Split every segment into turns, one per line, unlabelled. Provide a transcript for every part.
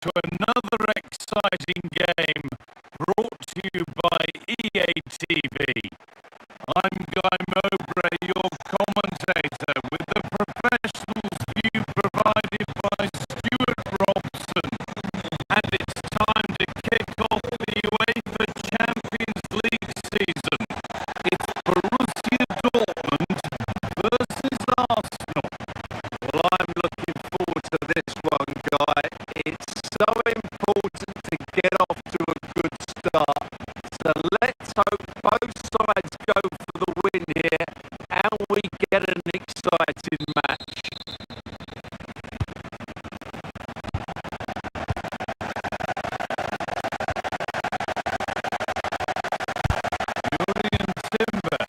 to another exciting game brought to you by EA TV. I'm Guy Mowbray, your commentator, with the professionals view provided by Stuart Robson. And it's time to kick off the UEFA Champions League season. It's Borussia Dortmund versus Arsenal. Well, I'm looking forward to this one, Guy. It's so important to get off to a good start. So let's hope both sides go for the win here and we get an exciting match. Julian Timber.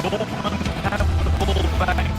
Dortmund have the ball back now.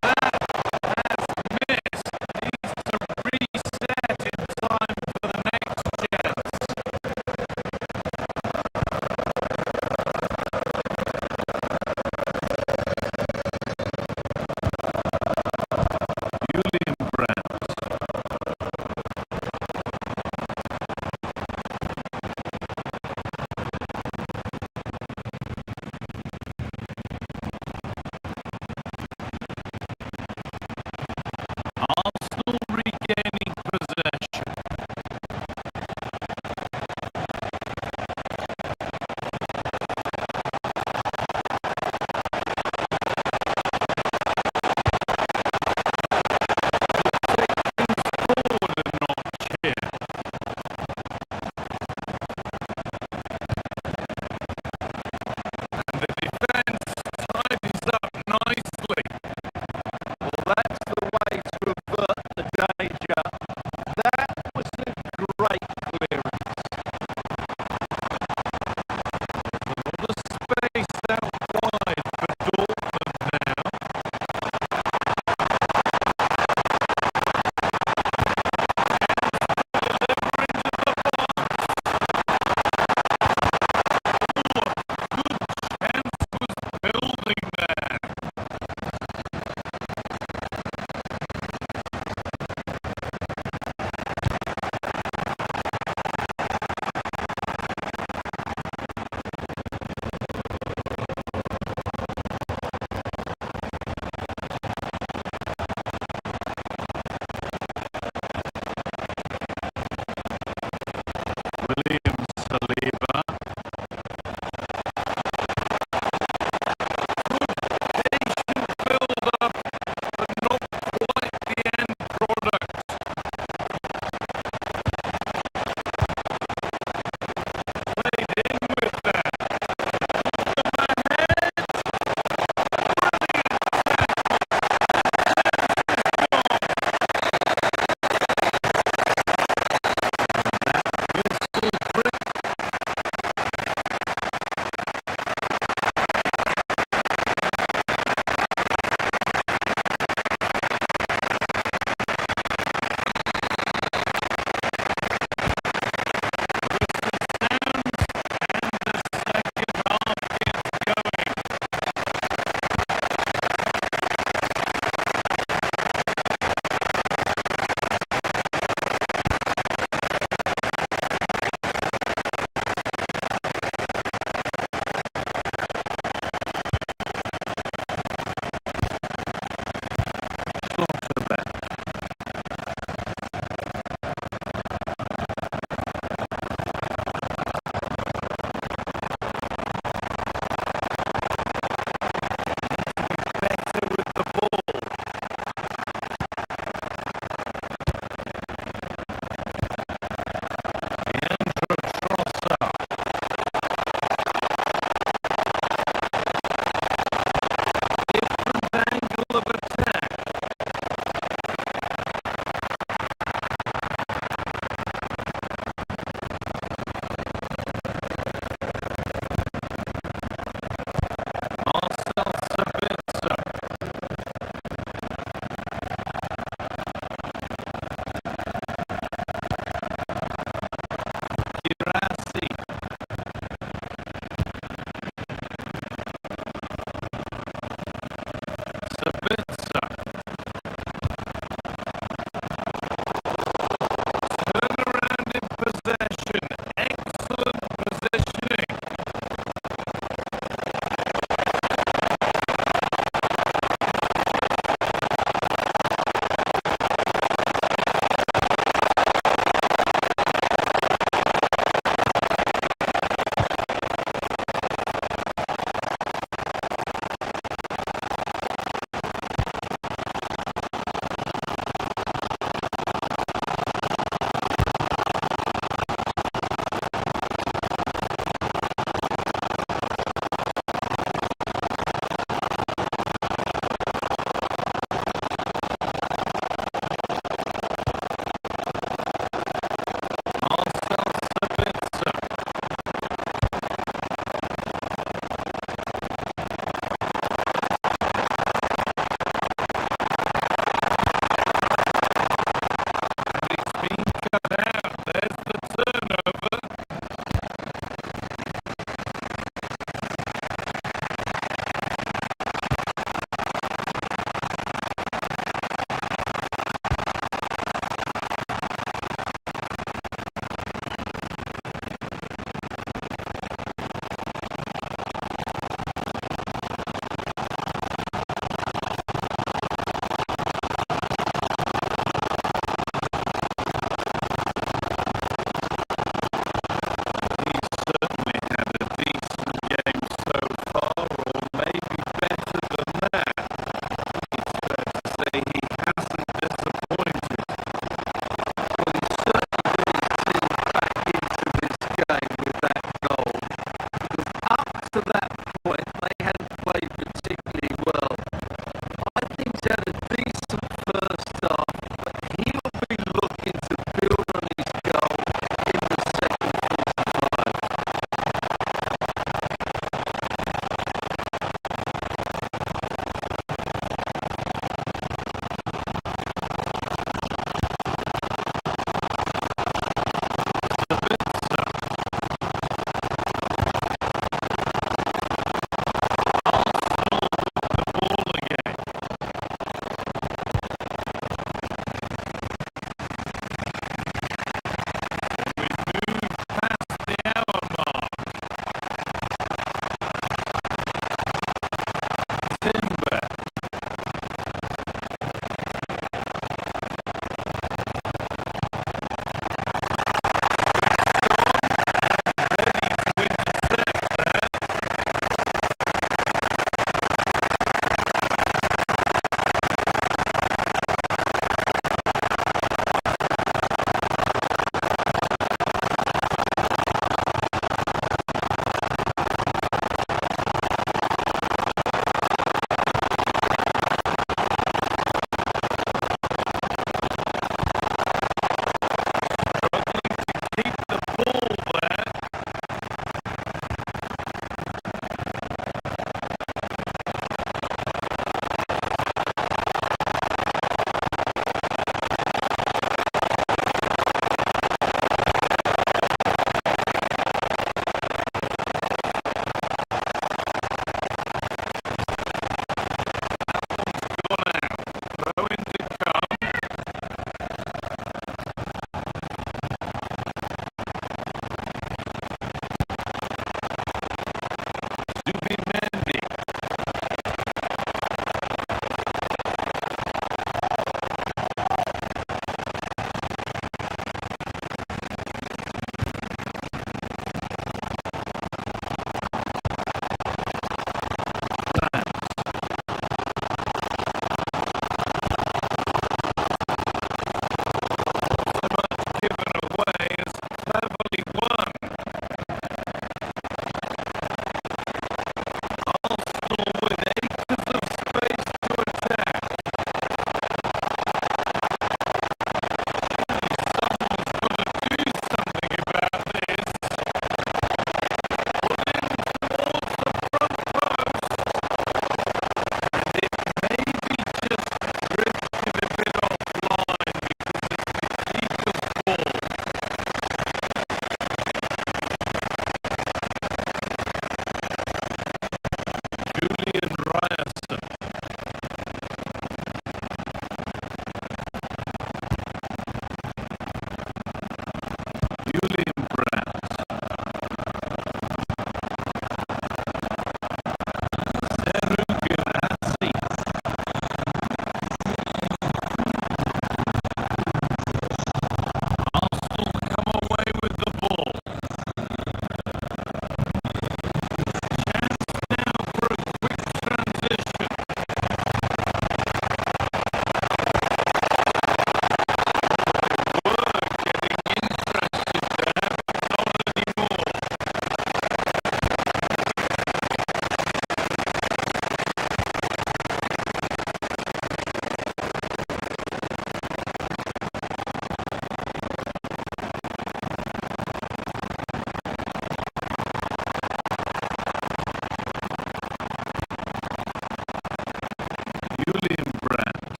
Julian Brandt,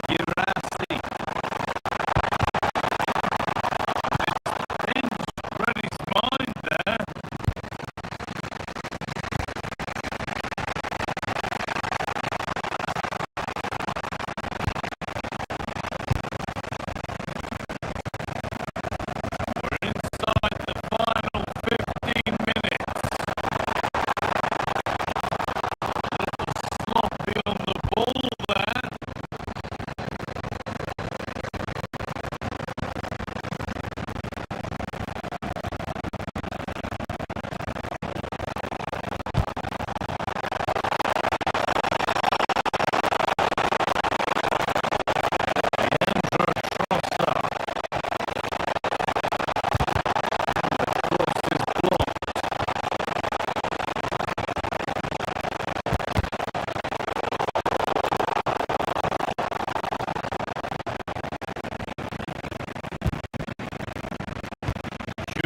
Girassi, read his mind there. We're inside the final 15 minutes. Sloppy on the ball there.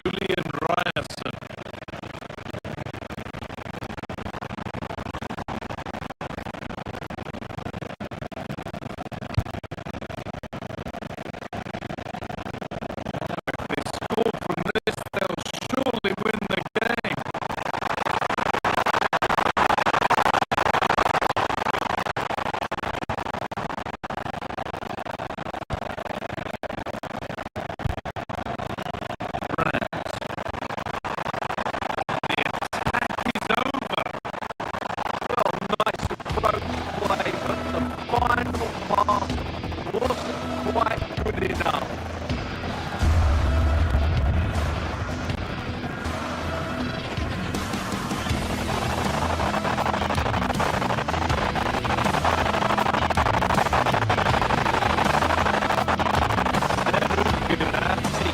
Julian Ryerson. If they score from this, they'll surely win the game. Brandt. The attack is over.
Well, nice approach play, but the final pass wasn't quite good enough.
Girassi.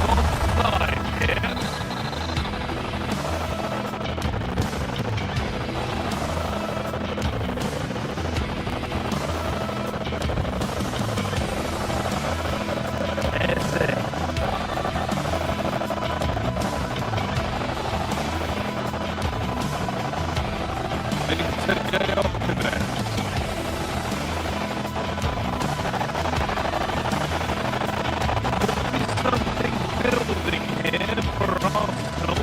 Offside here. Eze. Victor Gayokovic. Could be something building here for Arsenal.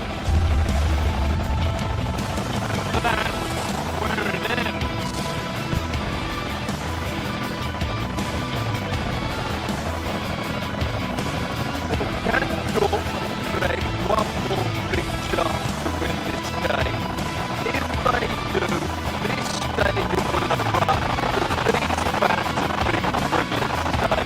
That's where it ends.
Can Dortmund create one more big chance to win this game? If they do, this stadium will erupt because these fans have been brilliant today.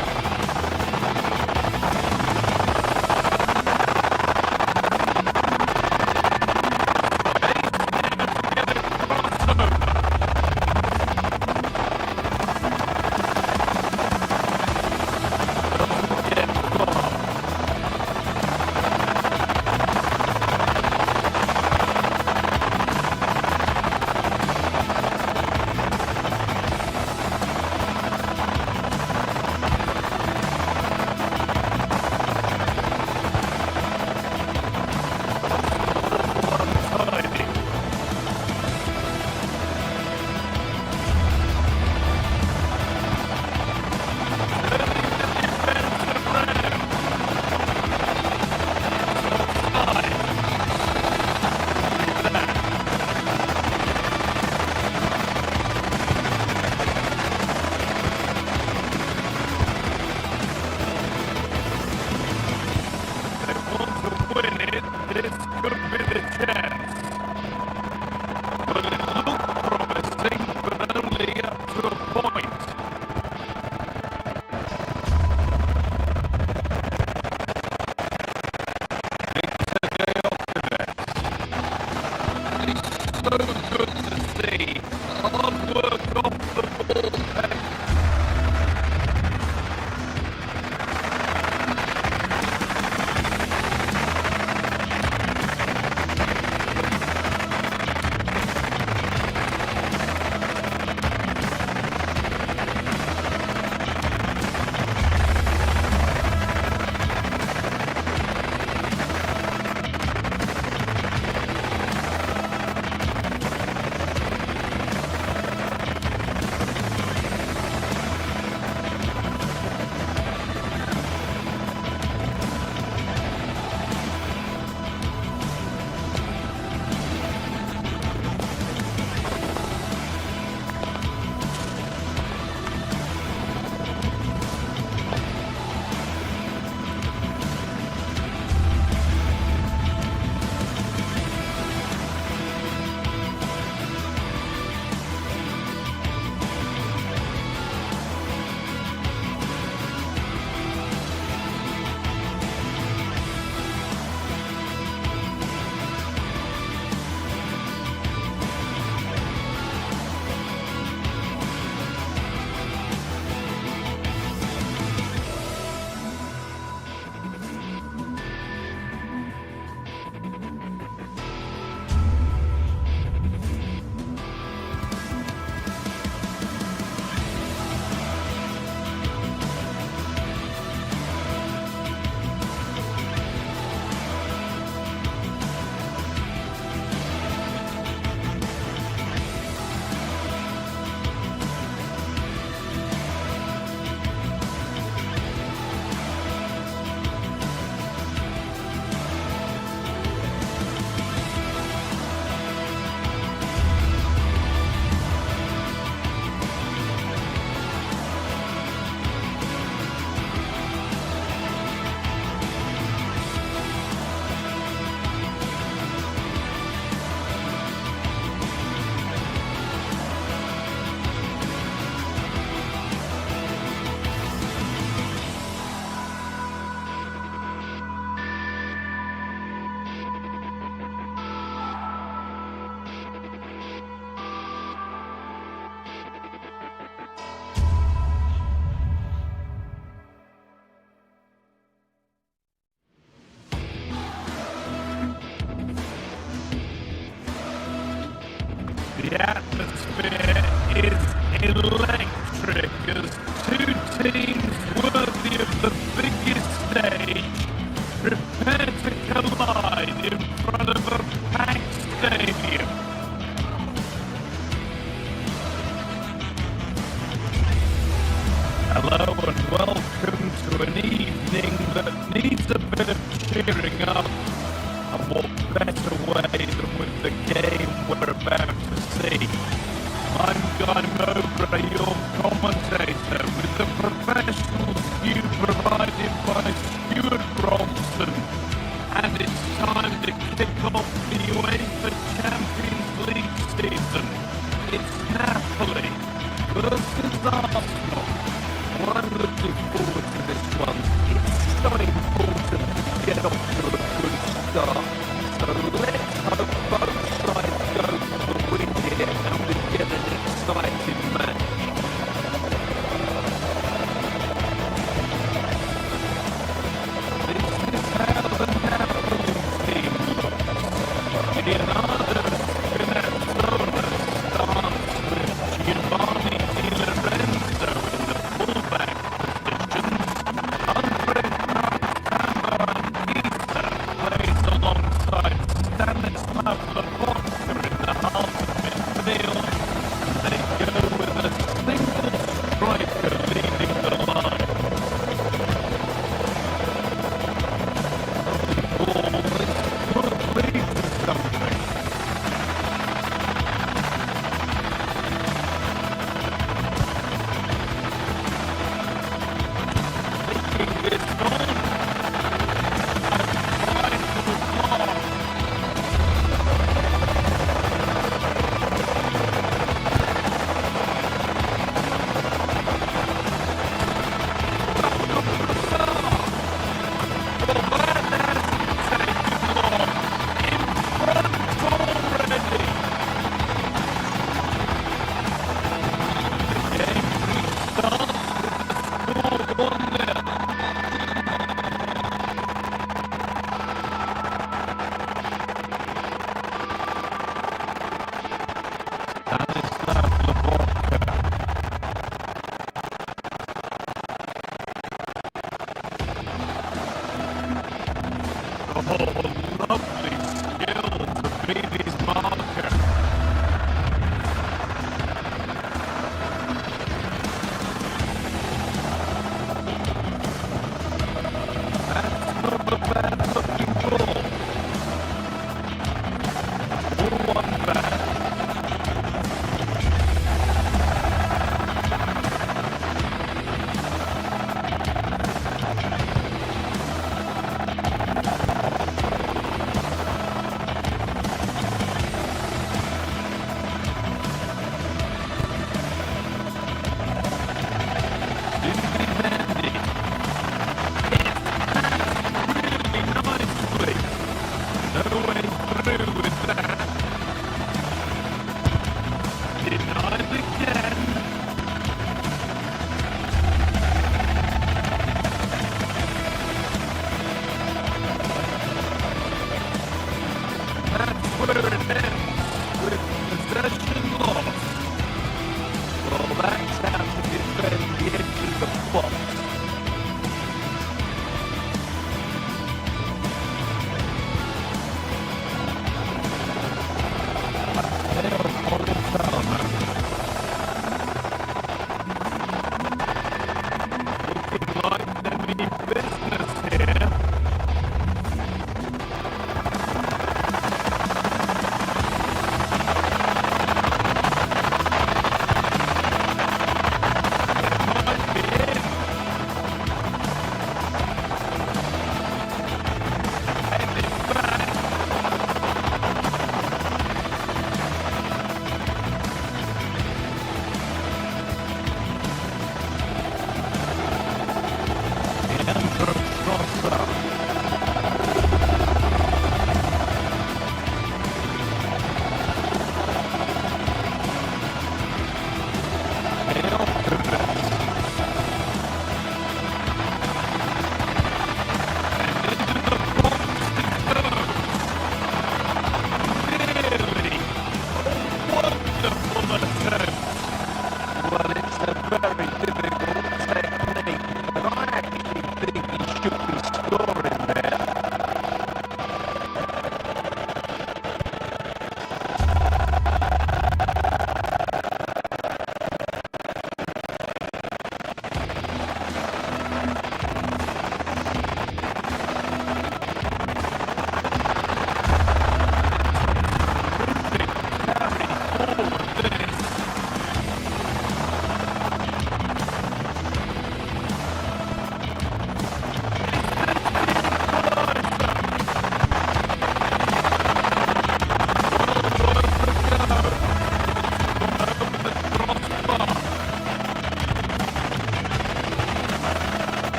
This could be the chance. But it looked promising, but only up to a point. Victor Gayokovic. It's so good to see. Hard work off the ball.
The atmosphere is electric as two teams worthy of the biggest stage prepare to collide in front of a packed stadium. Hello and welcome to an evening that needs a bit of cheering up. And what better way than with the game we're about to see. I'm Guy Mowbray, your commentator, with the professional view provided by Stuart Robson. And it's time to kick off the UEFA Champions League season. It's Napoli versus Arsenal.
Well, I'm looking forward to this one. It's so important to get off to a good start. So let's hope both sides go for the win here and we get an exciting match.
This is how the Napoli team looks. Leonardo Spinazzola starts with Giovanni Di Lorenzo in the fullback positions. Andre Martanda plays alongside Stanislav Lobotka in the half of midfield. They go with a single striker leading the line. Ball, this could lead to something. Taking this on, and vital block. Oh, lovely skill to beat his marker. That's not a bad looking ball. All one back.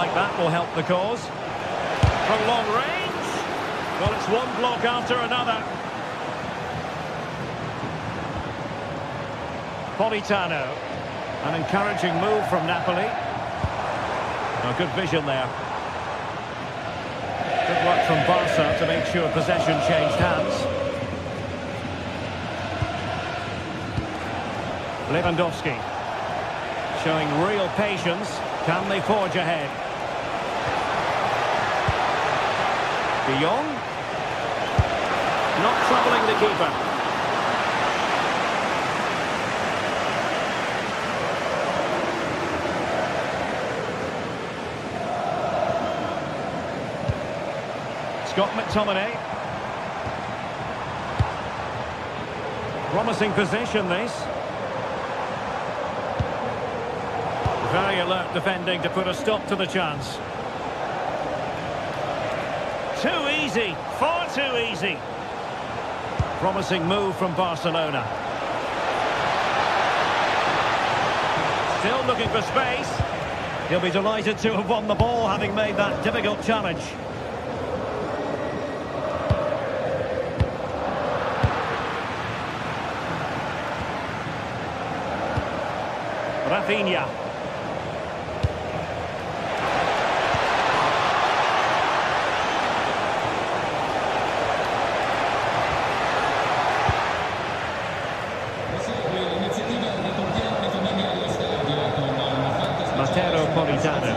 like that will help the cause. From long range. Well, it's one block after another. Politano. An encouraging move from Napoli. Oh, good vision there. Good work from Barca to make sure possession changed hands. Lewandowski. Showing real patience. Can they forge ahead? De Jong. Not troubling the keeper. Scott McTominay. Promising position, this. Very alert defending to put a stop to the chance. Too easy, far too easy. Promising move from Barcelona. Still looking for space. He'll be delighted to have won the ball, having made that difficult challenge. Rafinha. Politano.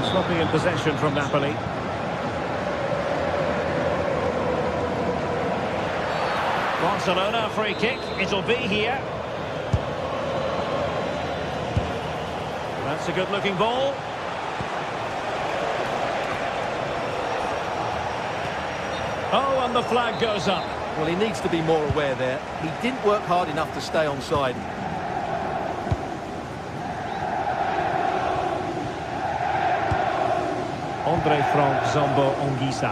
Sloppy in possession from Napoli. Barcelona free kick. It'll be here. That's a good-looking ball. Oh, and the flag goes up.
Well, he needs to be more aware there. He didn't work hard enough to stay onside.
Andre Frank Zombo Ongisa.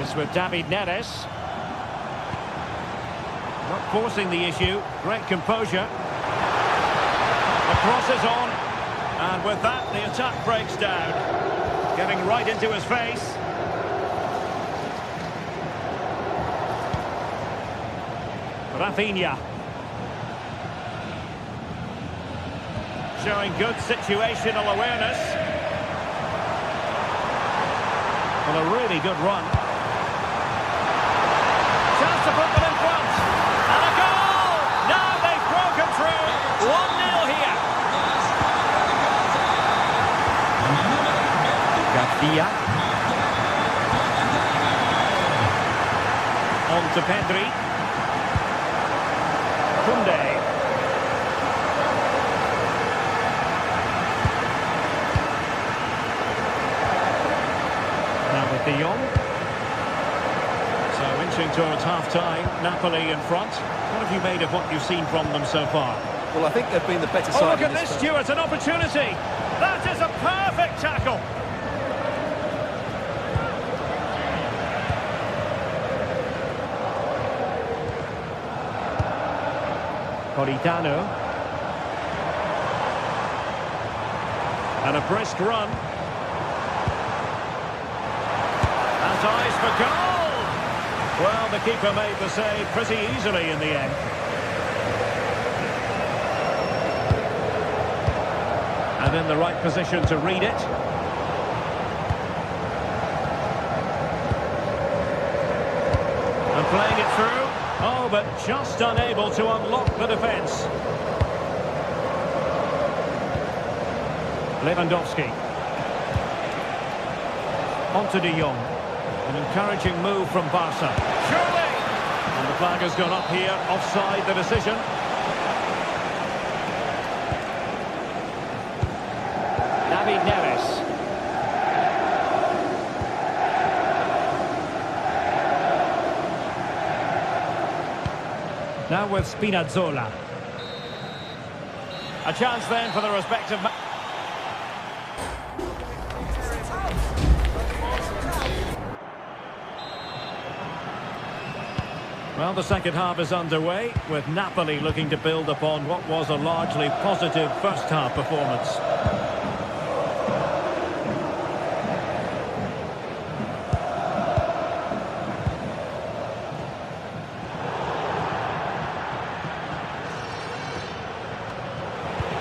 It's with David Neres. Not forcing the issue. Great composure. The cross is on. And with that, the attack breaks down. Getting right into his face. Rafinha. Showing good situational awareness. Well, a really good run. Chance to put them in front. And a goal! Now they've broken through. 1-0 here. Garcia. On to Pedri. Koundé. De Jong. So inching towards half-time, Napoli in front. What have you made of what you've seen from them so far?
Well, I think they've been the better side.
Oh, look at this, Stuart, an opportunity. That is a perfect tackle. Politano. And a brisk run. Eyes for goal! Well, the keeper made the save pretty easily in the end. And in the right position to read it. And playing it through. Oh, but just unable to unlock the defence. Lewandowski. On to De Jong. An encouraging move from Barca. Surely! And the flag has gone up here, offside the decision. David Neres. Now with Spinazzola. A chance then for the respective... Well, the second half is underway, with Napoli looking to build upon what was a largely positive first half performance.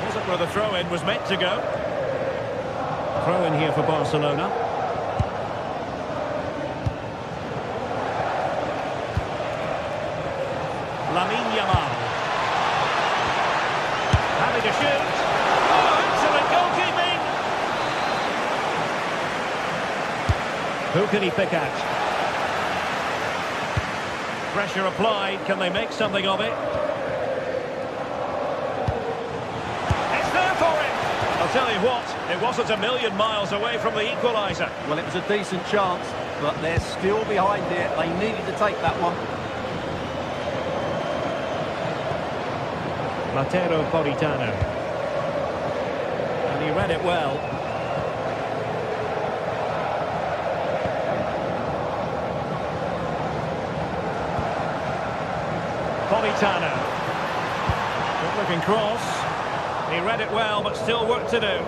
Wasn't where the throw-in was meant to go. Throw-in here for Barcelona. Lamine Yamal. Having to shoot. Oh, excellent goalkeeping. Who can he pick out? Pressure applied. Can they make something of it? It's there for him. I'll tell you what, it wasn't a million miles away from the equaliser.
Well, it was a decent chance, but they're still behind it. They needed to take that one.
Matteo Politano. And he read it well. Politano. Good looking cross. He read it well, but still work to do.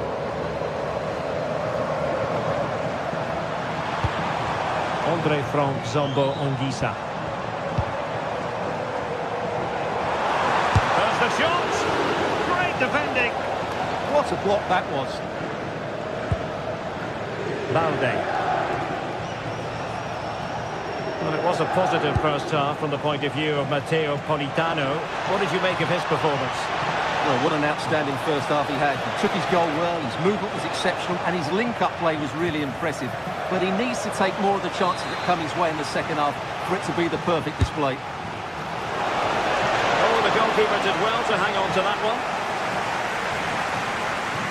Andre from Zombo Onguisa. There's the shot. Great defending.
What a block that was.
Balde. Well, it was a positive first half from the point of view of Matteo Politano. What did you make of his performance?
Well, what an outstanding first half he had. He took his goal well, his movement was exceptional, and his link-up play was really impressive. But he needs to take more of the chances that come his way in the second half for it to be the perfect display.
Oh, the goalkeeper did well to hang on to that one.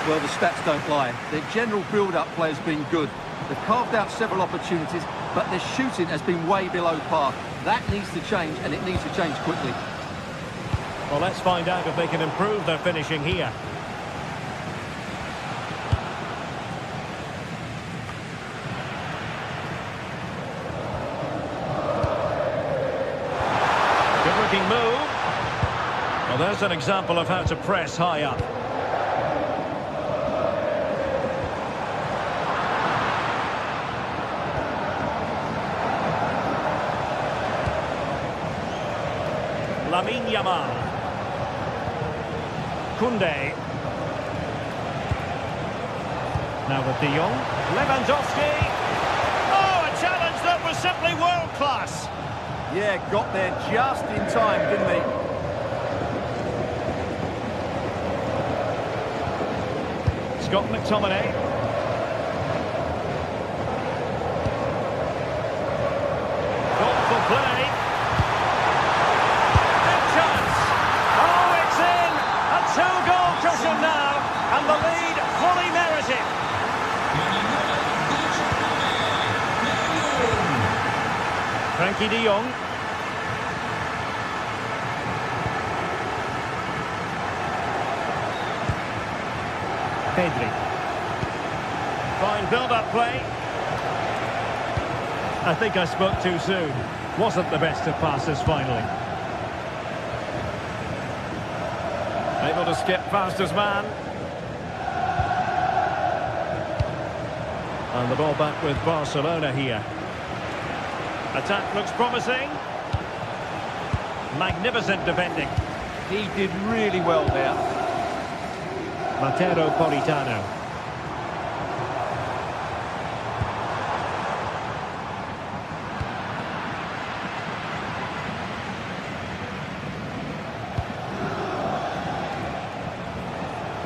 Well, the stats don't lie. Their general build-up play has been good. They've carved out several opportunities, but their shooting has been way below par. That needs to change, and it needs to change quickly.
Well, let's find out if they can improve their finishing here. Good looking move. Well, there's an example of how to press high up. Lamine Yamal. Koundé. Now with De Jong. Lewandowski. Oh, a challenge that was simply world-class.
Yeah, got there just in time, didn't he?
Scott McTominay. Thoughtful play. Big chance. Oh, it's in. A two-goal cushion now, and the lead fully merited. Frankie de Jong. Pedri. Fine build-up play. I think I spoke too soon. Wasn't the best of passes finally. Able to skip past his man. And the ball back with Barcelona here. Attack looks promising. Magnificent defending.
He did really well there.
Matteo Politano.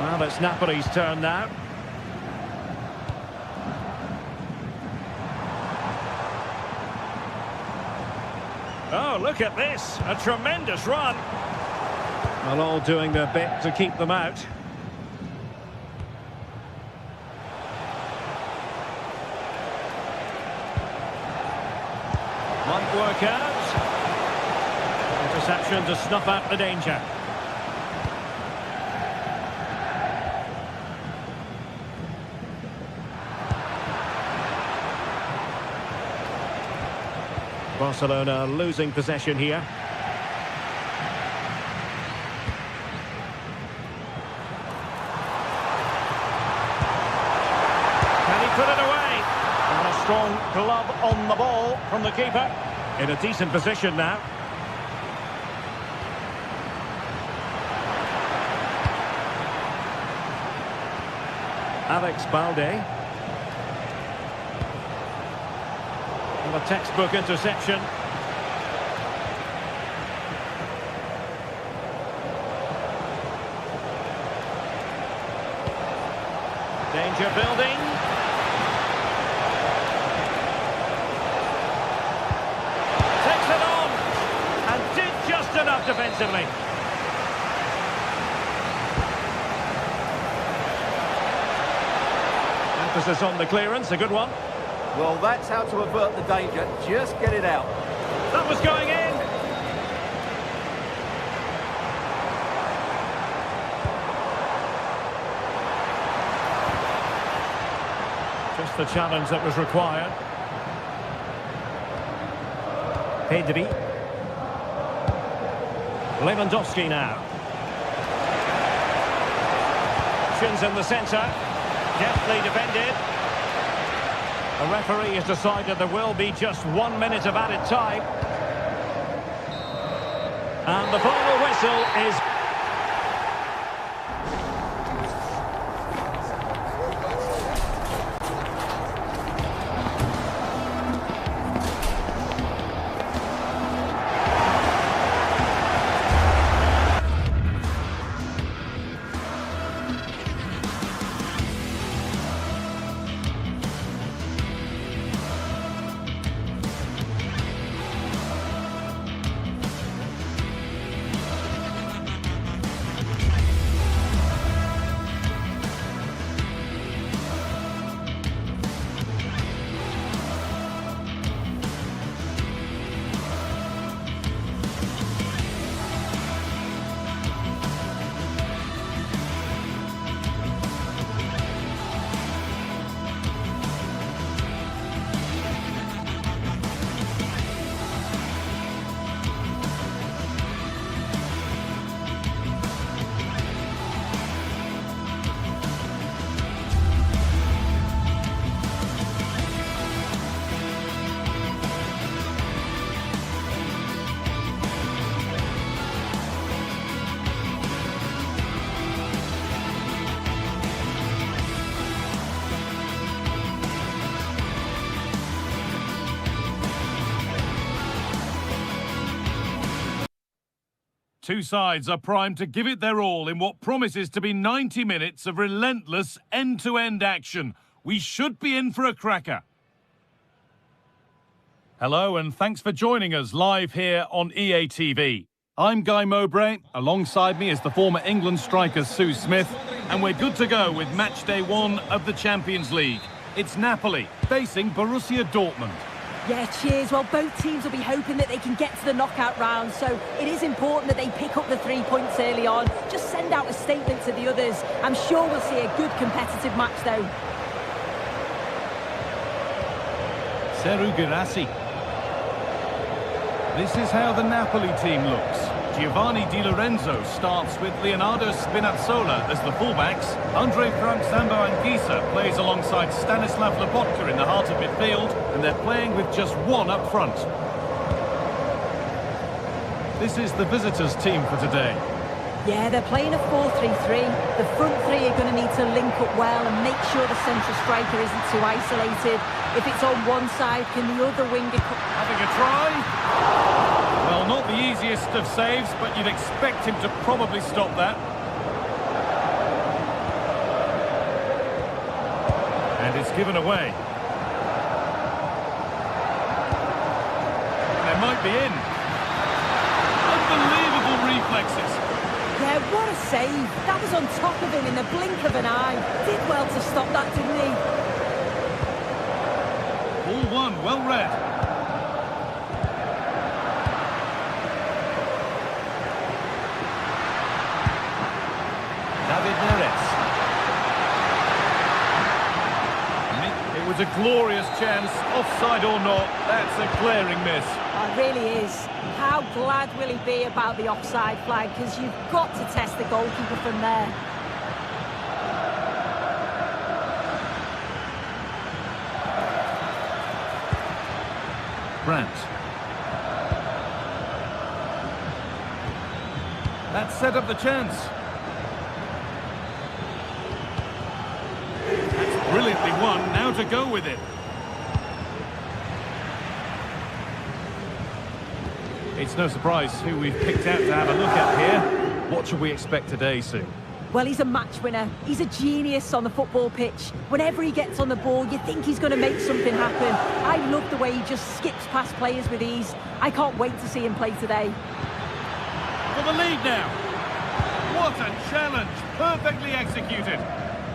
Well, it's Napoli's turn now. Oh, look at this. A tremendous run. Well, all doing their bit to keep them out. Might work out. Interception to snuff out the danger. Barcelona losing possession here. put it away. And a strong glove on the ball from the keeper. In a decent position now. Alex Balde. And a textbook interception. Danger building. Takes it on. And did just enough defensively. Emphasis on the clearance, a good one.
Well, that's how to avert the danger. Just get it out.
That was going in. Just the challenge that was required. Pedri. Lewandowski now. Shins in the centre. Deftly defended. The referee has decided there will be just 1 minute of added time. And the final whistle is...
Two sides are primed to give it their all in what promises to be 90 minutes of relentless end-to-end action. We should be in for a cracker. Hello and thanks for joining us live here on EA TV. I'm Guy Mowbray, alongside me is the former England striker Sue Smith, and we're good to go with match day 1 of the Champions League. It's Napoli facing Borussia Dortmund.
Yeah, cheers. Well, both teams will be hoping that they can get to the knockout round, so it is important that they pick up the 3 points early on. Just send out a statement to the others. I'm sure we'll see a good competitive match, though.
Seru Girassi. This is how the Napoli team looks. Giovanni Di Lorenzo starts with Leonardo Spinazzola as the fullbacks. Andre Frank Zambo Anguissa plays alongside Stanislav Lobotka in the heart of midfield, and they're playing with just one up front. This is the visitors' team for today.
Yeah, they're playing a 4-3-3. The front three are going to need to link up well and make sure the central striker isn't too isolated. If it's on one side, can the other winger...
Having a try? Well, not the easiest of saves, but you'd expect him to probably stop that. And it's given away. They might be in. Unbelievable reflexes.
Yeah, what a save. That was on top of him in the blink of an eye. Did well to stop that, didn't he?
Ball one, well read. David Neres. It was a glorious chance, offside or not, that's a glaring miss.
It really is. How glad will he be about the offside flag, because you've got to test the goalkeeper from there.
Brandt. That set up the chance. That's brilliantly won. Now to go with it. It's no surprise who we've picked out to have a look at here. What should we expect today, Sue?
Well, he's a match winner. He's a genius on the football pitch. Whenever he gets on the ball, you think he's going to make something happen. I love the way he just skips past players with ease. I can't wait to see him play today.
For the lead now. What a challenge. Perfectly executed.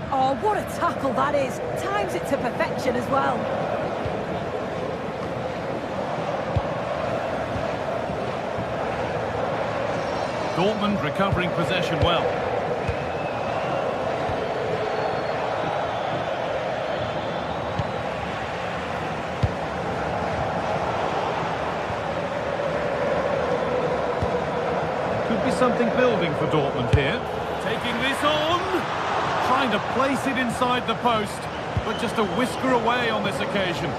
Oh, what a tackle that is. Times it to perfection as well.
Dortmund recovering possession well. Could be something building for Dortmund here. Taking this on. Trying to place it inside the post, but just a whisker away on this occasion.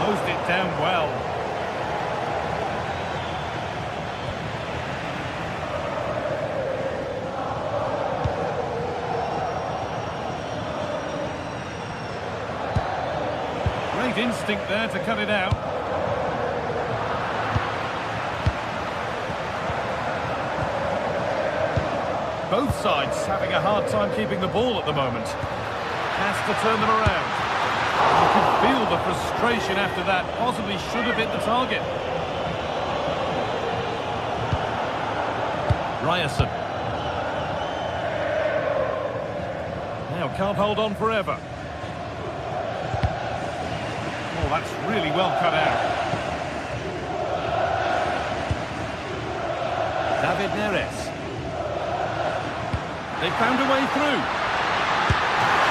Closed it down well. Great instinct there to cut it out. Both sides having a hard time keeping the ball at the moment. Has to turn them around. You can feel the frustration after that. Possibly should have hit the target. Ryerson. Now can't hold on forever. Oh, that's really well cut out. David Neres. They found a way through.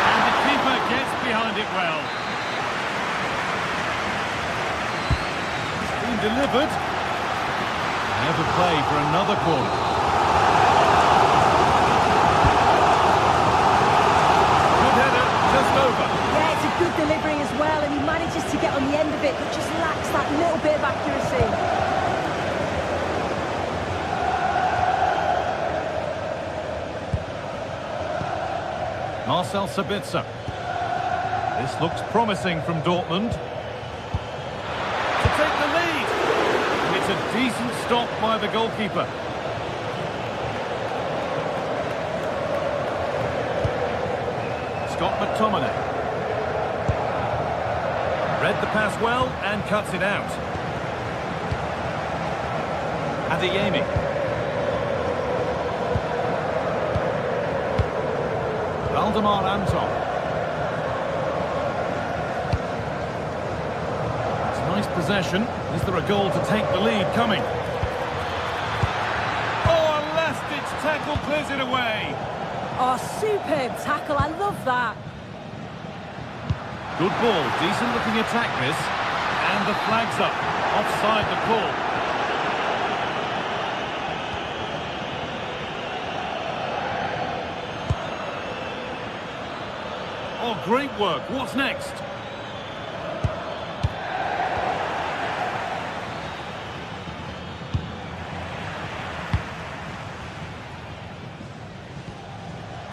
And the keeper gets behind it well. It's been delivered. Now to play for another corner. Good header, just over.
Yeah, it's a good delivery as well, and he manages to get on the end of it, but just lacks that little bit of accuracy.
Marcel Sabitzer. This looks promising from Dortmund. To take the lead. It's a decent stop by the goalkeeper. Scott McTominay. Read the pass well and cuts it out. Adeyemi. Valdemar Anton. It's nice possession. Is there a goal to take the lead coming? Oh, a last-ditch tackle clears it away.
Oh, superb tackle. I love that.
Good ball. Decent-looking attack, this. And the flag's up. Offside the call. Oh, great work. What's next?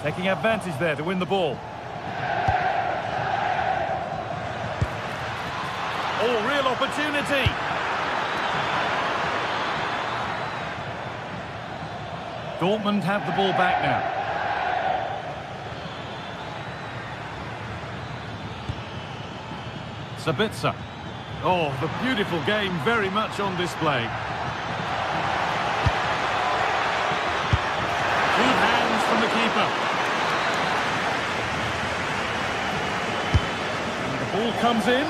Taking advantage there to win the ball. Oh, real opportunity. Dortmund have the ball back now. Sabitzer. Oh, the beautiful game very much on display. Good hands from the keeper. And the ball comes in.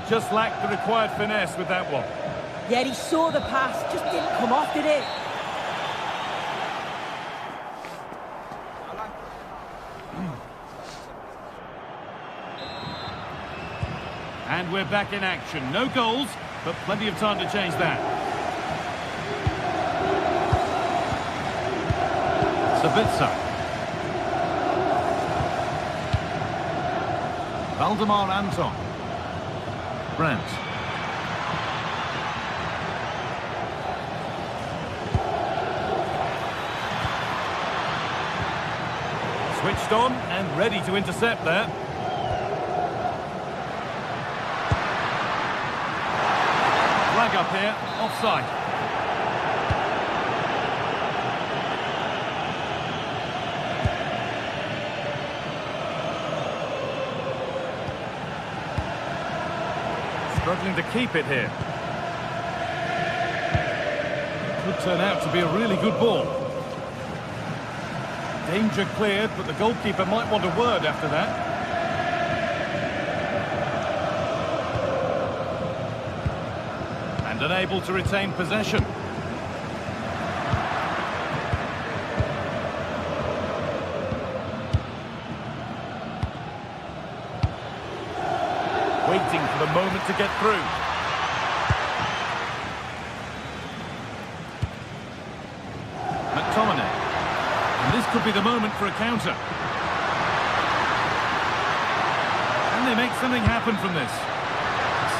Just lacked the required finesse with that one.
Yeah, he saw the pass, just didn't come off, did it?
And we're back in action. No goals, but plenty of time to change that. Sabitzer. Valdemar Anton. Brandt. Switched on and ready to intercept there. Flag up here, offside. Struggling to keep it here. Could turn out to be a really good ball. Danger cleared, but the goalkeeper might want a word after that. And unable to retain possession. Waiting for the moment to get through. McTominay. And this could be the moment for a counter. Can they make something happen from this?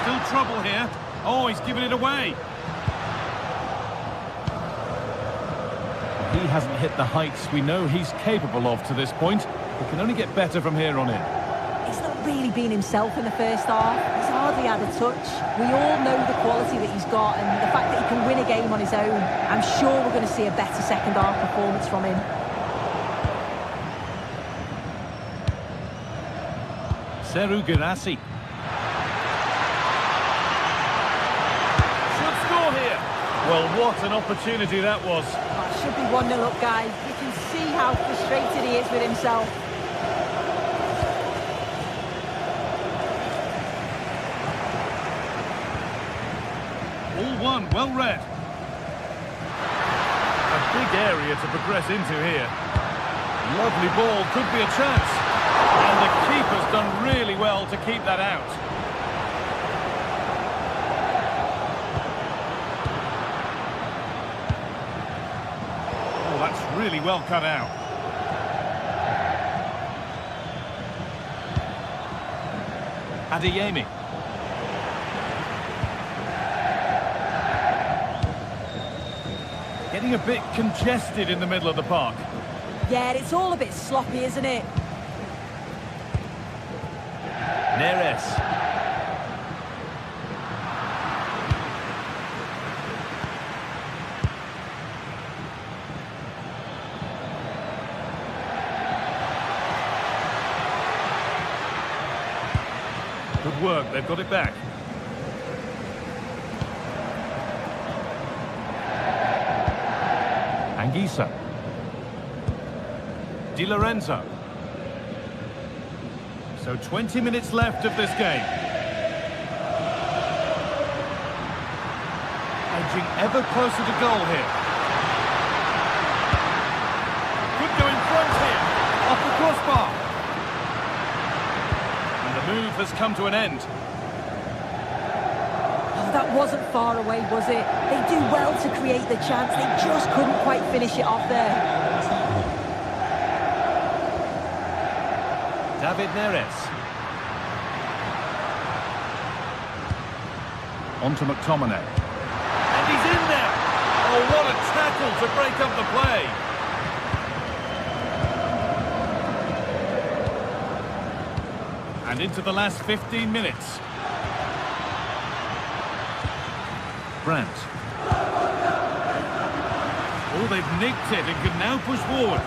Still trouble here. Oh, he's given it away. He hasn't hit the heights we know he's capable of to this point. He can only get better from here on in.
He's not really been himself in the first half. He's hardly had a touch. We all know the quality that he's got and the fact that he can win a game on his own. I'm sure we're going to see a better second half performance from him.
Seru Girassi. Should score here. Well, what an opportunity that was.
Oh, it should be 1-0 up, guys. You can see how frustrated he is with himself.
All one, well read. A big area to progress into here. Lovely ball, could be a chance. And the keeper's done really well to keep that out. Oh, that's really well cut out. Adeyemi. Getting a bit congested in the middle of the park.
Yeah, it's all a bit sloppy, isn't it?
Neres. Good work, they've got it back. Anguissa. Di Lorenzo. So 20 minutes left of this game. Edging ever closer to goal here. Could go in front here. Off the crossbar. And the move has come to an end.
Oh, that wasn't far away, was it? They do well to create the chance. They just couldn't quite finish it off there.
David Neres. On to McTominay. And he's in there! Oh, what a tackle to break up the play! And into the last 15 minutes. Brandt. Oh, they've nicked it and can now push forward.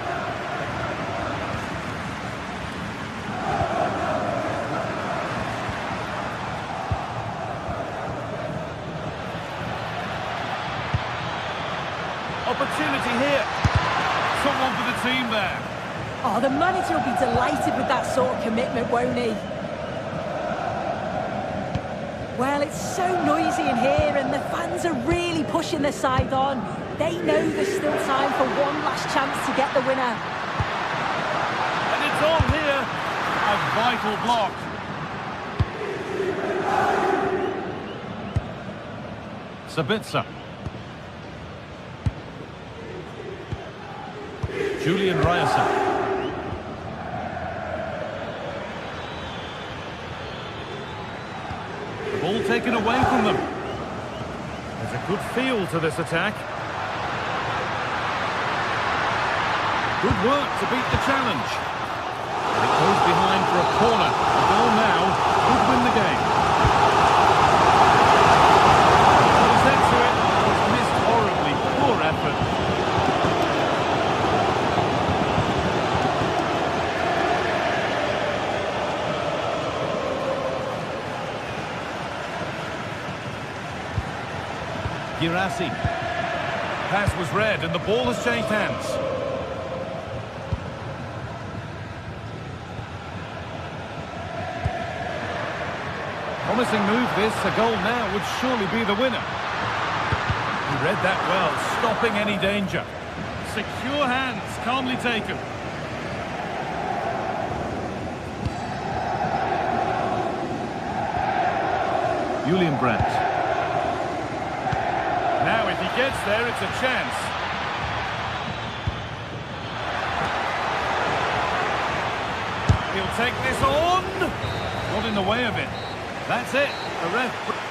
Opportunity here. Someone for the team there.
Oh, the manager will be delighted with that sort of commitment, won't he? Well, it's so noisy in here and the fans are really pushing their side on. They know there's still time for one last chance to get the winner.
And it's on here. A vital block. Sabitzer. Julian Ryerson. The ball taken away from them. There's a good feel to this attack. Good work to beat the challenge. And it goes behind for a corner. The goal now could win the game. What is that to it? Was missed horribly. Poor effort. Girassi. Pass was read and the ball has changed hands. Promising move this. A goal now would surely be the winner. He read that well, stopping any danger. Secure hands, calmly taken. Julian Brandt. Now if he gets there, it's a chance. He'll take this on. Not in the way of it. That's it. The ref.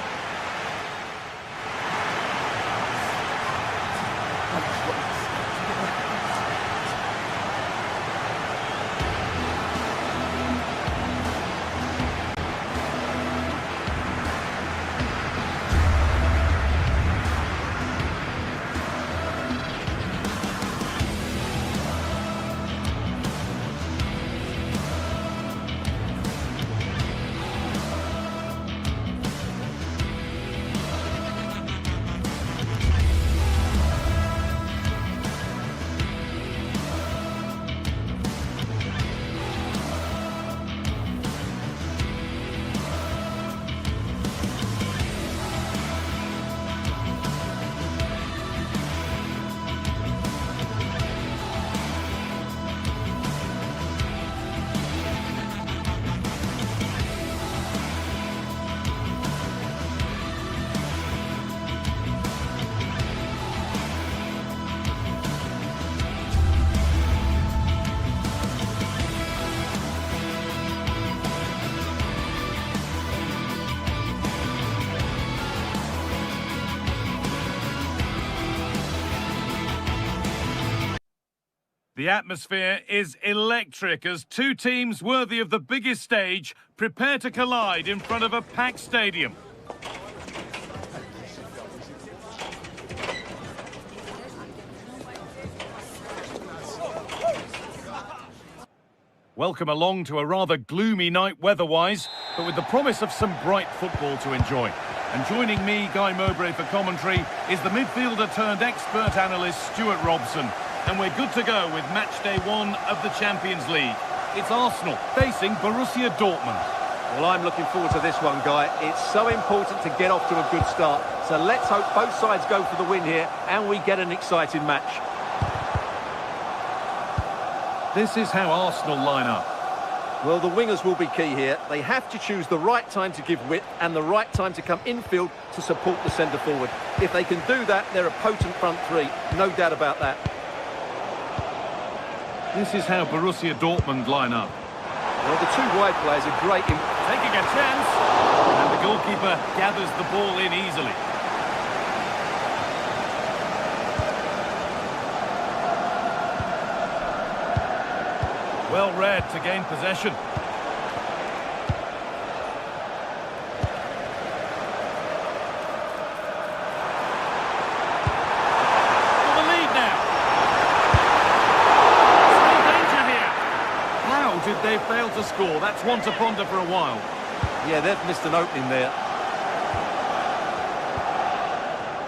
The atmosphere is electric as two teams worthy of the biggest stage prepare to collide in front of a packed stadium. Welcome along to a rather gloomy night weather-wise, but with the promise of some bright football to enjoy. And joining me, Guy Mowbray, for commentary is the midfielder-turned-expert analyst Stuart Robson. And we're good to go with match day one of the Champions League. It's Arsenal facing Borussia Dortmund.
Well, I'm looking forward to this one, Guy. It's so important to get off to a good start. So let's hope both sides go for the win here and we get an exciting match.
This is how Arsenal line up.
Well, the wingers will be key here. They have to choose the right time to give width and the right time to come infield to support the centre-forward. If they can do that, they're a potent front three. No doubt about that.
This is how Borussia Dortmund line up.
Well, the two wide players are great in
taking a chance, and the goalkeeper gathers the ball in easily. Well read to gain possession. Did they fail to score? That's one to ponder for a while.
Yeah, they've missed an opening there.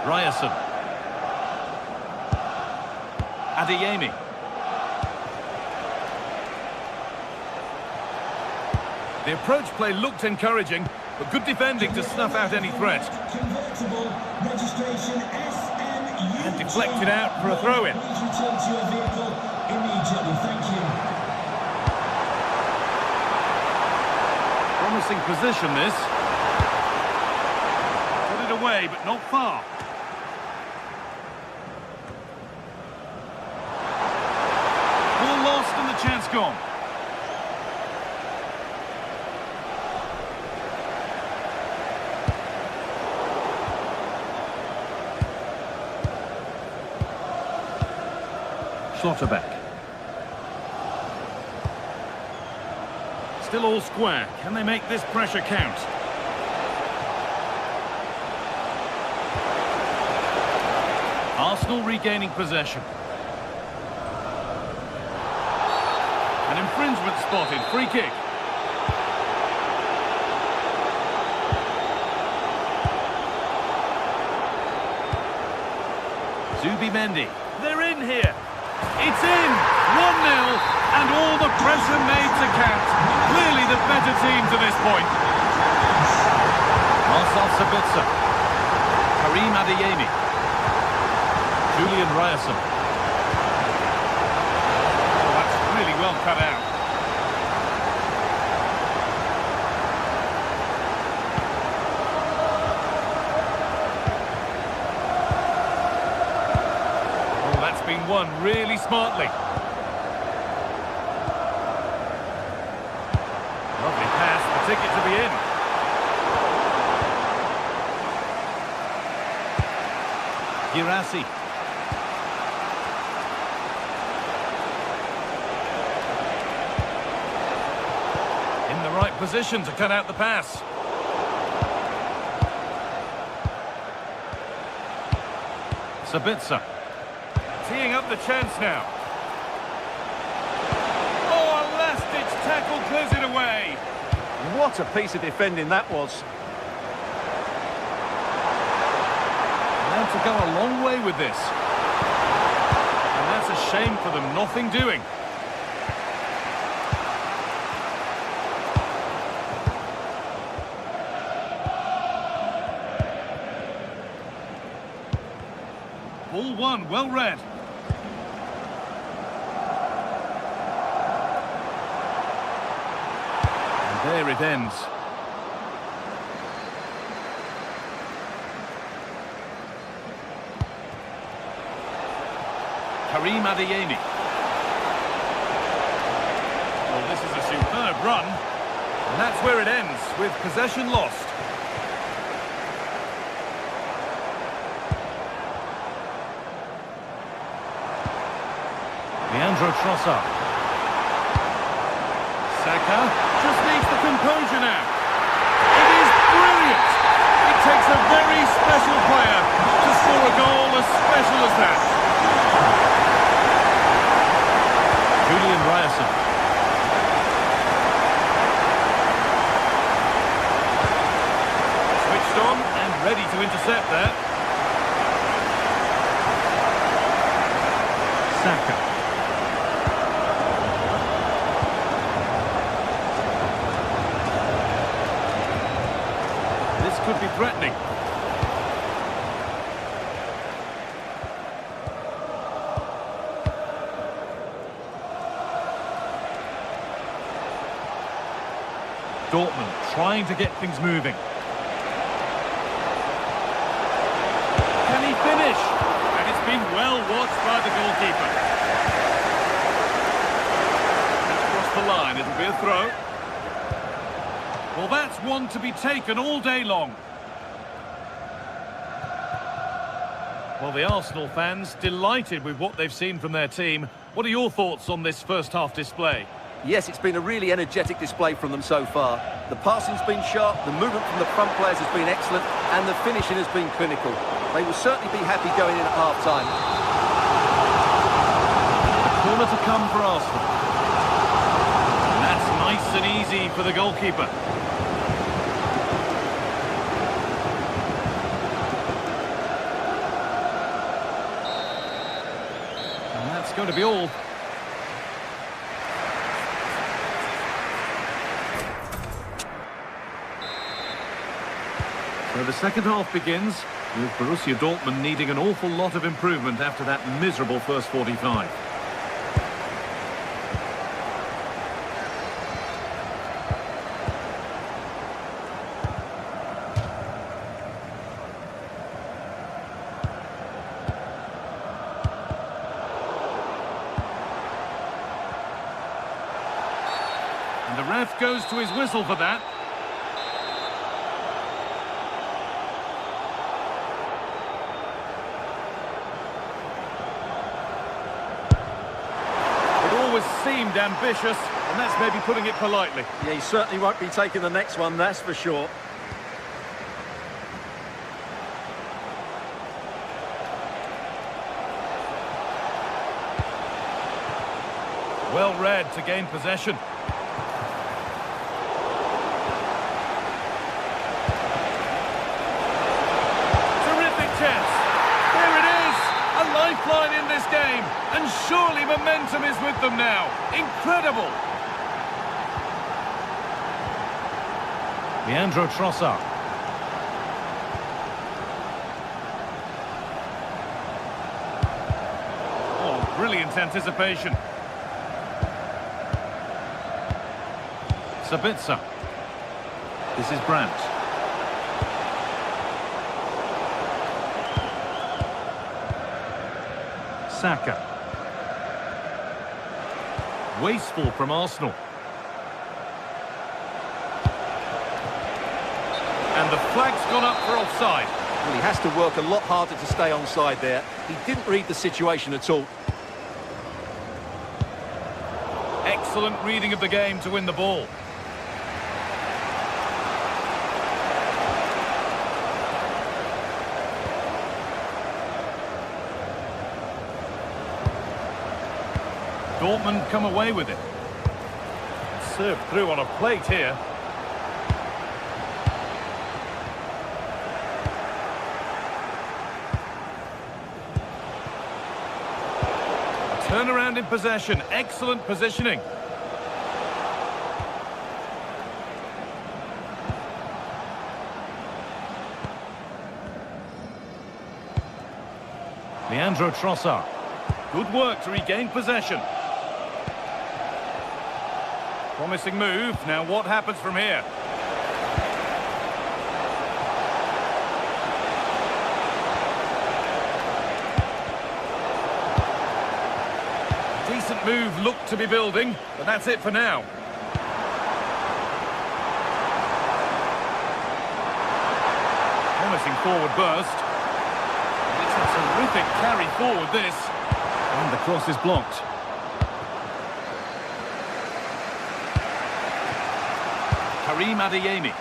Ryerson. Adeyemi. The approach play looked encouraging, but good defending to snuff out any threat. And deflected out for a throw-in. Promising position, this. Put it away, but not far. gone. Schlotterbeck. Still all square. Can they make this pressure count? Arsenal regaining possession. An infringement spotted. Free kick. Zubimendi. They're in here. It's in. 1-0. And all the pressure made to count. Clearly the better team to this point. Marcel Sabitzer. Karim Adeyemi. Julian Ryerson. Oh, that's really well cut out. Oh, that's been won really smartly. Lovely pass, the ticket to be in. Girassi. In the right position to cut out the pass. Sabitzer. Teeing up the chance now. Oh, a last-ditch tackle clears it away.
What a piece of defending that was.
To go a long way with this. And that's a shame for them, nothing doing. Ball one, well read. And there it ends. Karim Adeyemi. Well, this is a superb run. And that's where it ends, with possession lost. Leandro Trossard. Saka just needs the composure now. It is brilliant. It takes a very special player to score a goal as special as that. Julian Ryerson. Switched on and ready to intercept there. Saka. This could be threatening. Dortmund trying to get things moving. Can he finish? And it's been well watched by the goalkeeper. That's crossed the line, it'll be a throw. Well, that's one to be taken all day long. Well, the Arsenal fans delighted with what they've seen from their team. What are your thoughts on this first half display?
Yes, it's been a really energetic display from them so far. The passing's been sharp, the movement from the front players has been excellent, and the finishing has been clinical. They will certainly be happy going in at half-time.
A corner to come for Arsenal. And that's nice and easy for the goalkeeper. And that's going to be all. So the second half begins, with Borussia Dortmund needing an awful lot of improvement after that miserable first 45. goes to his whistle for that. It always seemed ambitious, and that's maybe putting it politely.
Yeah, he certainly won't be taking the next one, that's for sure.
Well read to gain possession. Terrific chance. There it is. A lifeline in this game. And surely momentum is with them now. Incredible. Leandro Trossard. Oh, brilliant anticipation. Sabitzer. This is Brandt. Saka. Wasteful from Arsenal. And the flag's gone up for offside.
Well, he has to work a lot harder to stay onside there. He didn't read the situation at all.
Excellent reading of the game to win the ball. Dortmund come away with it. Served through on a plate here. Turnaround in possession. Excellent positioning. Leandro Trossard. Good work to regain possession. Promising move. Now what happens from here? Decent move looked to be building, but that's it for now. Promising forward burst. It's a terrific carry forward, this. And the cross is blocked. Karim Adeyemi.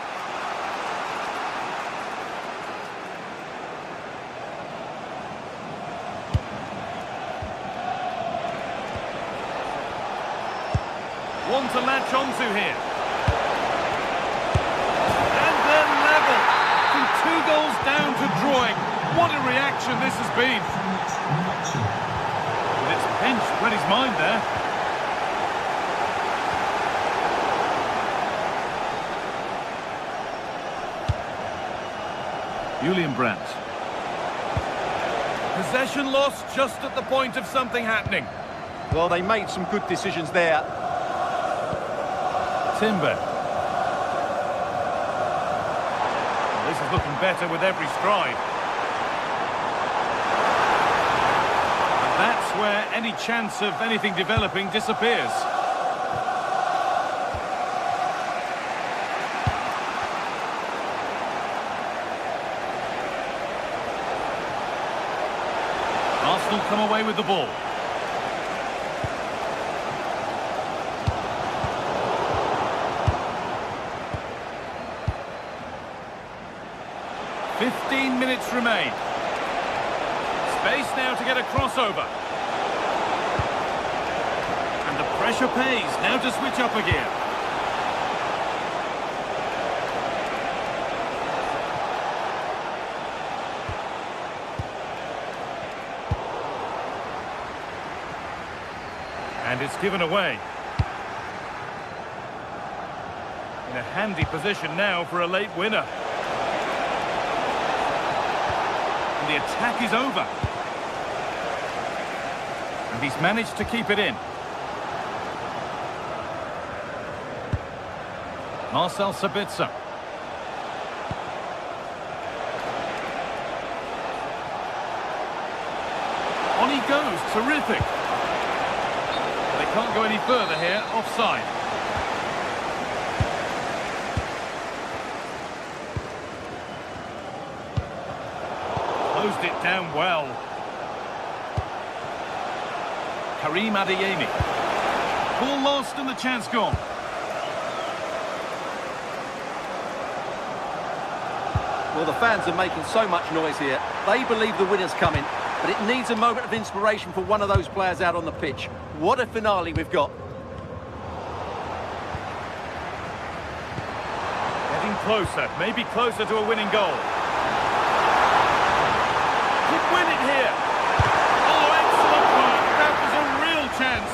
One to latch onto here. And they're level. From 2 goals down to drawing. What a reaction this has been. But it's pinched read his mind there. Julian Brandt. Possession lost just at the point of something happening.
Well, they made some good decisions there.
Timber. This is looking better with every stride. And that's where any chance of anything developing disappears. Arsenal come away with the ball. "15 minutes remain. Space now to get a crossover. And the pressure pays. Now to switch up a gear. And it's given away. In a handy position now for a late winner. And the attack is over. And he's managed to keep it in. Marcel Sabitzer. On he goes, terrific. They can't go any further here, offside. Closed it down well. Karim Adeyemi. Ball lost and the chance gone.
Well, the fans are making so much noise here. They believe the winner's coming, but it needs a moment of inspiration for one of those players out on the pitch. What a finale we've got.
Getting closer, maybe closer to a winning goal. Could win it here. Oh, excellent work. That was a real chance.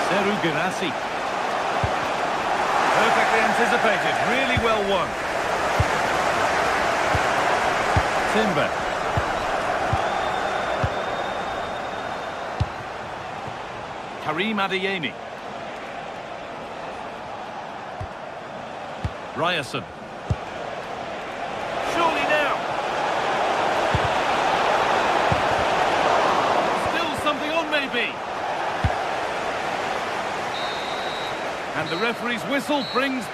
Seru Girassi. Perfectly anticipated, really well won. Timber. Karim Adeyemi. Ryerson. Surely now. Still something on maybe. And the referee's whistle brings...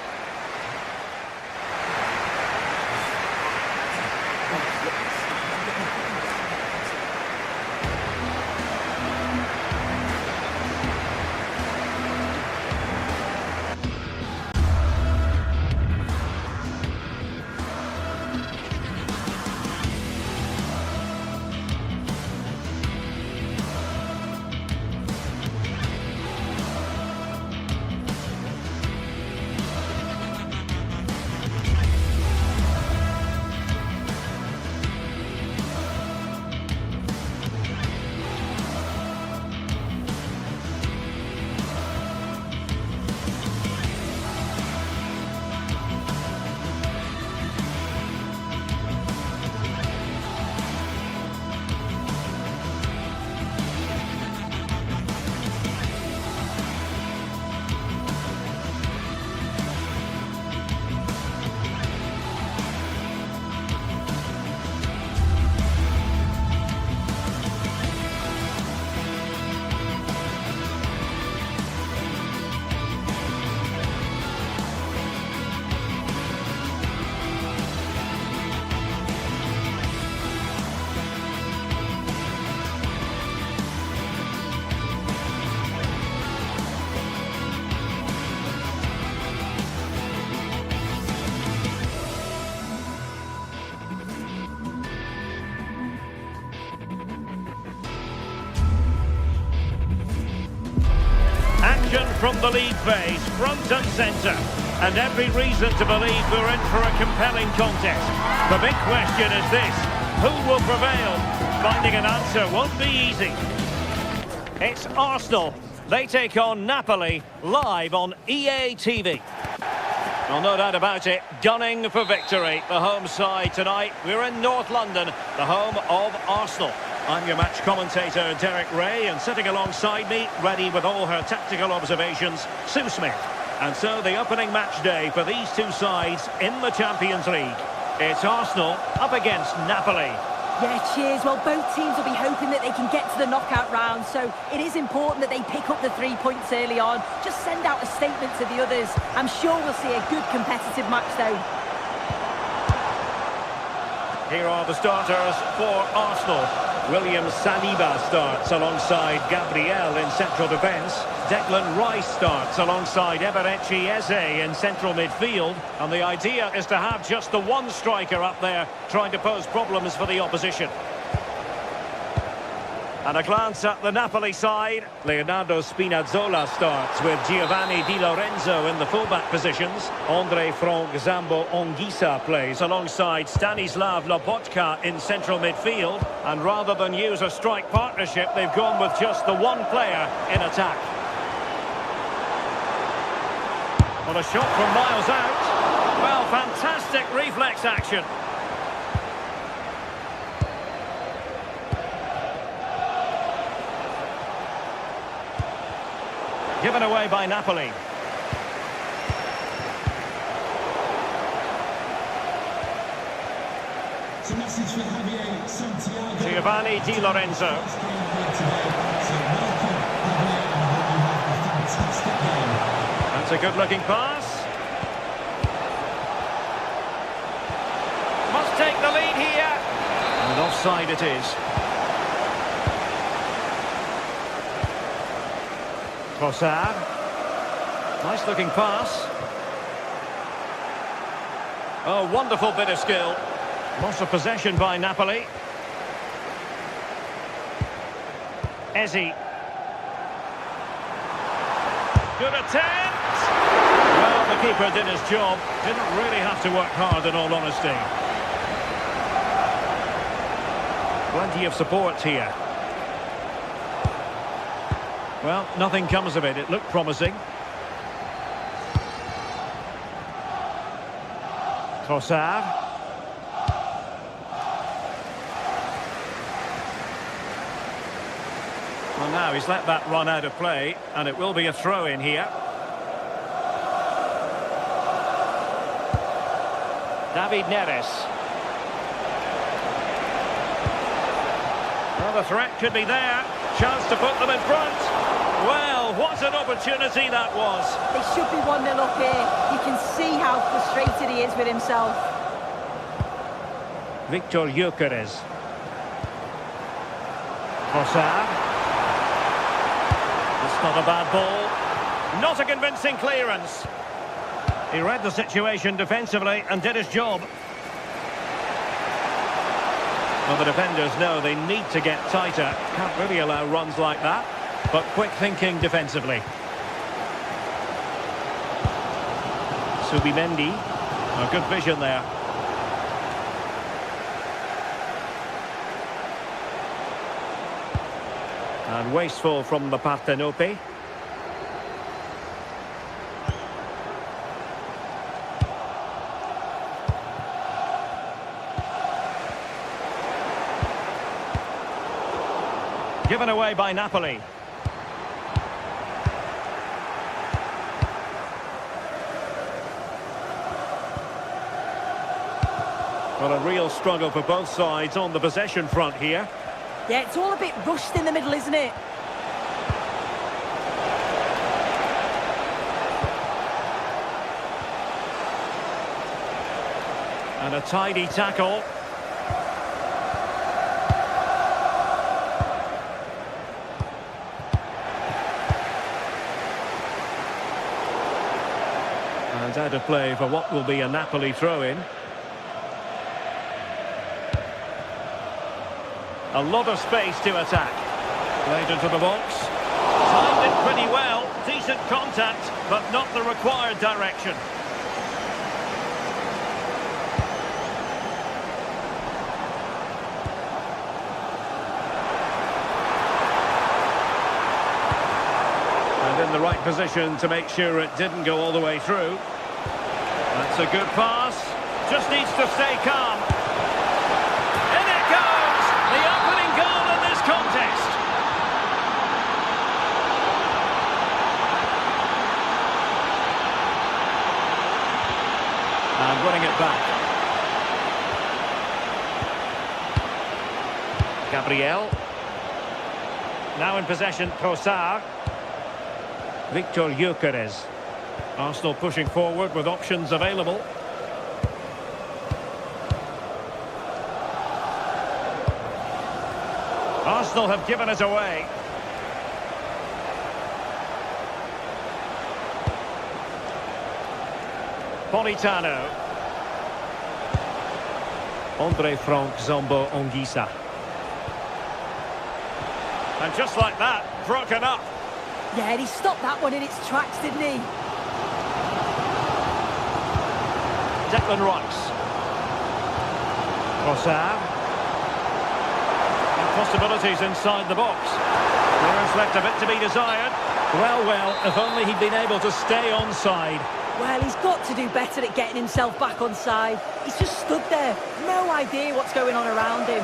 Action from the league phase, front and centre. And every reason to believe we're in for a compelling contest. The big question is this: who will prevail? Finding an answer won't be easy. It's Arsenal. They take on Napoli, live on EA TV. Well, no doubt about it, gunning for victory. The home side tonight. We're in North London, the home of Arsenal. I'm your match commentator, Derek Ray, and sitting alongside me, ready with all her tactical observations, Sue Smith. And so the opening match day for these two sides in the Champions League. It's Arsenal up against Napoli.
Yeah, cheers. Well, both teams will be hoping that they can get to the knockout round, so it is important that they pick up the 3 points early on. Just send out a statement to the others. I'm sure we'll see a good competitive match, though.
Here are the starters for Arsenal. William Saliba starts alongside Gabriel in central defence. Declan Rice starts alongside Eberechi Eze in central midfield. And the idea is to have just the one striker up there trying to pose problems for the opposition. And a glance at the Napoli side. Leonardo Spinazzola starts with Giovanni Di Lorenzo in the fullback positions. Andre Frank Zambo Anguissa plays alongside Stanislav Lobotka in central midfield. And rather than use a strike partnership, they've gone with just the one player in attack. Well, a shot from miles out. Well, fantastic reflex action. Given away by Napoli. Giovanni Di Lorenzo. That's a good-looking pass. offside it is. Trossard. Nice looking pass. Oh, wonderful bit of skill. Loss of possession by Napoli. Ezzi. Good attempt! Well, the keeper did his job. Didn't really have to work hard, in all honesty. Plenty of support here. Well, nothing comes of it. It looked promising. Trossard. Well, now he's let that run out of play, and it will be a throw-in here. David Neres. Well, the threat could be there. Chance to put them in front. Well, what an opportunity that was.
They should be 1-0 up here. You can see how frustrated he is with himself.
Victor Gyökeres. Trossard. It's not a bad ball. Not a convincing clearance. He read the situation defensively and did his job. Well, the defenders know they need to get tighter. Can't really allow runs like that. But quick thinking defensively. Subimendi. A good vision there. And wasteful from the Partenope. Given away by Napoli. Well, a real struggle for both sides on the possession front here.
Yeah, it's all a bit rushed in the middle, isn't it?
And a tidy tackle. And out of play for what will be a Napoli throw-in. A lot of space to attack. Played into the box. Timed it pretty well. Decent contact, but not the required direction. And in the right position to make sure it didn't go all the way through. That's a good pass. Just needs to stay calm. Contest. And running it back. Gabriel. Now in possession, Trossard. Victor Gyökeres. Arsenal pushing forward with options available. Arsenal have given it away. Politano. Andre Frank Zombo Ongisa. And just like that, broken up.
Yeah, and he stopped that one in its tracks, didn't he?
Declan Rice. Trossard. Possibilities inside the box. Clearance left a bit to be desired. Well, if only he'd been able to stay onside.
Well, he's got to do better at getting himself back onside. He's just stood there. No idea what's going on around him.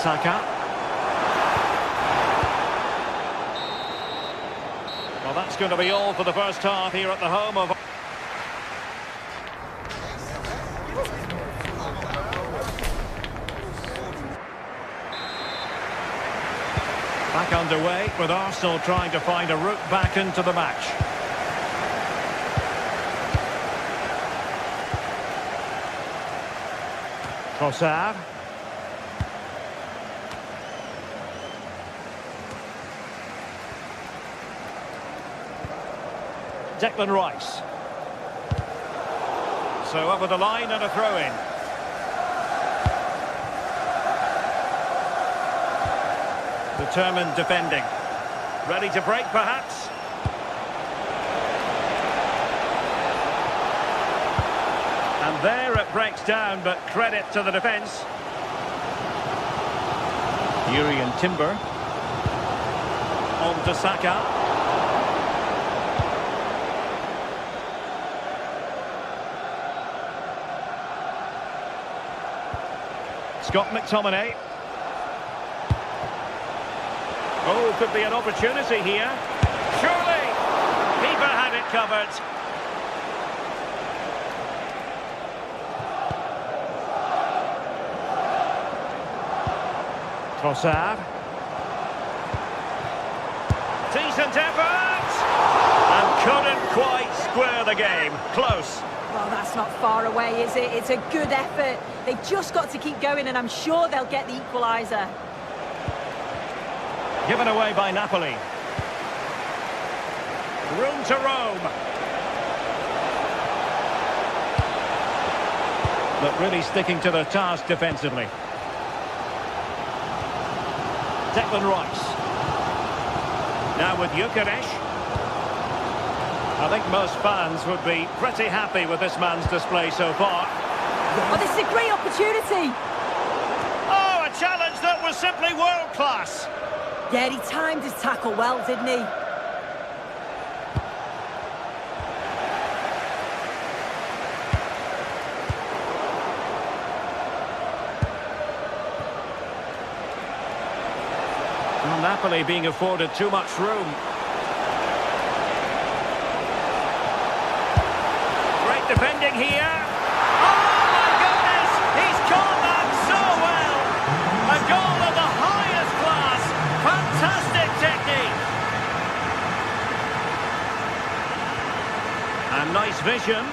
Saka. Well, that's going to be all for the first half here at the home of... Back underway with Arsenal trying to find a route back into the match. Trossard. Declan Rice. So over the line and a throw-in. Determined defending. Ready to break, perhaps? And there it breaks down, but credit to the defence. Urian Timber. On to Saka. Scott McTominay. Oh, could be an opportunity here. Surely! Keeper had it covered. Trossard. Decent effort! And couldn't quite square the game. Close.
Well, that's not far away, is it? It's a good effort. They've just got to keep going, and I'm sure they'll get the equaliser.
Given away by Napoli. Room to roam. But really sticking to their task defensively. Declan Rice. Now with Gyökeres. I think most fans would be pretty happy with this man's display so far.
Well, this is a great opportunity.
Oh, a challenge that was simply world-class.
Yeah, he timed his tackle well, didn't he?
Well, Napoli being afforded too much room. Great defending here. Oh, my goodness! He's caught that so well! A goal of the highest class. Fantastic technique. And nice vision.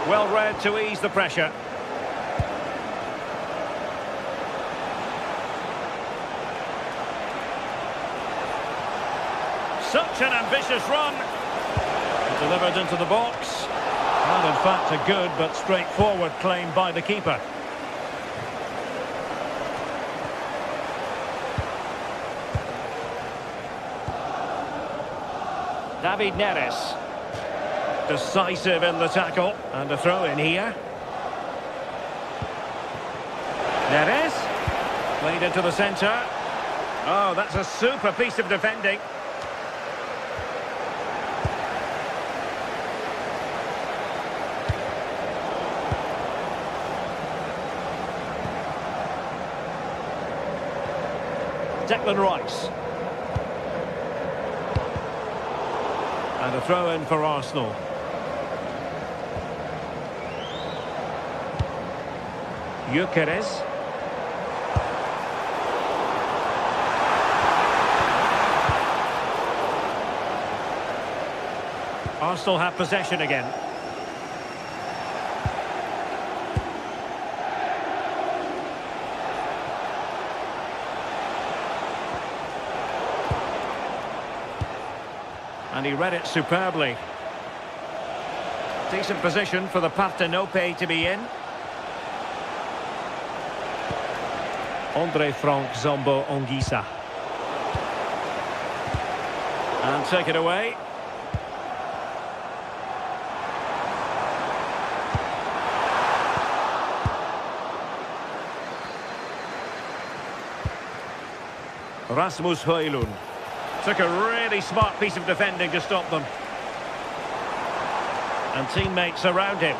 Well read to ease the pressure. Such an ambitious run. Delivered into the box. And in fact a good but straightforward claim by the keeper. David Neres. Decisive in the tackle. And a throw in here. Neres. Played into the centre. Oh, that's a super piece of defending. Declan Rice. And a throw in for Arsenal. Gyökeres. Arsenal have possession again. And he read it superbly. Decent position for the Partenope to be in. Andre Frank Zombo Ongisa. And take it away. Rasmus Højlund. Took a really smart piece of defending to stop them. And teammates around him.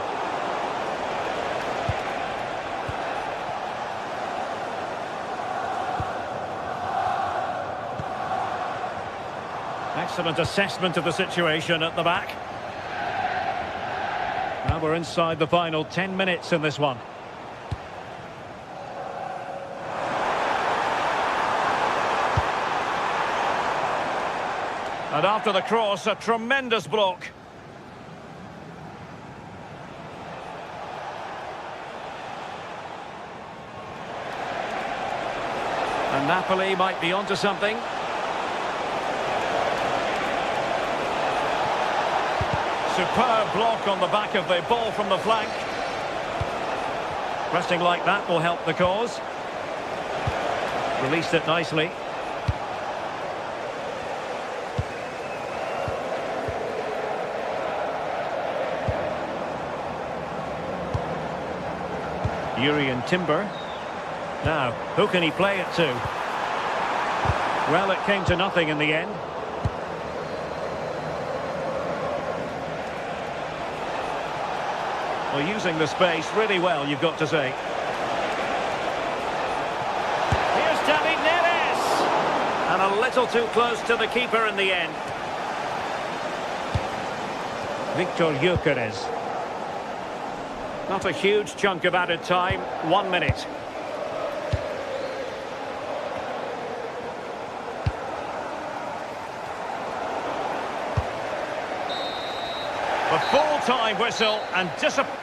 Excellent assessment of the situation at the back. Now we're inside the final 10 minutes in this one. And after the cross, a tremendous block. And Napoli might be onto something. Superb block on the back of the ball from the flank. Pressing like that will help the cause. Released it nicely. Urian Timber. Now, who can he play it to? Well, it came to nothing in the end. Well, using the space really well, you've got to say. Here's David Neres! And a little too close to the keeper in the end. Victor Gyökeres. Not a huge chunk of added time, 1 minute. The full-time whistle and disappointment.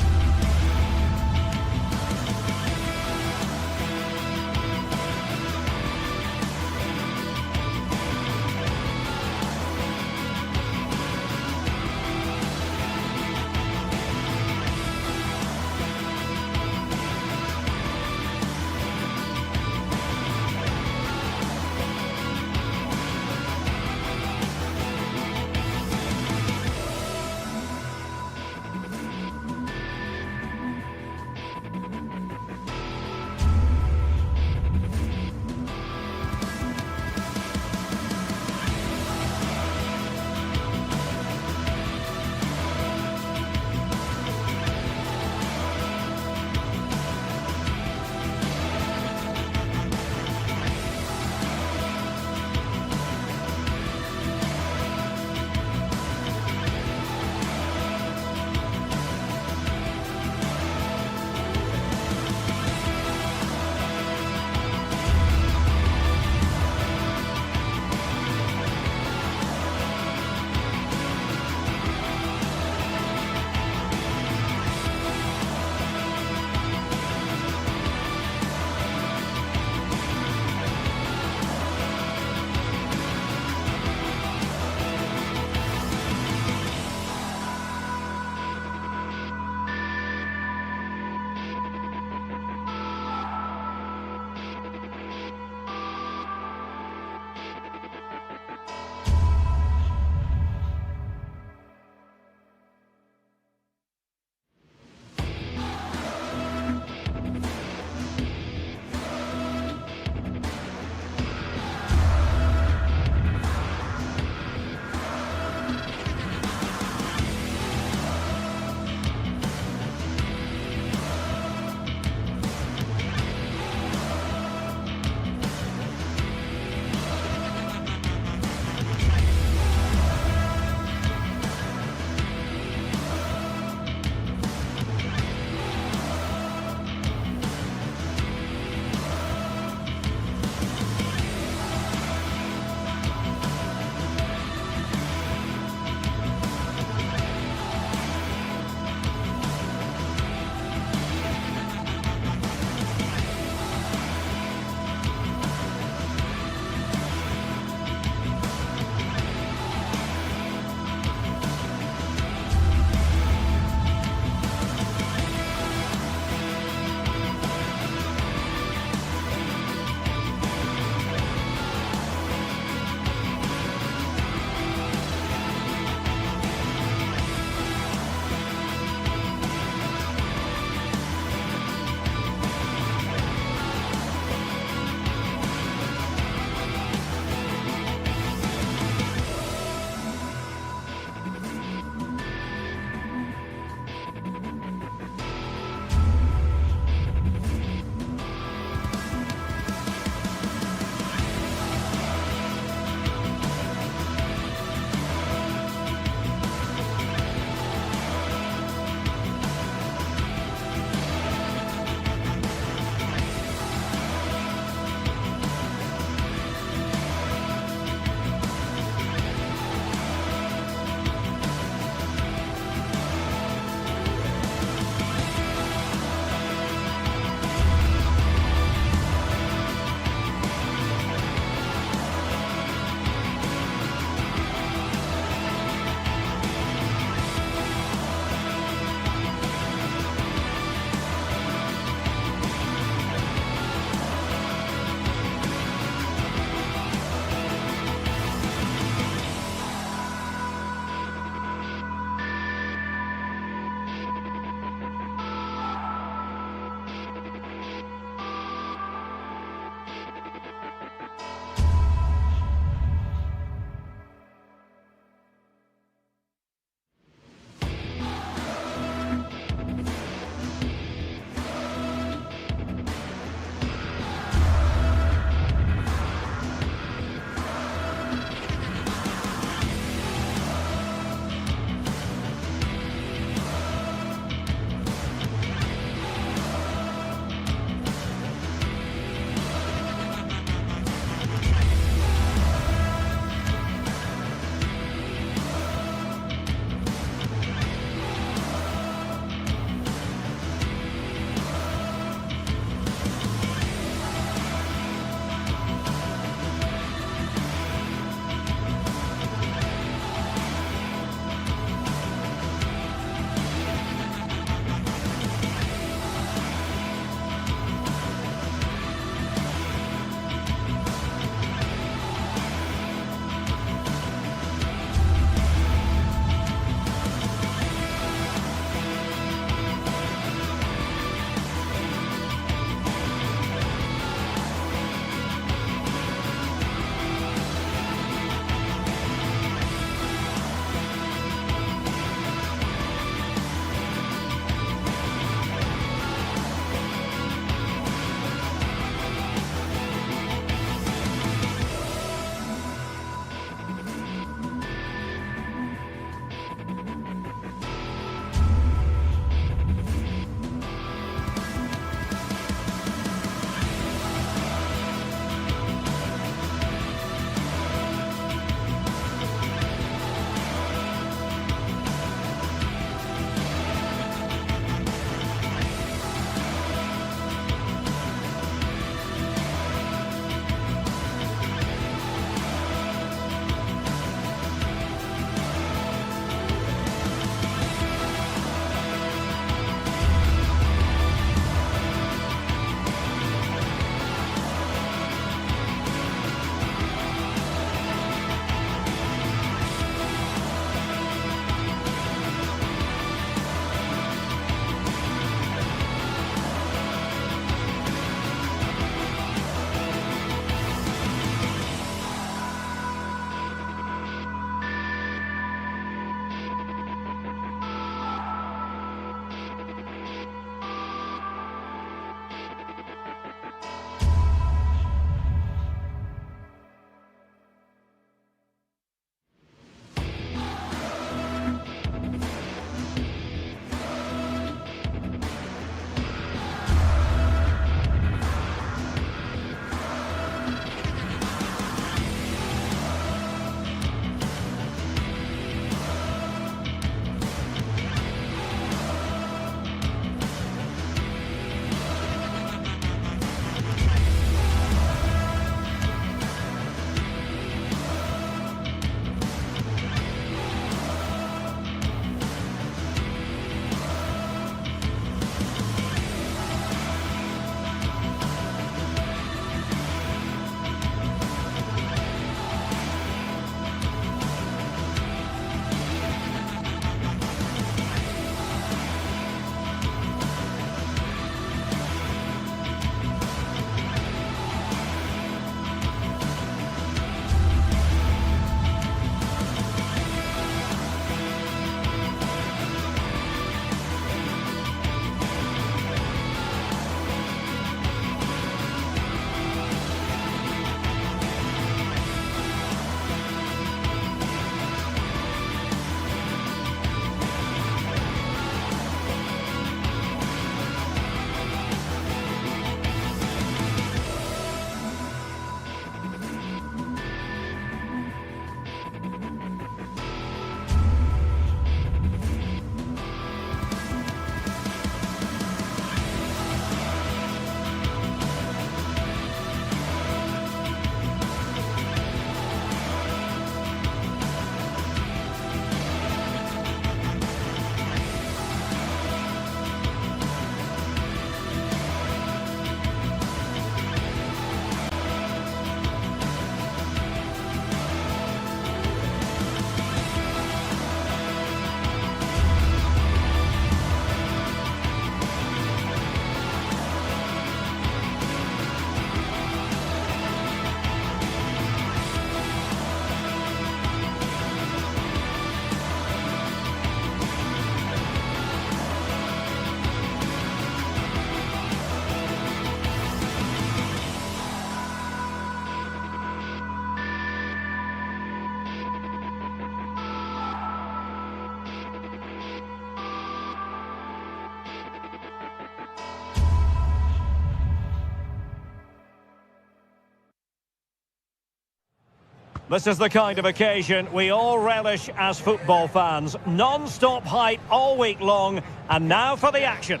This is the kind of occasion we all relish as football fans. Non-stop hype all week long, and now for the action.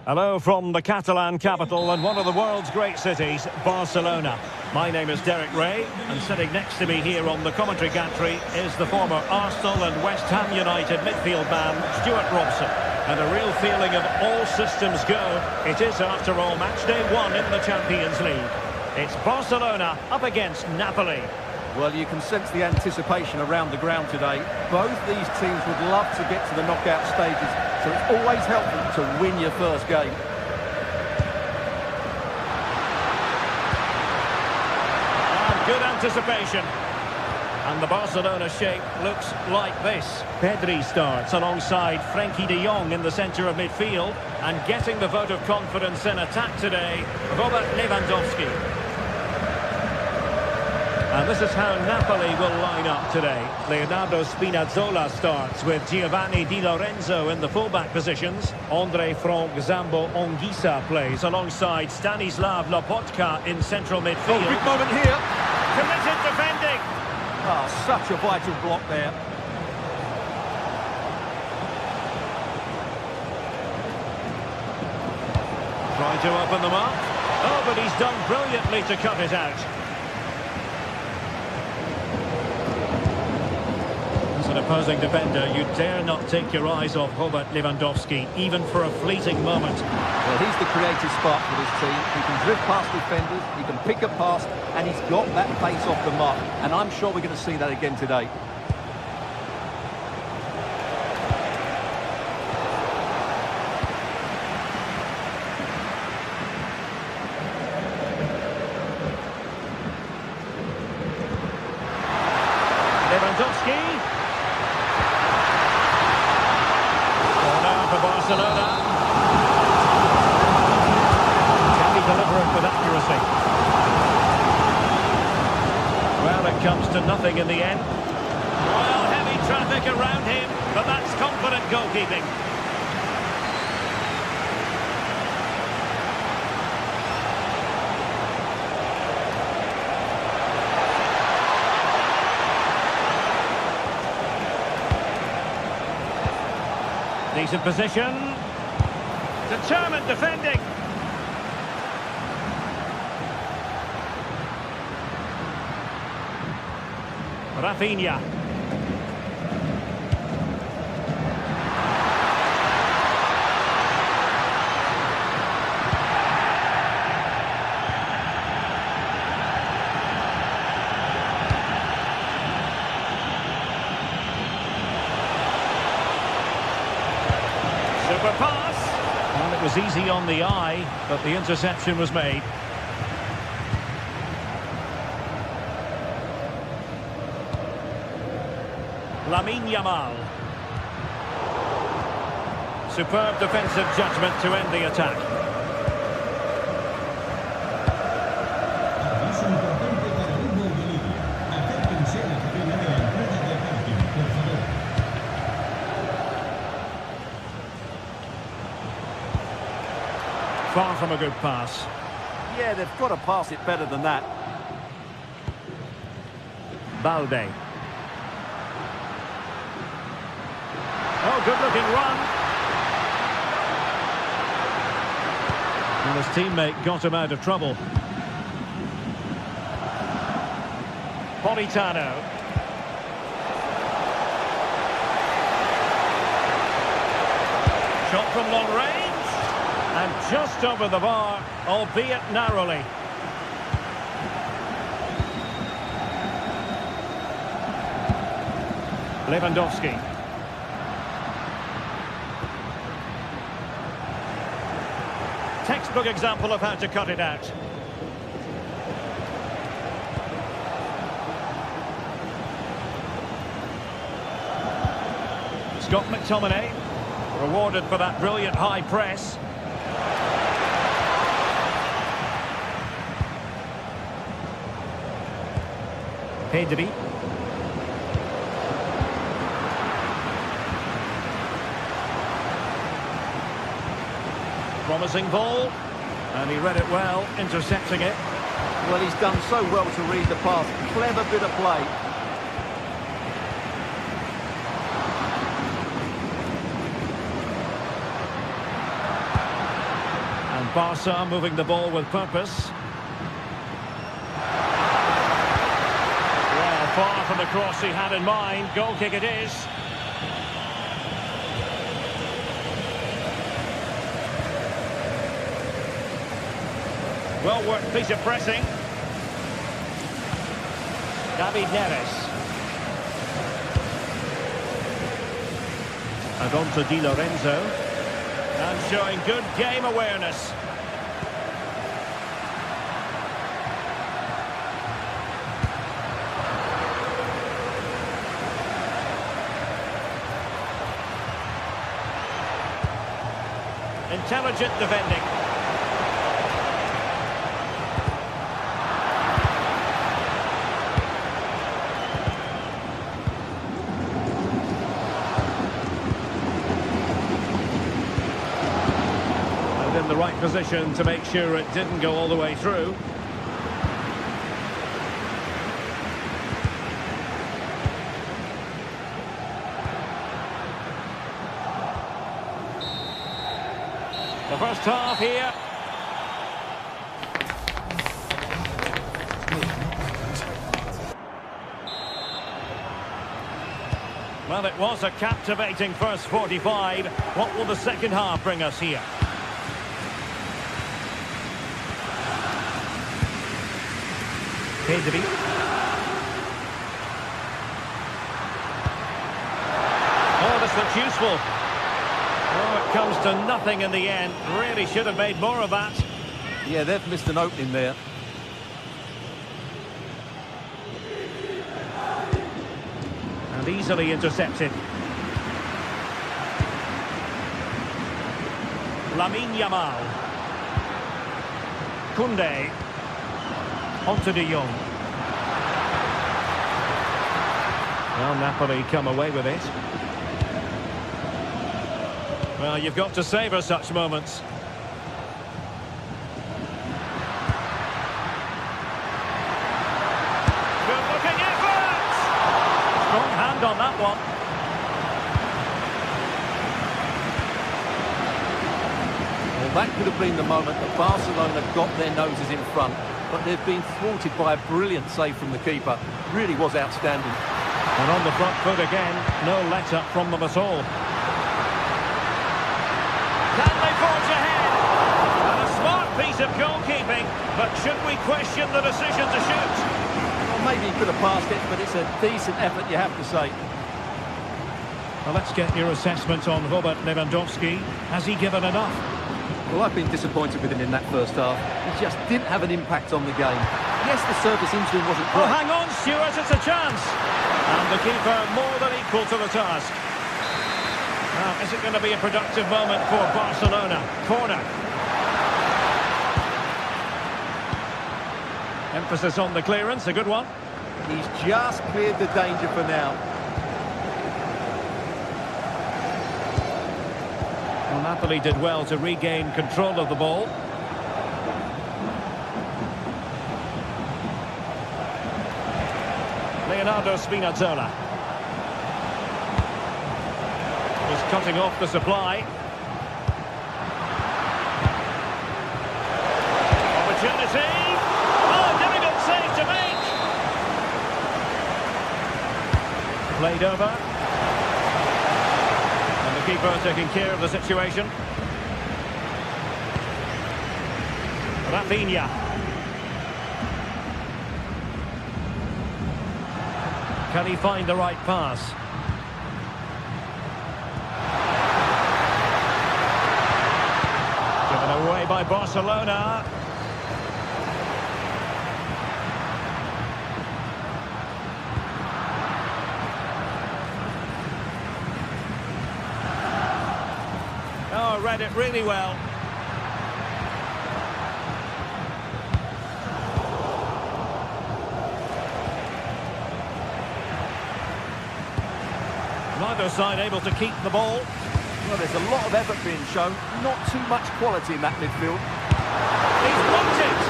Hello from the Catalan capital and one of the world's great cities, Barcelona. My name is Derek Ray, and sitting next to me here on the commentary gantry is the former Arsenal and West Ham United midfield man, Stuart Robson. And a real feeling of all systems go. It is, after all, match day 1 in the Champions League. It's Barcelona up against Napoli.
Well, you can sense the anticipation around the ground today. Both these teams would love to get to the knockout stages, so it's always helpful to win your first game.
Good anticipation. And the Barcelona shape looks like this. Pedri starts alongside Frenkie de Jong in the centre of midfield. And getting the vote of confidence in attack today, Robert Lewandowski. And this is how Napoli will line up today. Leonardo Spinazzola starts with Giovanni Di Lorenzo in the fullback positions. Andre Frank Zambo Anguissa plays alongside Stanislav Lobotka in central midfield.
Oh, big moment here.
Committed defending.
Oh, such a vital block there.
Trying to open them up. Oh, but he's done brilliantly to cut it out. As an opposing defender, you dare not take your eyes off Robert Lewandowski, even for a fleeting moment.
Well, he's the creative spark for this team. He can drift past defenders, he can pick a pass, and he's got that pace off the mark. And I'm sure we're going to see that again today.
Lewandowski. Corner for Barcelona. Can he deliver it with accuracy? Well, it comes to nothing in the end. Well, heavy traffic around him, but that's confident goalkeeping. Decent position. Determined defending. Rafinha. Super pass. Well, it was easy on the eye, but the interception was made. Lamine Yamal. Superb defensive judgment to end the attack. Far from a good pass.
Yeah, they've got to pass it better than that.
Balde. Oh, good-looking run. And his teammate got him out of trouble. Politano. Shot from long range. And just over the bar, albeit narrowly. Lewandowski. Textbook example of how to cut it out. Scott McTominay, rewarded for that brilliant high press. Pedri. Promising ball, and he read it well, intercepting it.
Well, he's done so well to read the pass. Clever bit of play.
And Barca moving the ball with purpose. Well, far from the cross he had in mind. Goal kick it is. Well worked piece of pressing. David Neres. And on to Di Lorenzo. And showing good game awareness. Intelligent defending. In the right position to make sure it didn't go all the way through. The first half here. Well, it was a captivating first 45. What will the second half bring us here? Pedri. Oh, this looks useful. Oh, it comes to nothing in the end. Really should have made more of that.
Yeah, they've missed an opening there.
And easily intercepted. Lamine Yamal. Koundé. Onto De Jong. Well, Napoli come away with it. Well, you've got to savour such moments. Good-looking effort! Strong hand on that one.
Well, that could have been the moment that Barcelona got their noses in front. But they've been thwarted by a brilliant save from the keeper. Really was outstanding.
And on the front foot again, no let-up from them at all. Can they forge ahead? And a smart piece of goalkeeping, but should we question the decision to shoot?
Well, maybe he could have passed it, but it's a decent effort, you have to say.
Well, let's get your assessment on Robert Lewandowski. Has he given enough?
Well, I've been disappointed with him in that first half. He just didn't have an impact on the game. Yes, the service into him wasn't great.
Oh, hang on, Stuart, it's a chance. And the keeper more than equal to the task. Now, is it going to be a productive moment for Barcelona? Corner. Emphasis on the clearance, a good one.
He's just cleared the danger for now.
Well, Napoli did well to regain control of the ball. Leonardo Spinazzola. Just cutting off the supply. Opportunity. Oh, difficult save to make. Played over. And the keeper taking care of the situation. Rafinha. Can he find the right pass? Given away by Barcelona. Oh, read it really well. Neither side able to keep the ball.
Well, there's a lot of effort being shown, not too much quality in that midfield.
He's blocked it.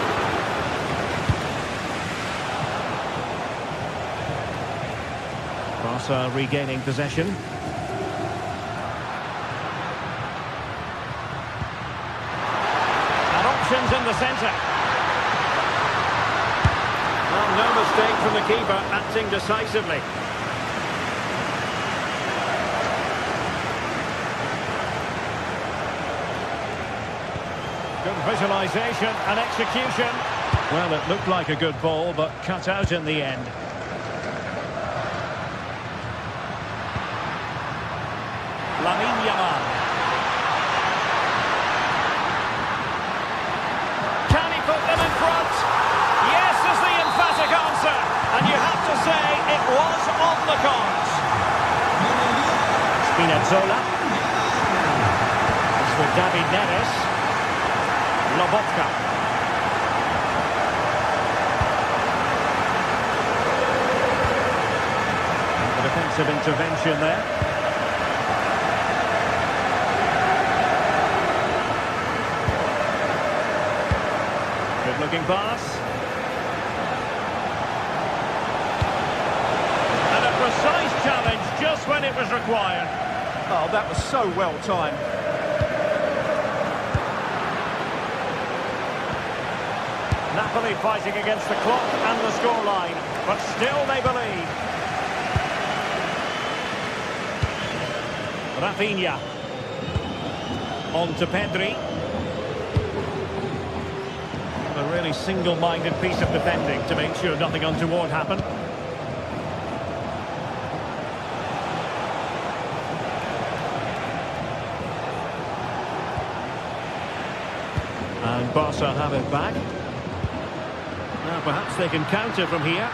Barca regaining possession. And options in the centre. Well, no mistake from the keeper, acting decisively. Good visualisation and execution. Well, it looked like a good ball, but cut out in the end. Lamine Yamal. Can he put them in front? Yes is the emphatic answer. And you have to say it was on the cards. Spinazzola. It's with David Neres. Lobotka. The defensive intervention there. Good looking pass. And a precise challenge just when it was required.
Oh, that was so well timed.
Napoli fighting against the clock and the scoreline, but still they believe. Rafinha. On to Pedri. A really single-minded piece of defending to make sure nothing untoward happened. And Barca have it back. Now perhaps they can counter from here.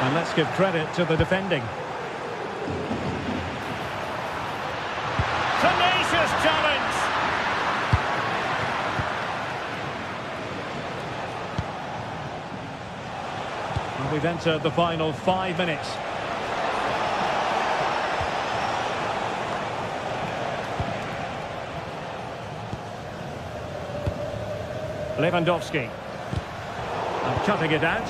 And let's give credit to the defending. Tenacious challenge! Well, we've entered the final 5 minutes. Lewandowski. And cutting it out.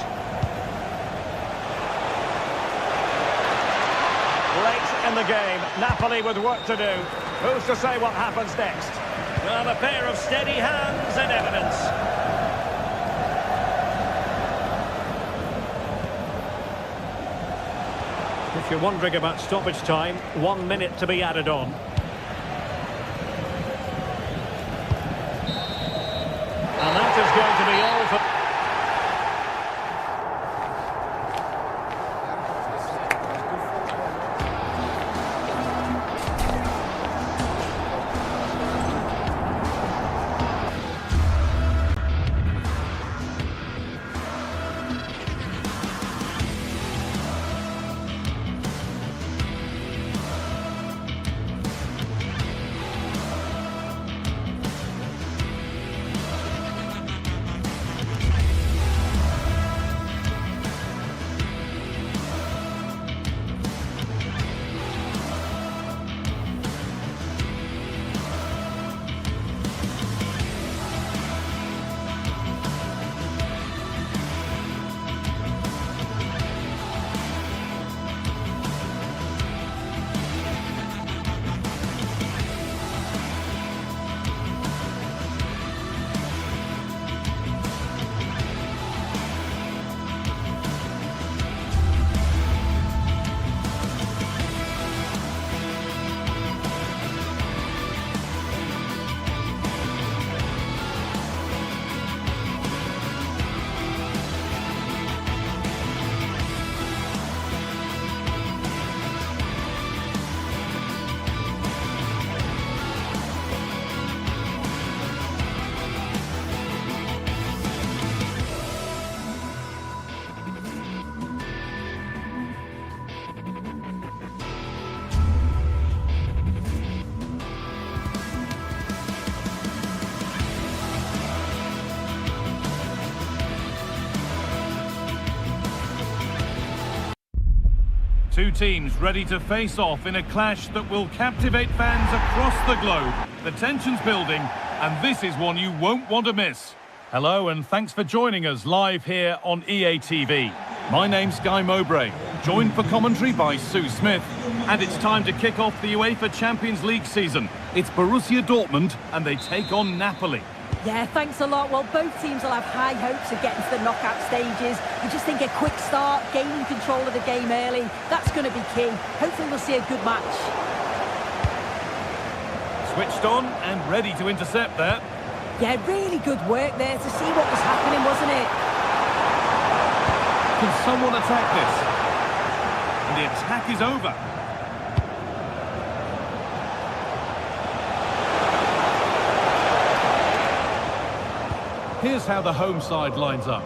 Late in the game, Napoli with work to do. Who's to say what happens next? Well, a pair of steady hands in evidence. If you're wondering about stoppage time, 1 minute to be added on. And that is going to be all for...
Two teams ready to face off in a clash that will captivate fans across the globe. The tension's building, and this is one you won't want to miss. Hello, and thanks for joining us live here on EA TV. My name's Guy Mowbray, joined for commentary by Sue Smith. And it's time to kick off the UEFA Champions League season. It's Borussia Dortmund and they take on Napoli.
Yeah, thanks a lot. Well, both teams will have high hopes of getting to the knockout stages. You just think a quick start, gaining control of the game early, that's going to be key. Hopefully we'll see a good match.
Switched on and ready to intercept there.
Yeah, really good work there to see what was happening, wasn't it?
Can someone attack this? And the attack is over. Here's how the home side lines up.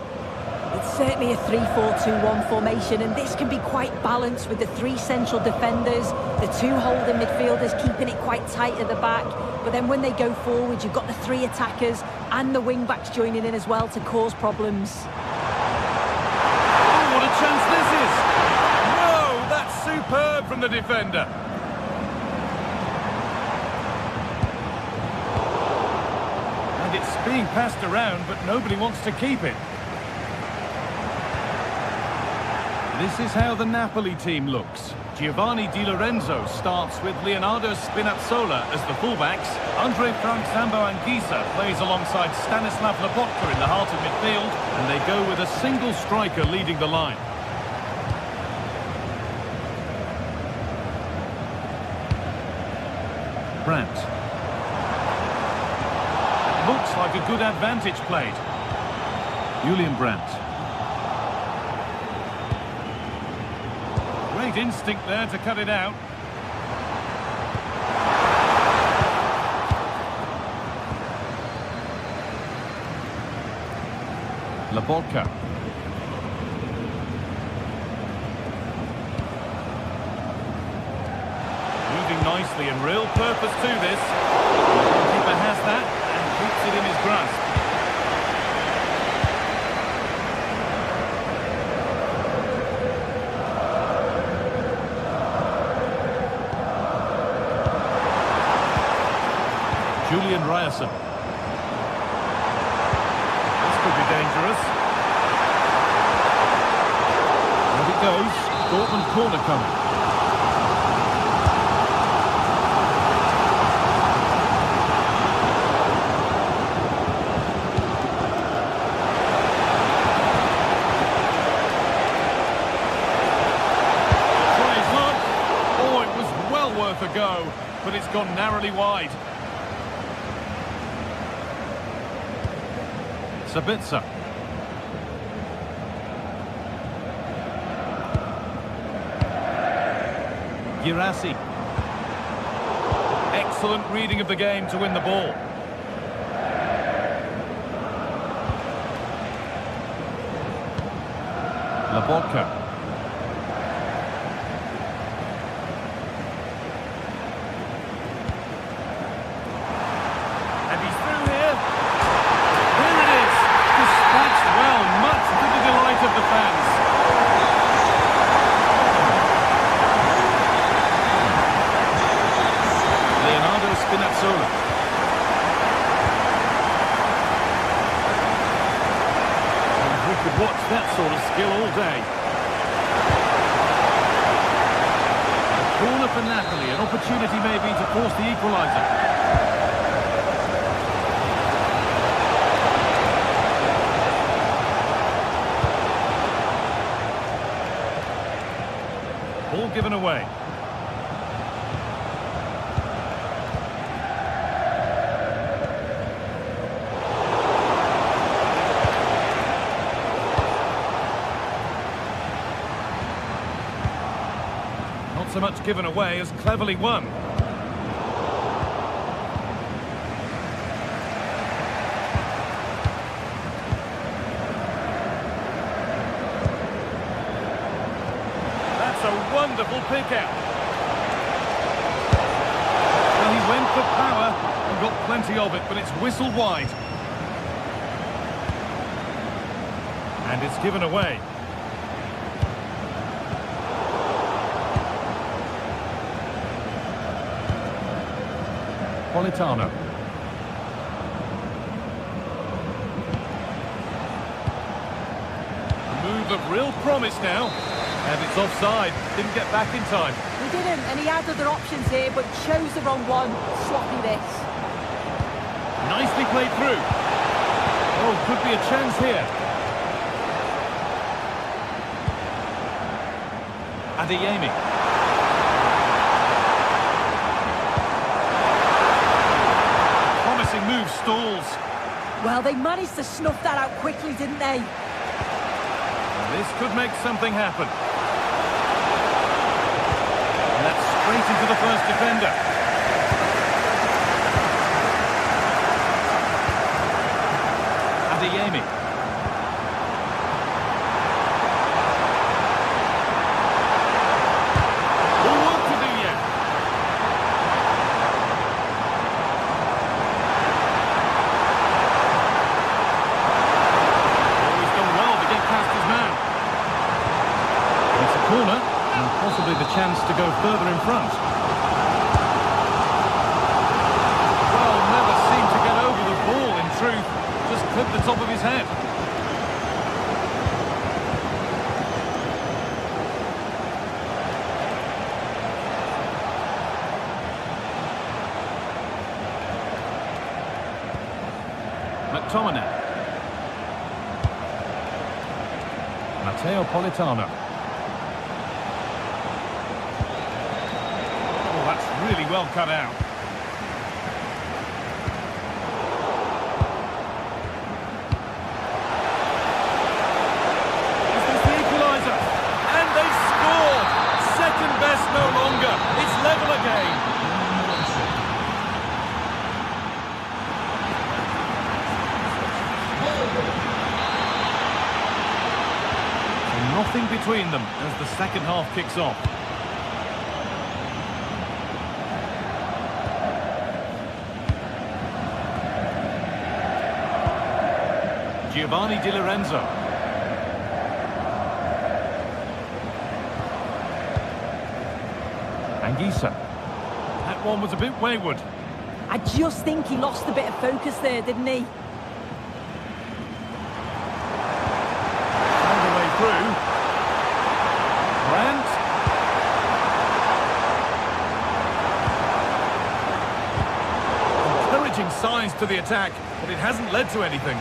It's certainly a 3-4-2-1 formation, and this can be quite balanced with the three central defenders, the two holding midfielders keeping it quite tight at the back. But then when they go forward, you've got the three attackers and the wing-backs joining in as well to cause problems.
Oh, what a chance this is! No, that's superb from the defender. And it's being passed around, but nobody wants to keep it. This is how the Napoli team looks. Giovanni Di Lorenzo starts with Leonardo Spinazzola as the fullbacks. Andre Frank Zambo Anguissa plays alongside Stanislav Lobotka in the heart of midfield, and they go with a single striker leading the line. Brandt. Looks like a good advantage played. Julian Brandt. Great instinct there to cut it out. Lobotka. Moving nicely and real purpose to this. The goalkeeper has that and keeps it in his grasp. Julian Ryerson. This could be dangerous. And it goes. Dortmund corner coming. Try his luck. Oh, it was well worth a go, but it's gone narrowly wide. Sabitzer. Girassi. Excellent reading of the game to win the ball. Lobotka. Spinazzola. And we could watch that sort of skill all day. A corner for Napoli, an opportunity maybe to force the equaliser. Ball given away. So much given away as cleverly won. That's a wonderful pick out. Well, he went for power and got plenty of it, but it's whistled wide. And it's given away. Politano. The move of real promise now. And it's offside. Didn't get back in time.
He didn't, and he had other options here, but chose the wrong one. Sloppy this.
Nicely played through. Oh, could be a chance here. Adeyemi. Promising move stalls.
Well, they managed to snuff that out quickly, didn't they?
This could make something happen. And that's straight into the first defender. Adeyemi. All work to do yet. Always done well to get past his man. It's a corner, and possibly the chance to go further in front. Well, never seemed to get over the ball, in truth. Just clipped the top of his head. McTominay. Matteo Politano. Oh, that's really well cut out. Is this the equaliser? And they've scored! Second best no longer. It's level again. Nothing between them as the second half kicks off. Giovanni Di Lorenzo. Anguissa. That one was a bit wayward.
I just think he lost a bit of focus there, didn't he?
All the way through. Grant. Encouraging signs to the attack, but it hasn't led to anything.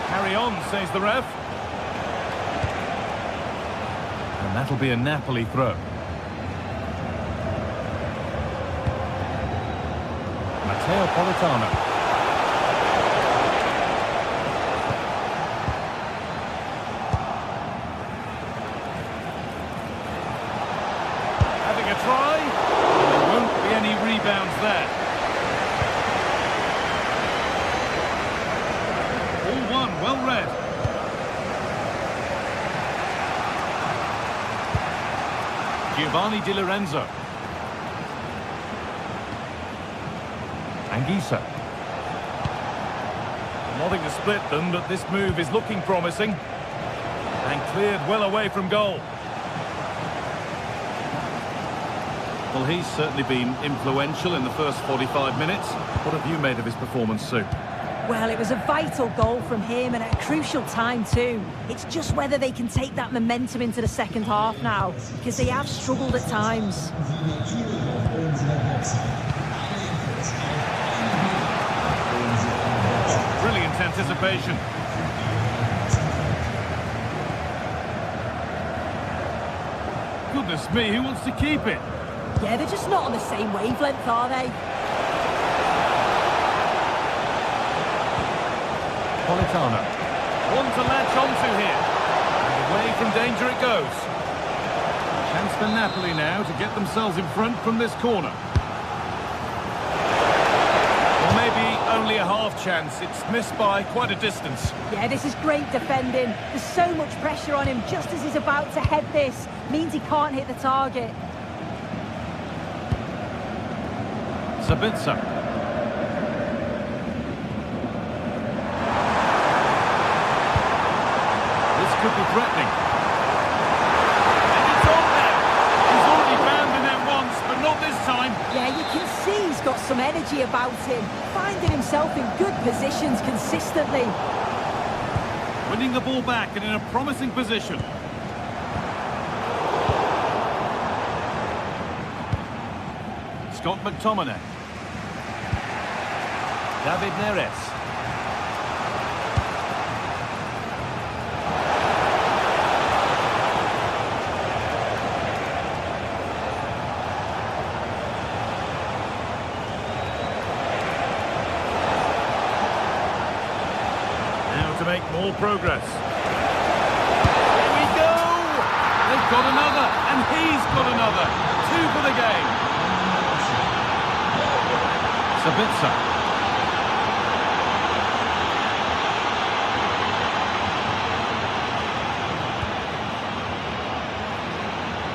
Carry on, says the ref. And that'll be a Napoli throw. Matteo Politano. Having a try. There won't be any rebounds there. All one, well read. Giovanni Di Lorenzo. Anguissa. Nothing to split them, but this move is looking promising. And cleared well away from goal. Well, he's certainly been influential in the first 45 minutes. What have you made of his performance, Sue?
Well, it was a vital goal from him and at a crucial time too. It's just whether they can take that momentum into the second half now, because they have struggled at times.
Brilliant anticipation. Goodness me, who wants to keep it?
Yeah, they're just not on the same wavelength, are they?
Politano. One to latch onto here. And away from danger it goes. Chance for Napoli now to get themselves in front from this corner. Or maybe only a half chance. It's missed by quite a distance.
Yeah, this is great defending. There's so much pressure on him just as he's about to head this. Means he can't hit the target.
Sabitzer. This could be threatening. And it's on there. He's already found the net once, but not this time.
Yeah, you can see he's got some energy about him, finding himself in good positions consistently.
Winning the ball back and in a promising position. Scott McTominay. David Neres. Now to make more progress. Here we go! They've got another, and he's got another. 2 for the game. Sabitzer.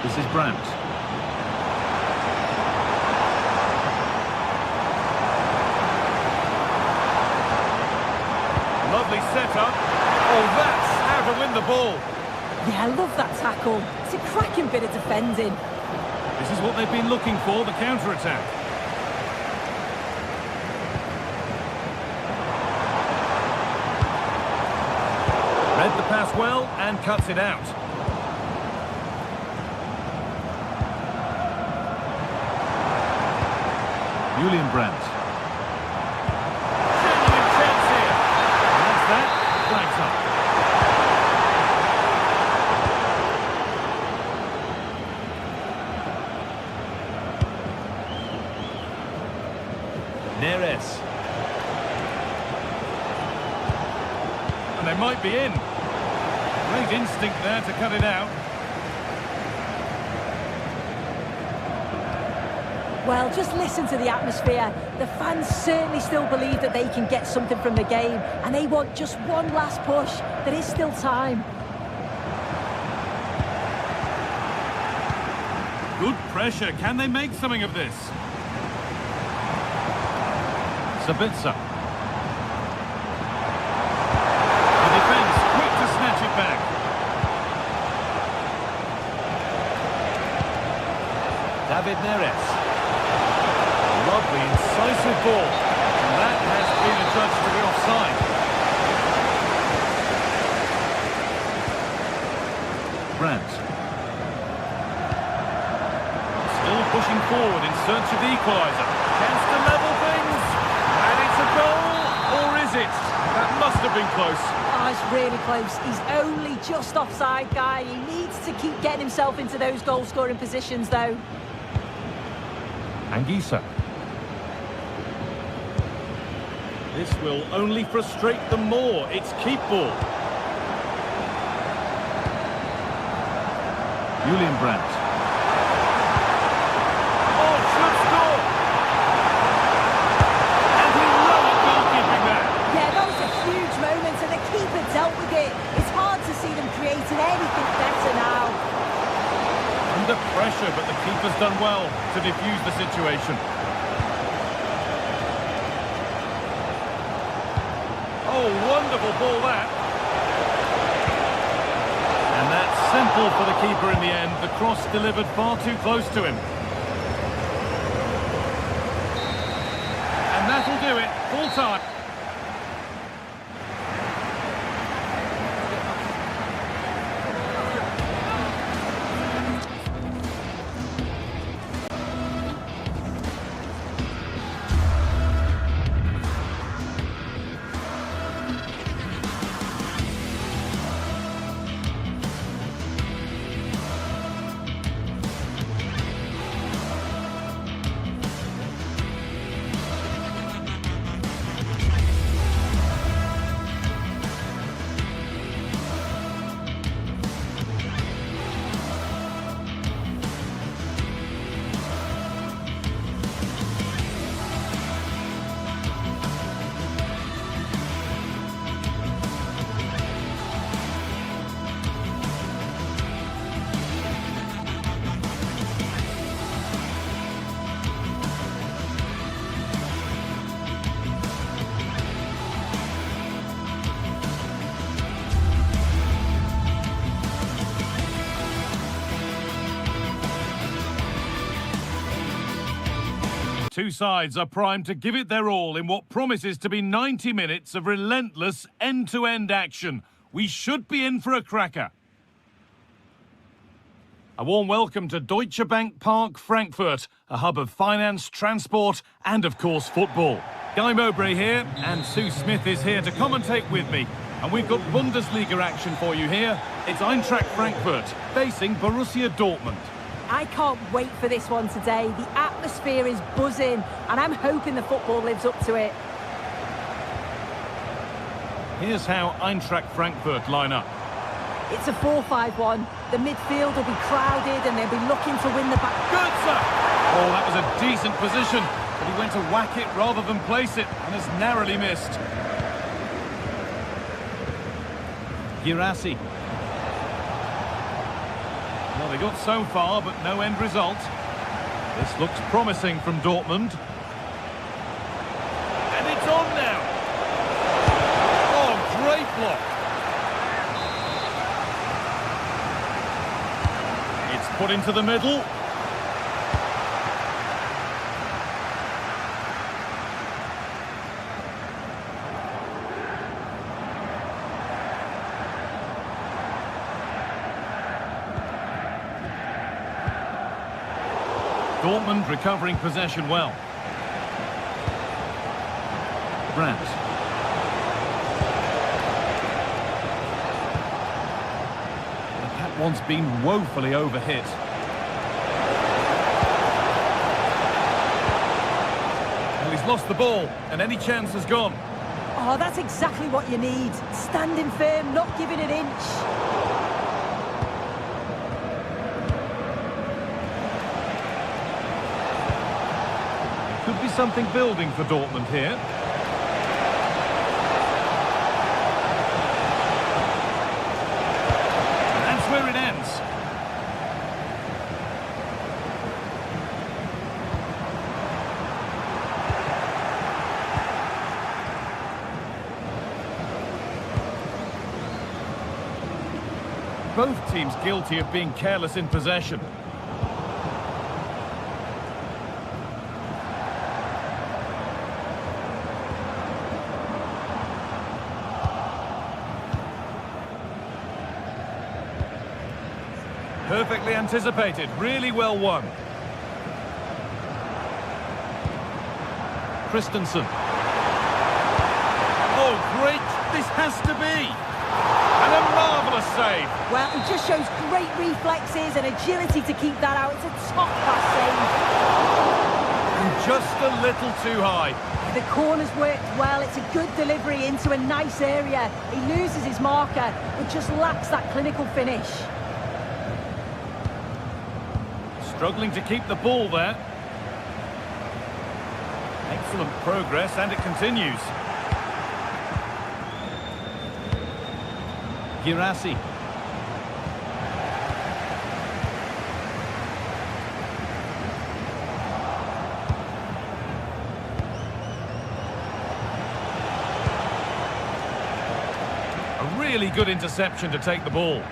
This is Brandt. Lovely setup. Oh, that's how to win the ball.
Yeah, I love that tackle. It's a cracking bit of defending.
This is what they've been looking for, the counter-attack. Read the pass well and cuts it out. Julian Brandt. Genuine chance here. And that's that. Flags up. Neres. And they might be in. Great instinct there to cut it out.
Well, just listen to the atmosphere. The fans certainly still believe that they can get something from the game, and they want just one last push. There is still time.
Good pressure. Can they make something of this? Sabitzer. The defence quick to snatch it back. David Neres. Lovely, incisive ball. And that has been adjudged to be offside. Brandt. Still pushing forward in search of the equaliser. Chance to level things. And it's a goal, or is it? That must have been close.
Oh, it's really close. He's only just offside, guy. He needs to keep getting himself into those goal-scoring positions, though.
Anguissa. This will only frustrate them more. It's keep ball. Julian Brandt. Oh, should score! And he lowered goalkeeping there.
Yeah, that was a huge moment, and the keeper dealt with it. It's hard to see them creating anything better now.
Under pressure, but the keeper's done well to defuse the situation. Oh, wonderful ball that. And that's simple for the keeper in the end. The cross delivered far too close to him. And that'll do it. Full time. Two sides are primed to give it their all in what promises to be 90 minutes of relentless end-to-end action. We should be in for a cracker. A warm welcome to Deutsche Bank Park, Frankfurt, a hub of finance, transport, and of course football. Guy Mowbray here, and Sue Smith is here to commentate with me. And we've got Bundesliga action for you here. It's Eintracht Frankfurt facing Borussia Dortmund.
I can't wait for this one today. The atmosphere is buzzing, and I'm hoping the football lives up to it.
Here's how Eintracht Frankfurt line up.
It's a 4-5-1. The midfield will be crowded, and they'll be looking to win the back.
Goetze! Oh, that was a decent position, but he went to whack it rather than place it, and has narrowly missed. Girassi. Well, they got so far, but no end result. This looks promising from Dortmund. And it's on now. Oh, great block. It's put into the middle. Dortmund recovering possession well. Brandt. That one's been woefully overhit. Well, he's lost the ball, and any chance has gone.
Oh, that's exactly what you need. Standing firm, not giving an inch.
Could be something building for Dortmund here. And that's where it ends. Both teams guilty of being careless in possession. Perfectly anticipated, really well won. Christensen. Oh, great! This has to be! And a marvellous save!
Well, it just shows great reflexes and agility to keep that out. It's a top-class save.
And just a little too high.
The corner's worked well. It's a good delivery into a nice area. He loses his marker, but just lacks that clinical finish.
Struggling to keep the ball there. Excellent progress, and it continues. Girassi. A really good interception to take the ball.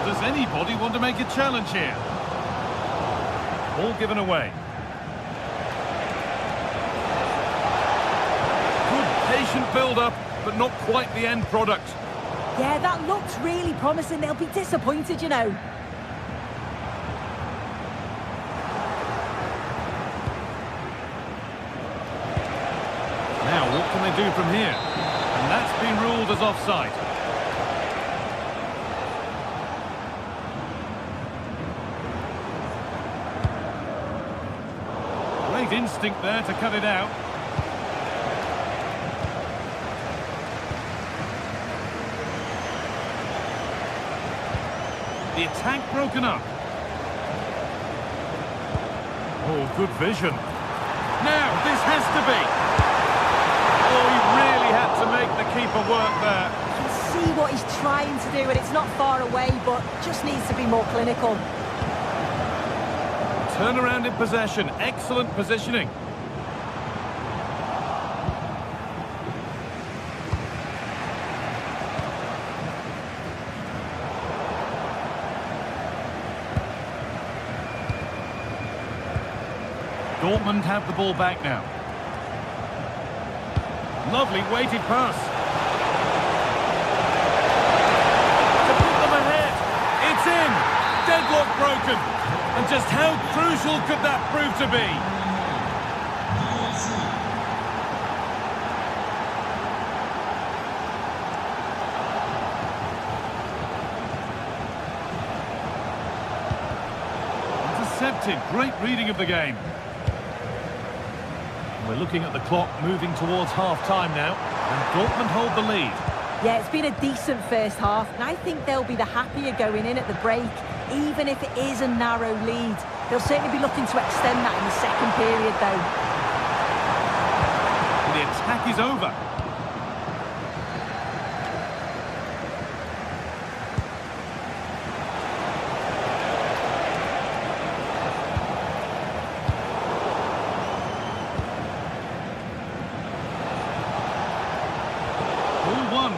Does anybody want to make a challenge here? Ball given away. Good patient build-up, but not quite the end product.
Yeah, that looks really promising. They'll be disappointed, you know.
Now, what can they do from here? And that's been ruled as offside. Great instinct there to cut it out. The attack broken up. Oh, good vision. Now, this has to be. Oh, he really had to make the keeper work there.
You can see what he's trying to do, and it's not far away, but just needs to be more clinical.
Turnaround in possession. Excellent positioning. Dortmund have the ball back now. Lovely weighted pass. To put them ahead. It's in. Deadlock broken. And just how crucial could that prove to be? Intercepted. Great reading of the game. We're looking at the clock moving towards half-time now, and Dortmund hold the lead.
Yeah, it's been a decent first half, and I think they'll be the happier going in at the break, even if it is a narrow lead. They'll certainly be looking to extend that in the second period, though.
The attack is over.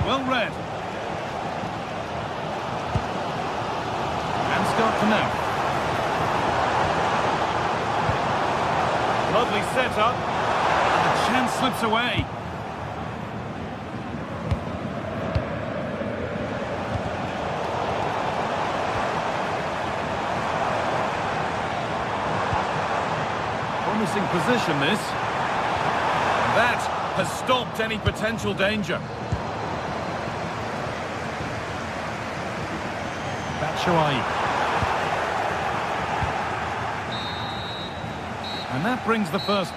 Well read. And start for now. Lovely setup. And the chance slips away. Promising position, this. That has stopped any potential danger. And that brings the first.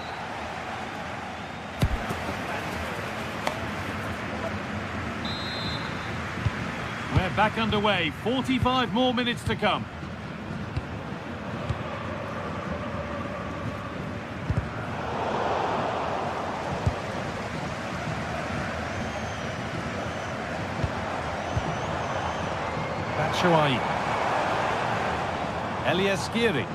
We're back underway. 45 more minutes to come. Batshuayi. Eliaskiri.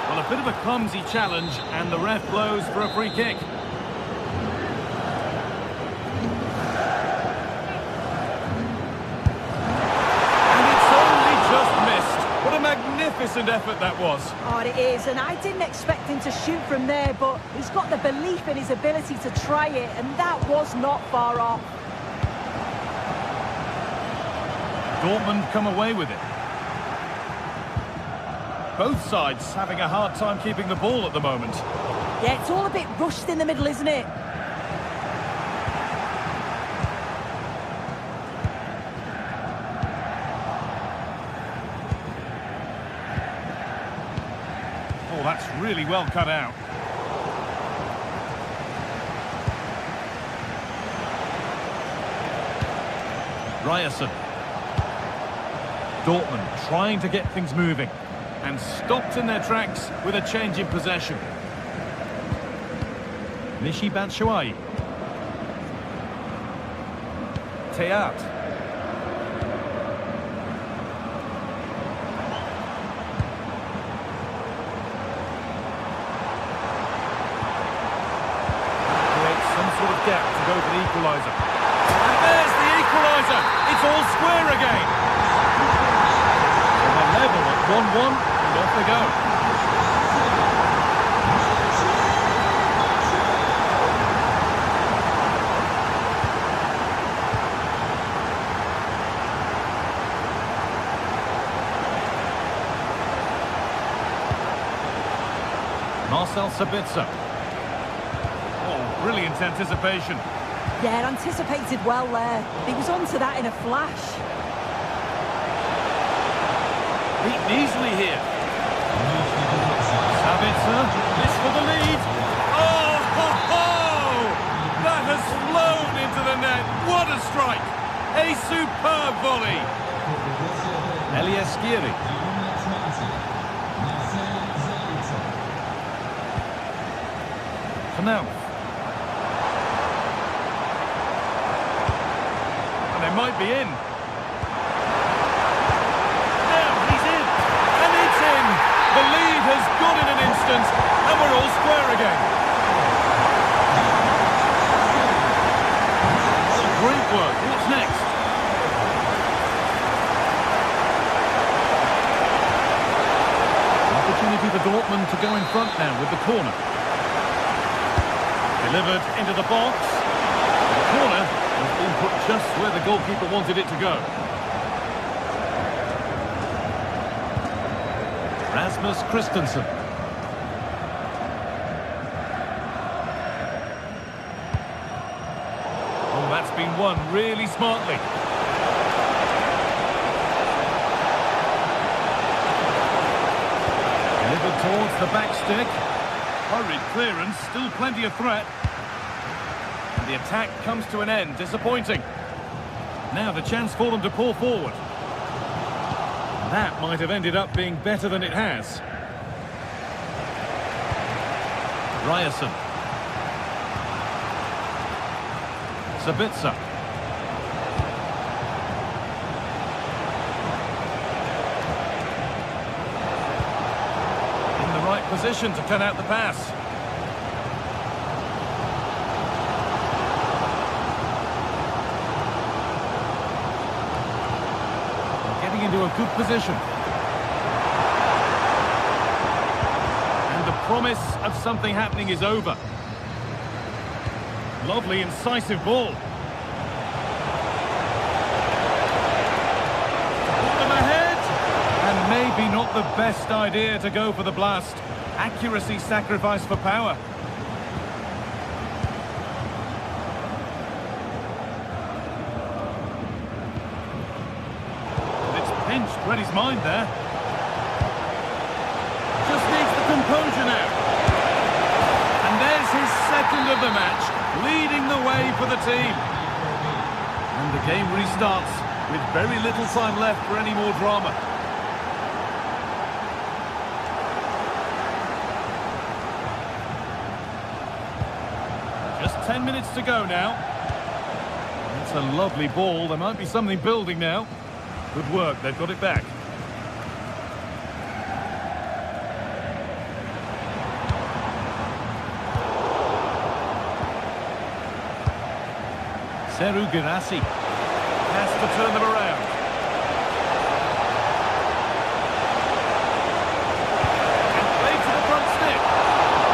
Well, a bit of a clumsy challenge, and the ref blows for a free kick. And it's only just missed. What a magnificent effort that was.
Oh, it is, and I didn't expect him to shoot from there, but he's got the belief in his ability to try it, and that was not far off.
Dortmund come away with it. Both sides having a hard time keeping the ball at the moment.
Yeah, it's all a bit rushed in the middle, isn't it?
Oh, that's really well cut out. Ryerson. Dortmund trying to get things moving. And stopped in their tracks with a change in possession. Michy Batshuayi. Teat. Creates some sort of gap to go for the equaliser. And there's the equaliser! It's all square again! And they're level at 1-1. Off they go. Marcel Sabitzer. Oh, brilliant anticipation.
Yeah, anticipated well there. He was onto that in a flash.
Beaten easily here. Sabitzer, this for the lead. Oh, ho, ho! That has flown into the net. What a strike! A superb volley. Eliaskiri. Now. And they might be in. The lead has gone in an instant, and we're all square again. Oh, great work. What's next? Opportunity for Dortmund to go in front now with the corner. Delivered into the box. The corner has been put just where the goalkeeper wanted it to go. Rasmus Christensen. Oh, that's been won really smartly. Delivered towards the back stick. Hurried clearance, still plenty of threat. And the attack comes to an end, disappointing. Now the chance for them to pull forward. That might have ended up being better than it has. Ryerson. Sabitzer. In the right position to cut out the pass. Getting into a good position. And the promise of something happening is over. Lovely, incisive ball. Put them ahead! And maybe not the best idea to go for the blast. Accuracy sacrificed for power. It's pinched, read his mind there. Just needs the composure now. And there's his second of the match. Leading the way for the team. And the game restarts with very little time left for any more drama. Just 10 minutes to go now. That's a lovely ball. There might be something building now. Good work, they've got it back. Seru Girassi has to turn them around. And played to the front stick.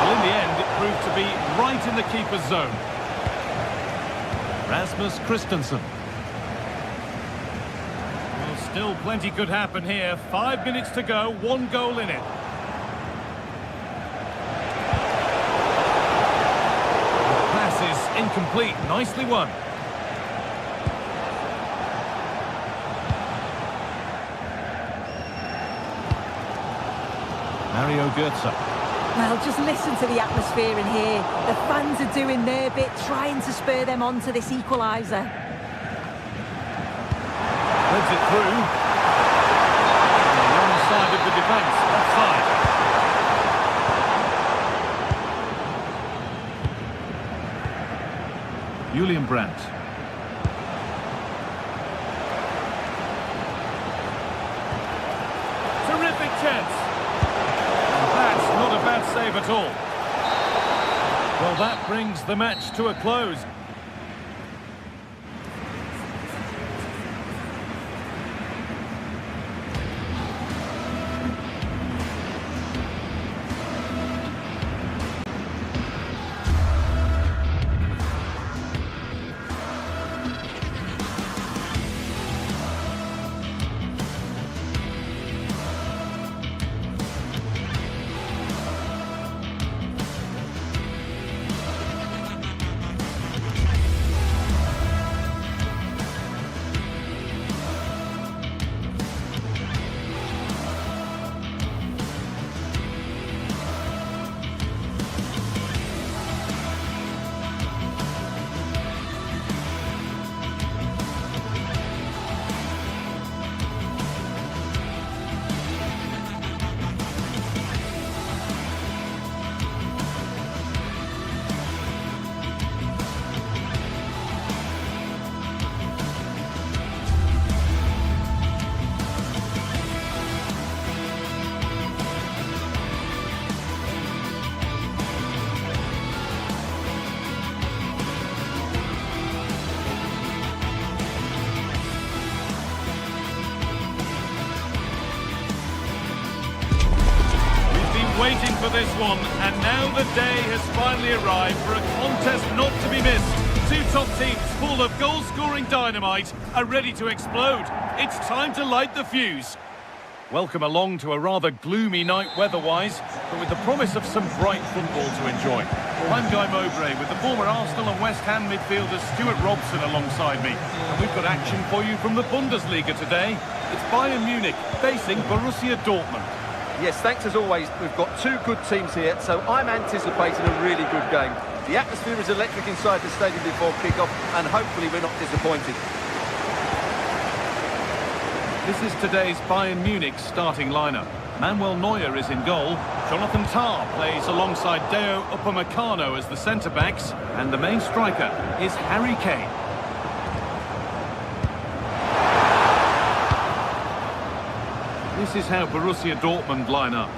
Well, in the end, it proved to be right in the keeper's zone. Rasmus Christensen. Well, still plenty could happen here. 5 minutes to go, 1 goal in it. The pass is incomplete, nicely won. Mario Götze.
Well, just listen to the atmosphere in here. The fans are doing their bit, trying to spur them on to this equaliser.
Threads it through. On the wrong side of the defence, offside. Julian Brandt. Terrific chance. Not a bad save at all. Well, that brings the match to a close. waiting for this one, and now the day has finally arrived for a contest not to be missed. Two top teams full of goal-scoring dynamite are ready to explode. It's time to light the fuse. Welcome along to a rather gloomy night weather-wise, but with the promise of some bright football to enjoy. I'm Guy Mowbray with the former Arsenal and West Ham midfielder Stuart Robson alongside me. And we've got action for you from the Bundesliga today. It's Bayern Munich facing Borussia Dortmund.
Yes, thanks as always. We've got two good teams here, so I'm anticipating a really good game. The atmosphere is electric inside the stadium before kick-off, and hopefully we're not disappointed.
This is today's Bayern Munich starting lineup. Manuel Neuer is in goal. Jonathan Tah plays alongside Deo Upamecano as the centre-backs. And the main striker is Harry Kane. This is how Borussia Dortmund line up.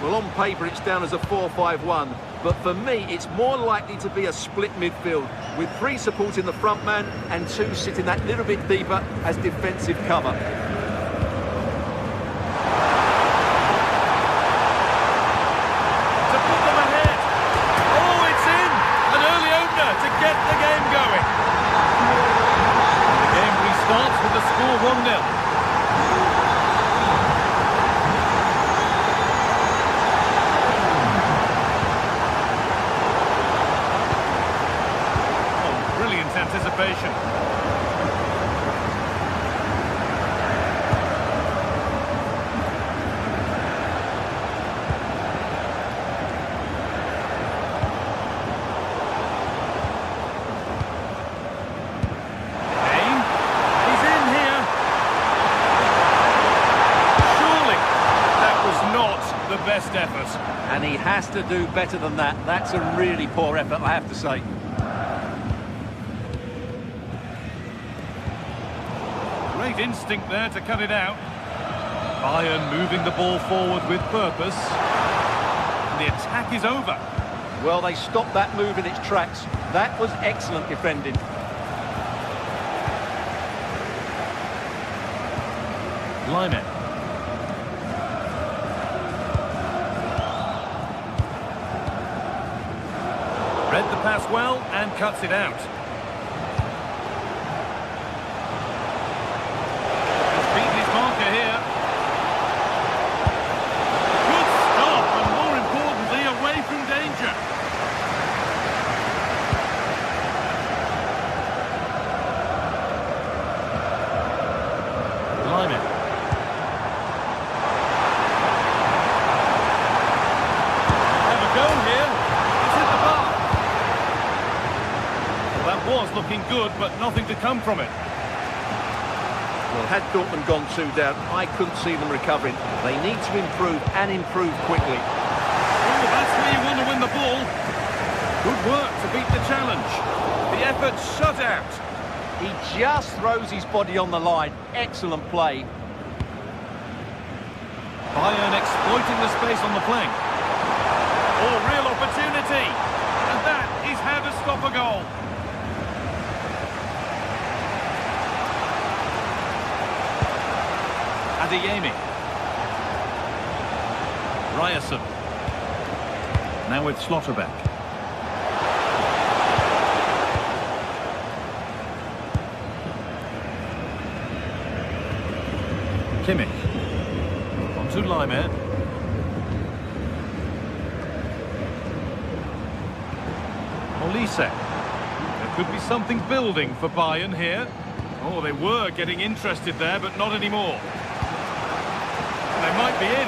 Well, on paper it's down as a 4-5-1, but for me it's more likely to be a split midfield, with three supporting the front man and two sitting that little bit deeper as defensive cover.
Starts with the score 1-0. Oh, brilliant anticipation. Best effort.
And he has to do better than that. That's a really poor effort, I have to say.
Great instinct there to cut it out. Bayern moving the ball forward with purpose. And the attack is over.
Well, they stopped that move in its tracks. That was excellent defending.
Lyman. Read the pass well and cuts it out. He's beaten his marker here. Good stop, and more importantly, away from danger. Lyman. Have a go here. It's hit the bar. That was looking good, but nothing to come from it.
Well, had Dortmund gone 2 down, I couldn't see them recovering. They need to improve, and improve quickly.
Oh, that's where you want to win the ball. Good work to beat the challenge. The effort shut out.
He just throws his body on the line. Excellent play.
Bayern exploiting the space on the flank. Oh, real opportunity. And that is how to stop a goal. Adeyemi. Ryerson. Now with Schlotterbeck. Kimmich. On to Lyman. Olise. There could be something building for Bayern here. Oh, they were getting interested there, but not anymore. They might be in.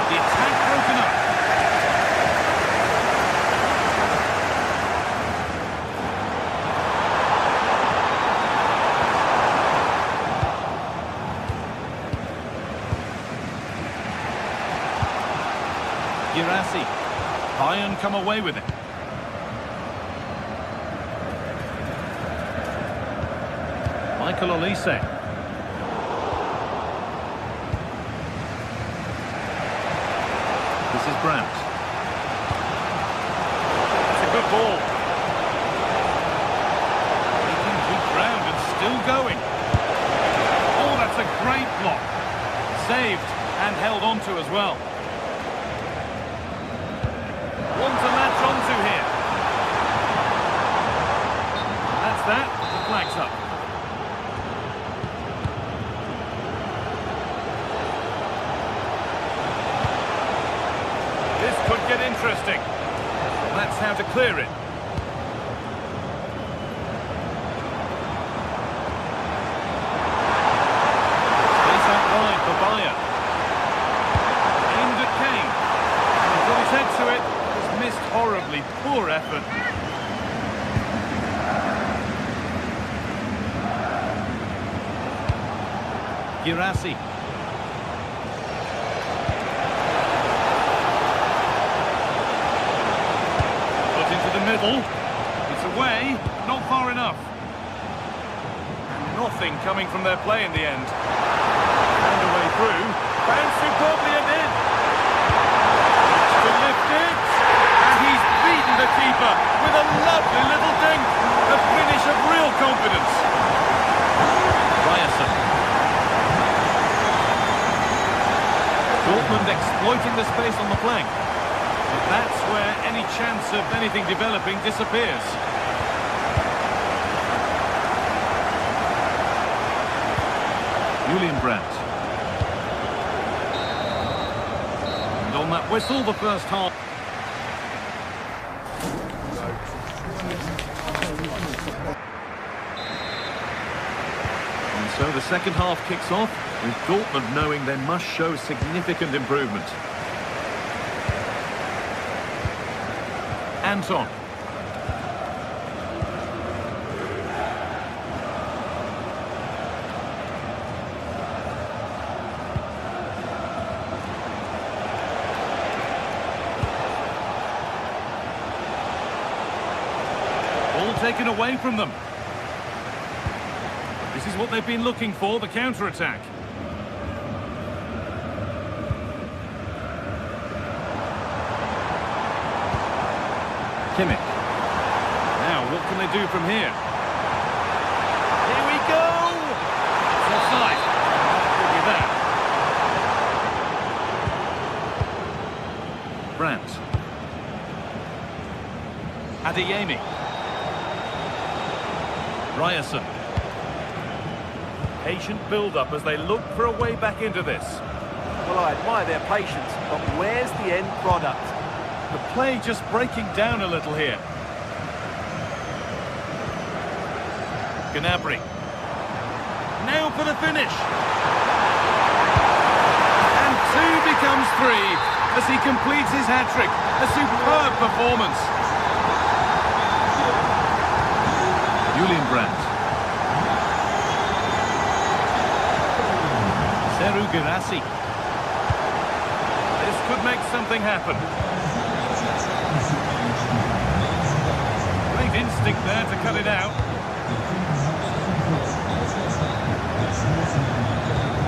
The attack broken up. Girassi. Bayern come away with it. Michael Olise. This is Brandt. It's a good ball. Making good ground and still going. Oh, that's a great block. Saved. and held onto as well. One to latch onto here. That's that. The flag's up. This could get interesting. That's how to clear it. Space out wide for Bayer. Aimed at Kane. He's got his head to it. Just missed horribly. Poor effort. Girassi. Put into the middle. It's away, not far enough. And nothing coming from their play in the end. Found a way through. Bounced superbly and in. To lift it. And he's beaten the keeper with a lovely little dink. A finish of real confidence. Ryerson. Dortmund exploiting the space on the flank. But that's where any chance of anything developing disappears. Julian Brandt. And on that whistle, the first half. And so the second half kicks off, with Dortmund knowing they must show significant improvement. Anton. Ball taken away from them. This is what they've been looking for, the counter-attack. Kimmich. Now, what can they do from here? Here we go! It's offside. Could be that. Brandt. Adeyemi. Ryerson. Patient build-up as they look for a way back into this.
Well, I admire their patience, but where's the end product?
The play just breaking down a little here. Gnabry. Now for the finish. And 2 becomes 3 as he completes his hat-trick. A superb performance. Julian Brandt. Girassi. This could make something happen. Great instinct there to cut it out.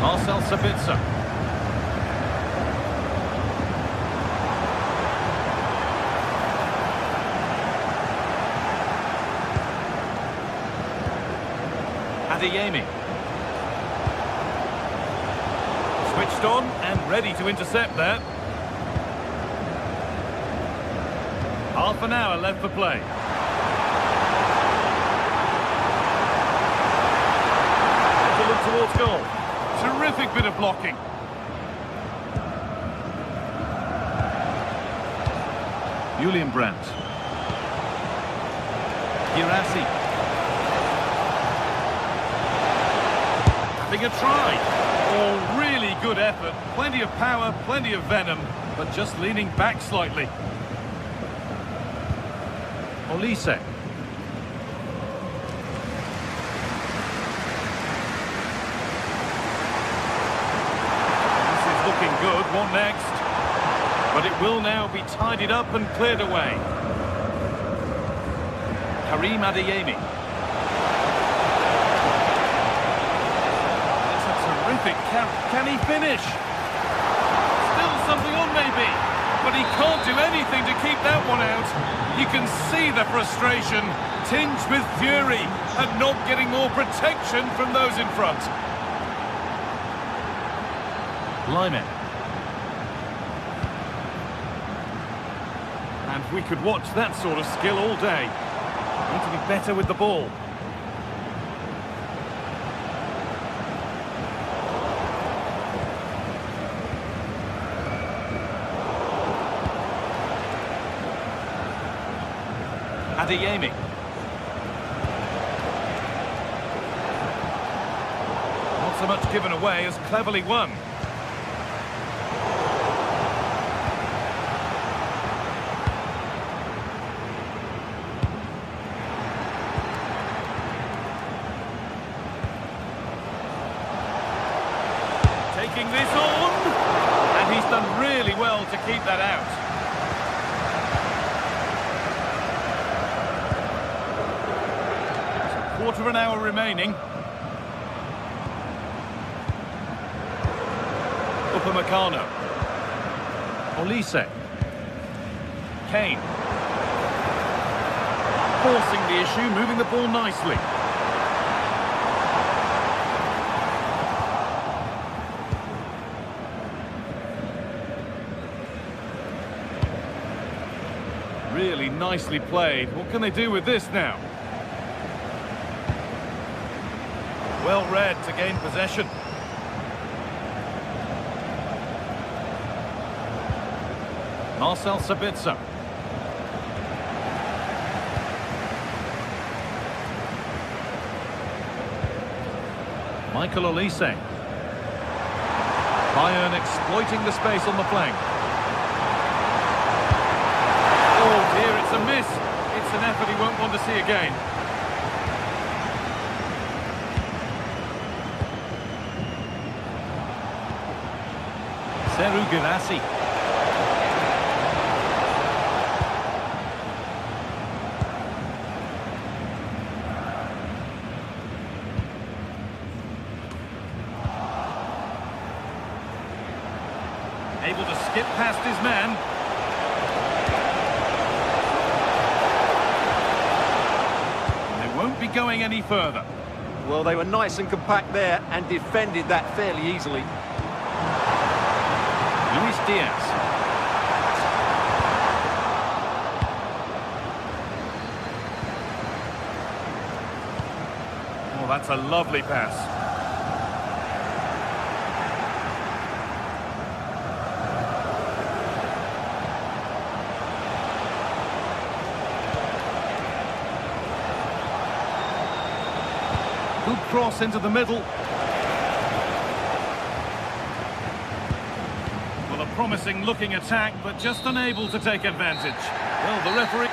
Marcel Sabitzer. Adeyemi. Switched on and ready to intercept that. Half an hour left for play. To look towards goal. Terrific bit of blocking. Julian Brandt. Girassi. Having a try. Oh, really good effort. Plenty of power, plenty of venom, but just leaning back slightly. Olise. This is looking good. What next? But it will now be tidied up and cleared away. Karim Adeyemi. Can he finish? Still something on maybe, but he can't do anything to keep that one out. You can see the frustration, tinged with fury, at not getting more protection from those in front. Lyman. And we could watch that sort of skill all day. Need to be better with the ball. Adeyemi. Not so much given away as cleverly won. Taking this on, and he's done really well to keep that out. Quarter of an hour remaining. Upamecano. Olise. Kane. Forcing the issue, moving the ball nicely. Really nicely played. What can they do with this now? Well read to gain possession. Marcel Sabitzer. Michael Olise. Bayern exploiting the space on the flank. Oh dear, it's a miss. It's an effort he won't want to see again. Seru Girassi. Able to skip past his man. And they won't be going any further.
Well, they were nice and compact there and defended that fairly easily.
Luis Diaz. Oh, that's a lovely pass. Good cross into the middle. Promising looking attack, but just unable to take advantage. Well, the referee...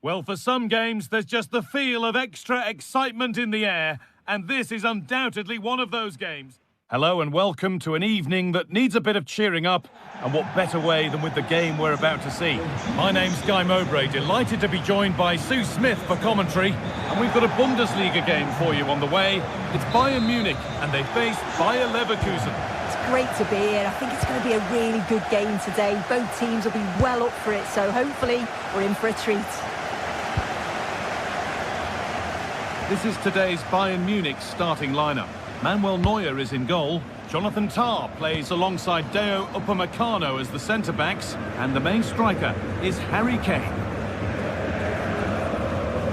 Well, for some games, there's just the feel of extra excitement in the air, and this is undoubtedly one of those games. Hello and welcome to an evening that needs a bit of cheering up, and what better way than with the game we're about to see. My name's Guy Mowbray, delighted to be joined by Sue Smith for commentary, and we've got a Bundesliga game for you on the way. It's Bayern Munich, and they face Bayer Leverkusen.
It's great to be here. I think it's going to be a really good game today. Both teams will be well up for it, so hopefully we're in for a treat.
This is today's Bayern Munich starting lineup. Manuel Neuer is in goal. Jonathan Tah plays alongside Deo Upamecano as the centre-backs. And the main striker is Harry Kane.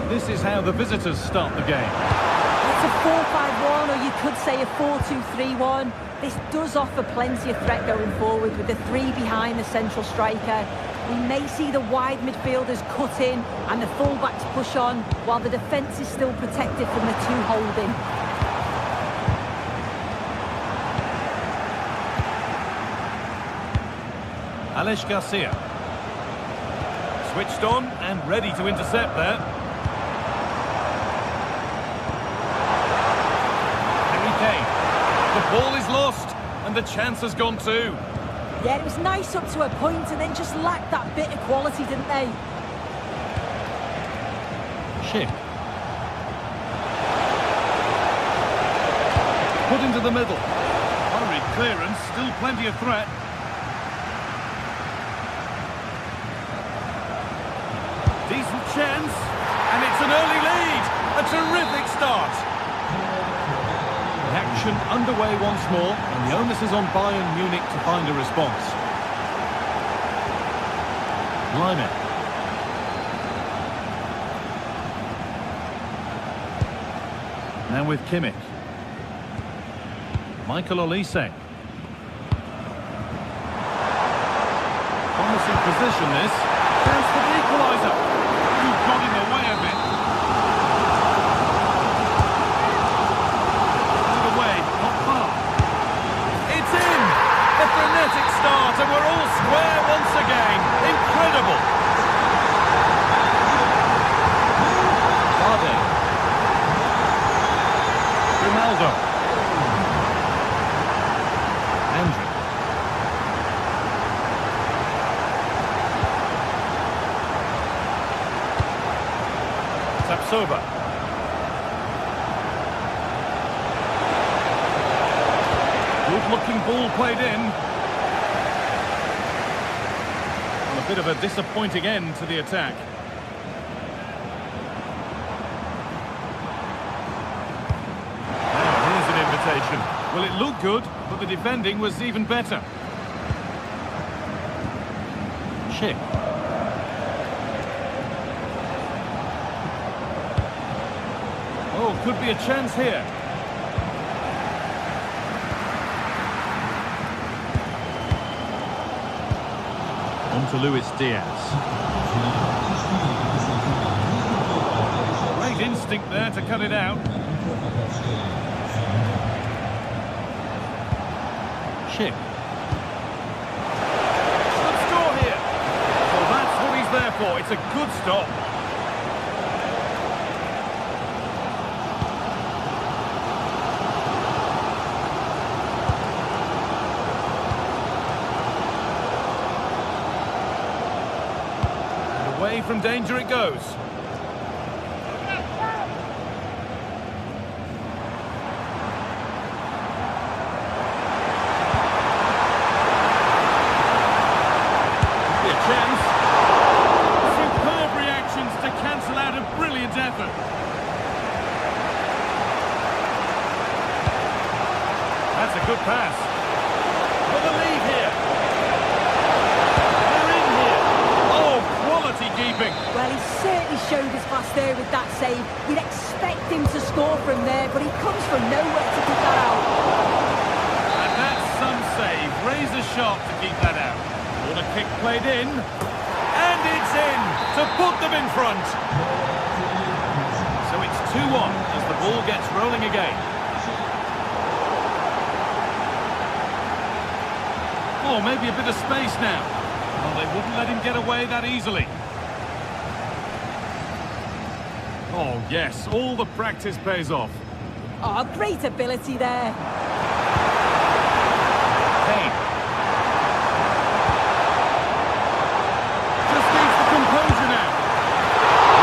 This is how the visitors start the game.
It's a 4-5-1, or you could say a 4-2-3-1. This does offer plenty of threat going forward with the three behind the central striker. We may see the wide midfielders cut in and the full-backs push on, while the defence is still protected from the two holding.
Alex Garcia. Switched on and ready to intercept there. Harry Kane. The ball is lost and the chance has gone too.
Yeah, it was nice up to a point and then just lacked that bit of quality, didn't they?
Schick. Put into the middle. Hurried clearance, still plenty of threat. Decent chance, and it's an early lead. A terrific start. The action underway once more, and the onus is on Bayern Munich to find a response. Line. Now with Kimmich. Michael Olise. Promising position this. Chance for the equaliser. Who got in the way of it? Out of the way, not far. It's in! A frenetic start, and we're all square once again. Incredible! Vardy. Ronaldo. Andrew. Sapsova. Good-looking ball played in. And a bit of a disappointing end to the attack. Now here's an invitation. Well, it looked good, but the defending was even better. Schick. Oh, could be a chance here. On to Luis Diaz. Great instinct there to cut it out. Schick. Good score here. Well, that's what he's there for. It's a good stop. Away from danger it goes. Could be a chance. Superb reactions to cancel out a brilliant effort. That's a good pass. For the lead here. Keeping.
Well, he certainly showed his class there with that save. We'd expect him to score from there, but he comes from nowhere to keep that out.
And that's some save. Razor sharp to keep that out. Corner kick played in. And it's in to put them in front. So it's 2-1 as the ball gets rolling again. Oh, maybe a bit of space now. Well, they wouldn't let him get away that easily. Oh, yes, all the practice pays off.
Oh, great ability there.
Hey. Just needs the composure now.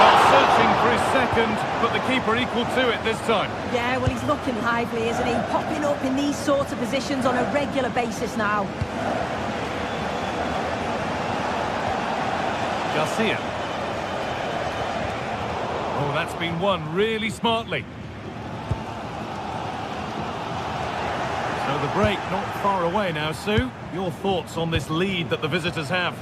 Well, searching for his second, but the keeper equal to it this time.
Yeah, well, he's looking lively, isn't he? Popping up in these sorts of positions on a regular basis now.
Garcia. Oh, that's been won really smartly. So the break not far away now, Sue. Your thoughts on this lead that the visitors have?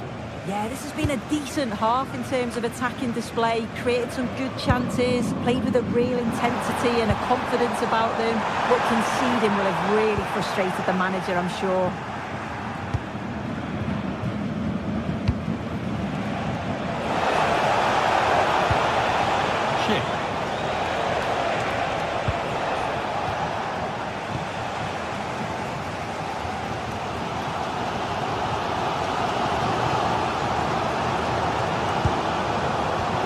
Yeah, this has been a decent half in terms of attacking display, created some good chances, played with a real intensity and a confidence about them, but conceding will have really frustrated the manager, I'm sure.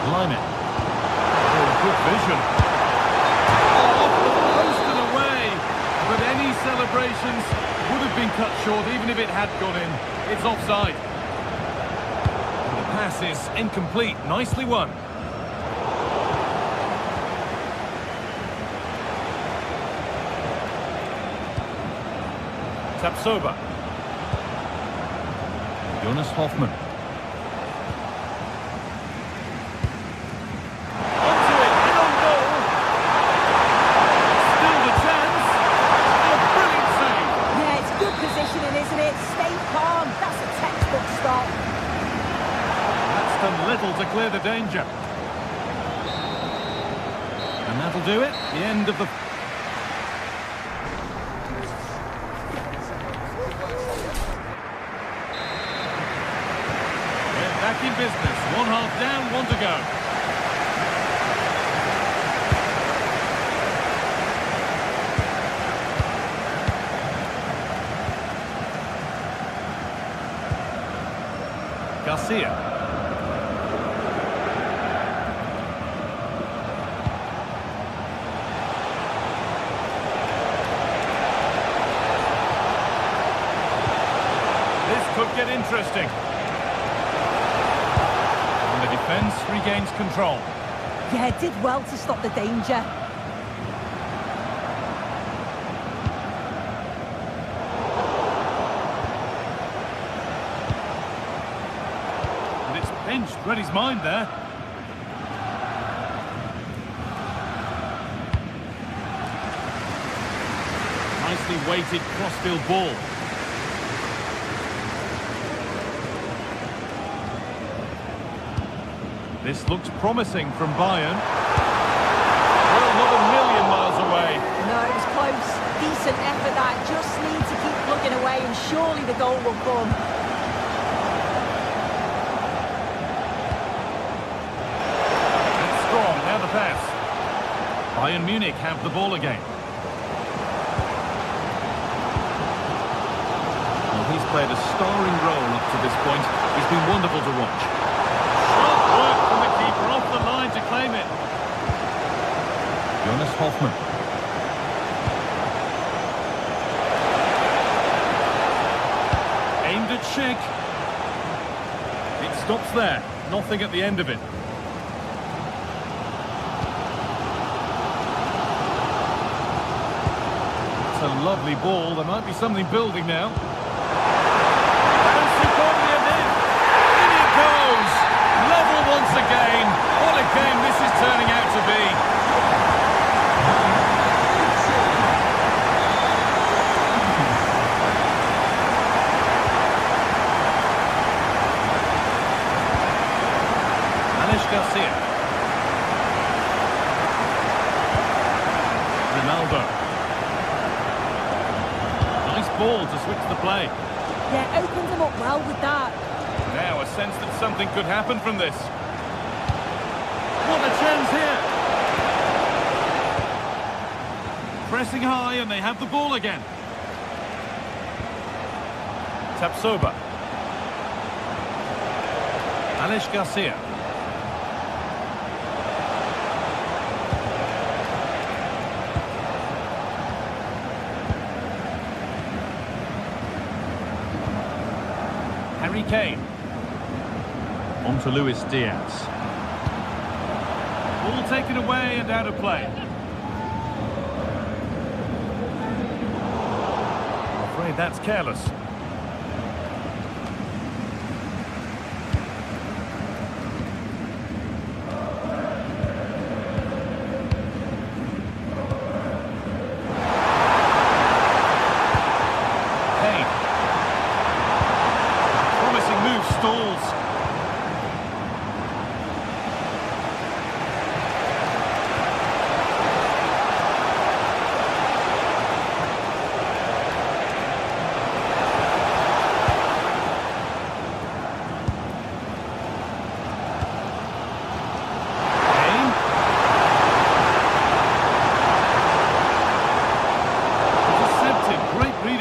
Limit. Oh, good vision. Oh, off the post and away. But any celebrations would have been cut short even if it had gone in. It's offside. The pass is incomplete. Nicely won. Tapsoba. Jonas Hoffmann. Little to clear the danger. And that'll do it. The end of the... We're back in business. One half down, one to go. Garcia. Could get interesting. And the defence regains control.
Yeah, did well to stop the danger.
And it's pinched. Read his mind there. Nicely weighted crossfield ball. This looks promising from Bayern. Well, not a million miles away.
No, it was close. Decent effort that. Just need to keep plugging away and surely the goal will come.
That's strong. Now the pass. Bayern Munich have the ball again. Well, he's played a starring role up to this point. He's been wonderful to watch. Work from the keeper off the line to claim it. Jonas Hoffmann. Aimed at Schick. It stops there. Nothing at the end of it. It's a lovely ball. There might be something building now. And Superbia in. In it goes. Level once again. What a game this is turning out to be. Garcia. Ronaldo. Nice ball to switch the play.
Yeah, opened them up well with that.
Now a sense that something could happen from this. What a chance here. Pressing high and they have the ball again. Tapsoba. Alex Garcia. Harry Kane. On to Luis Diaz. Ball taken away and out of play. I'm afraid that's careless. Kane. Promising move stalls.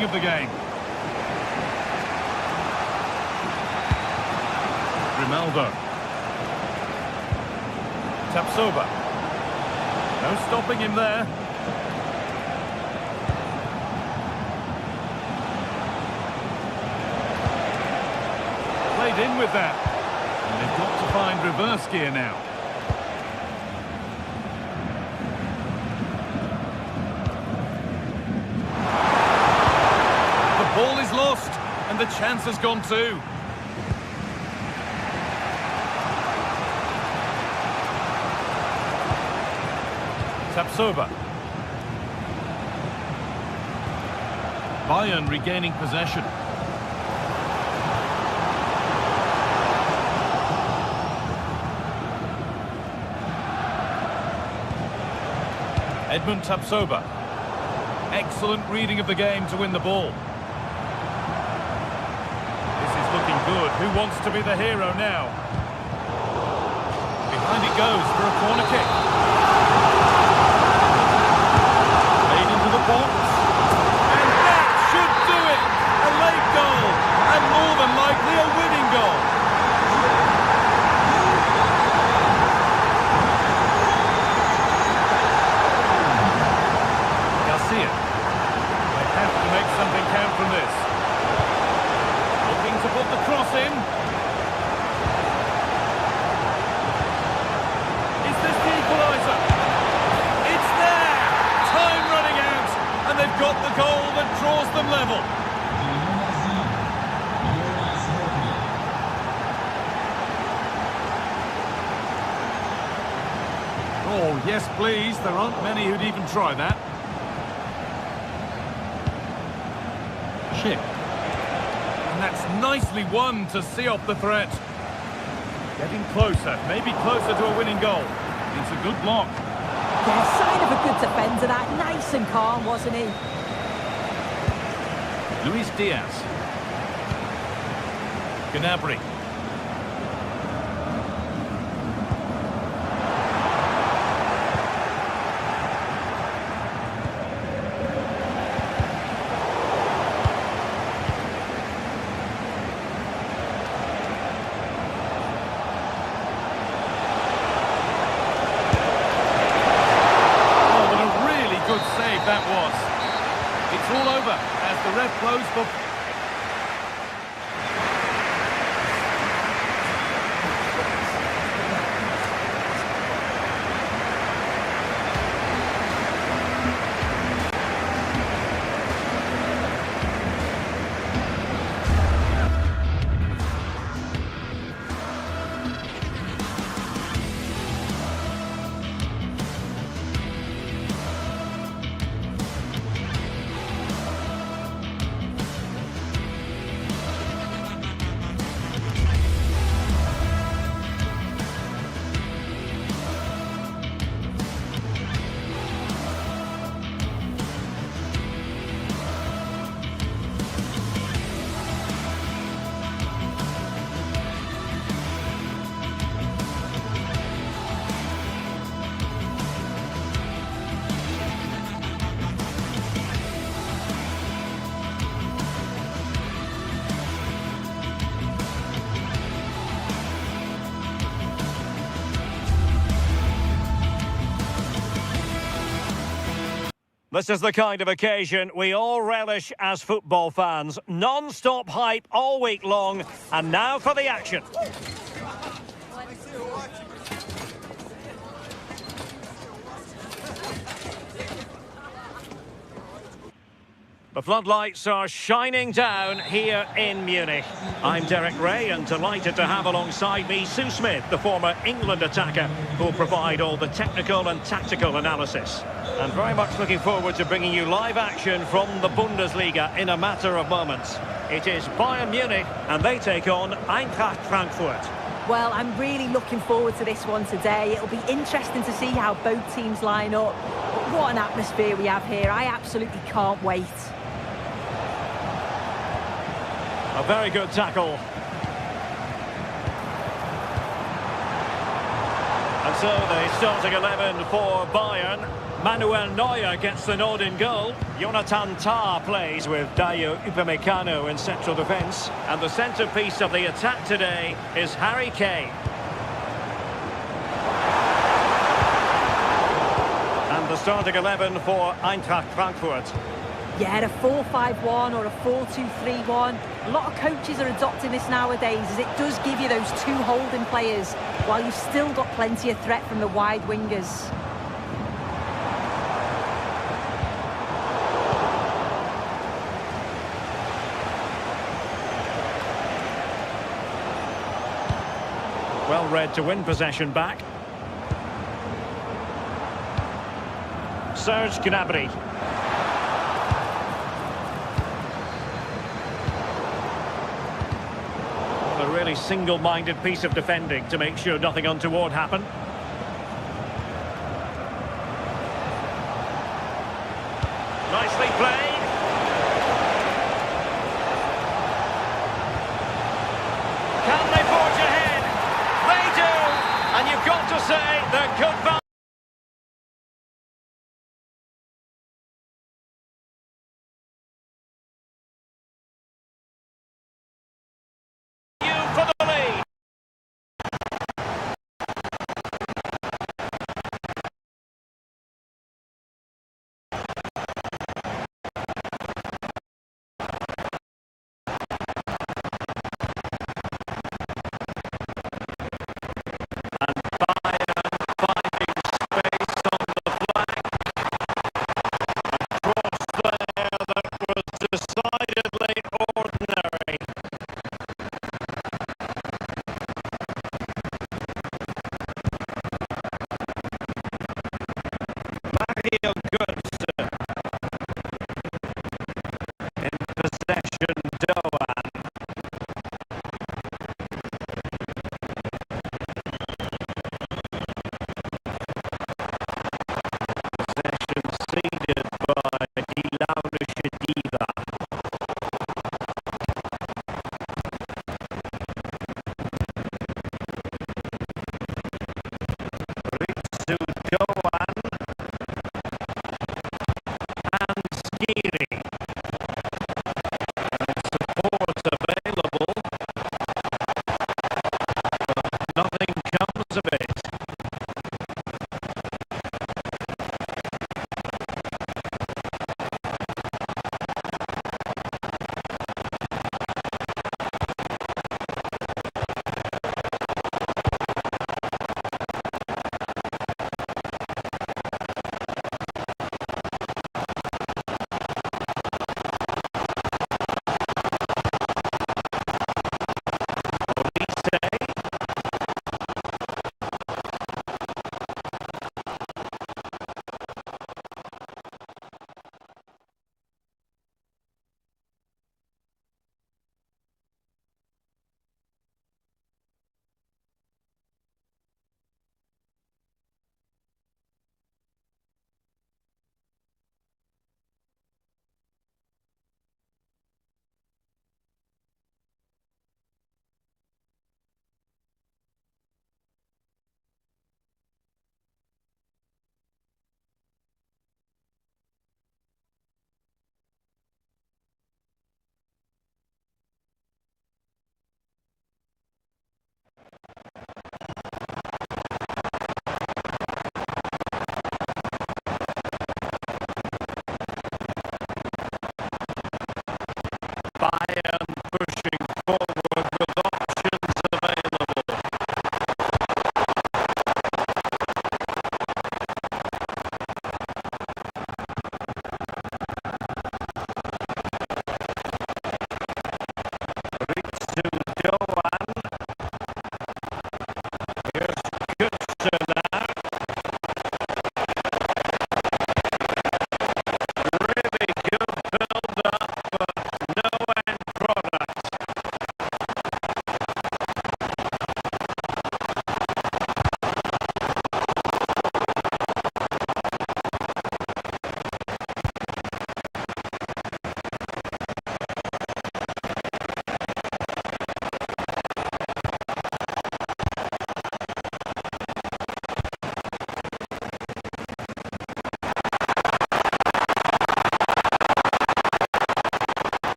Of the game. Ronaldo. Tapsoba. No stopping him there. Played in with that. And they've got to find reverse gear now. Ball is lost, and the chance has gone too. Tapsoba. Bayern regaining possession. Edmund Tapsoba. Excellent reading of the game to win the ball. Looking good. Who wants to be the hero now? Behind it goes for a corner kick. Played into the box. And that should do it! A late goal. And more than likely a winning goal. Garcia. They have to make something count from this. To put the cross in. Is this the equaliser? It's there! Time running out, and they've got the goal that draws them level. Oh, yes please. There aren't many who'd even try that. Chip. And that's nicely won to see off the threat. Getting closer, maybe closer to a winning goal. It's a good block.
Yeah, sign of a good defender, that. Nice and calm, wasn't he?
Luis Diaz. Gnabry. That was. It's all over as the ref blows for...
This is the kind of occasion we all relish as football fans. Non-stop hype all week long, and now for the action. The floodlights are shining down here in Munich. I'm Derek Ray and delighted to have alongside me Sue Smith, the former England attacker, who'll provide all the technical and tactical analysis. And very much looking forward to bringing you live action from the Bundesliga in a matter of moments. It is Bayern Munich and they take on Eintracht Frankfurt.
Well, I'm really looking forward to this one today. It'll be interesting to see how both teams line up. But what an atmosphere we have here. I absolutely can't wait.
A very good tackle. And so the starting 11 for Bayern. Manuel Neuer gets the nod in goal. Jonathan Tah plays with Dayo Upamecano in central defence. And the centrepiece of the attack today is Harry Kane. And the starting 11 for Eintracht Frankfurt.
Yeah, a 4-5-1 or a 4-2-3-1. A lot of coaches are adopting this nowadays as it does give you those two holding players while you've still got plenty of threat from the wide wingers.
Well read to win possession back. Serge Gnabry. A really single-minded piece of defending to make sure nothing untoward happened. Nicely played. Can they forge ahead? They do! And you've got to say they're good value. For the lead.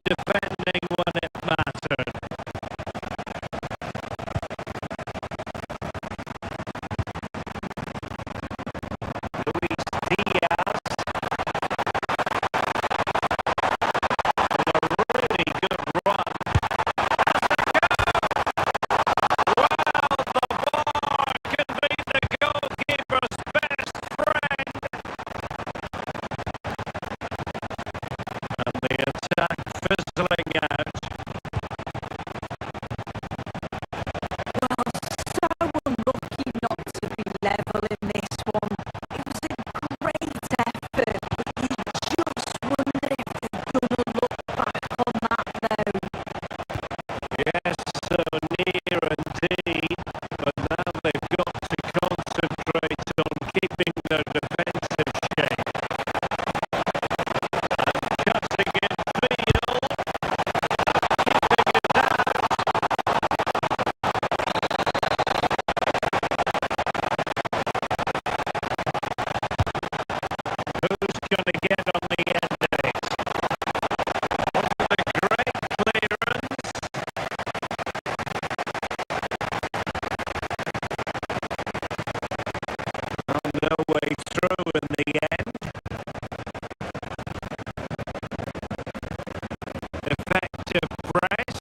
defending when it mattered. Luis Diaz. A really good run. Well, the bar can be the goalkeeper's best friend. And the attack fizzling out.
Well, so unlucky not to be level in this one. It was a great effort, but you just wonder if they're going to look back on that, though.
Yes, so near indeed, but now they've got to concentrate on keeping their defensive shape. And cutting in field, keeping it out. Who's going to get on the end of it? Oh, the great clearance. No way through in the end. Effective press.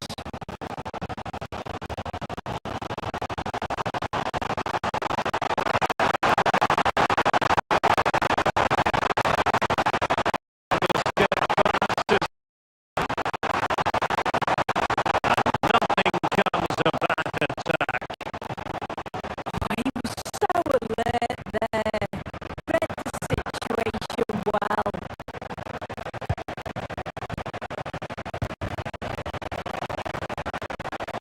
Just get past us. And nothing comes of that attack.
Oh, he was so alert there. Read the situation well.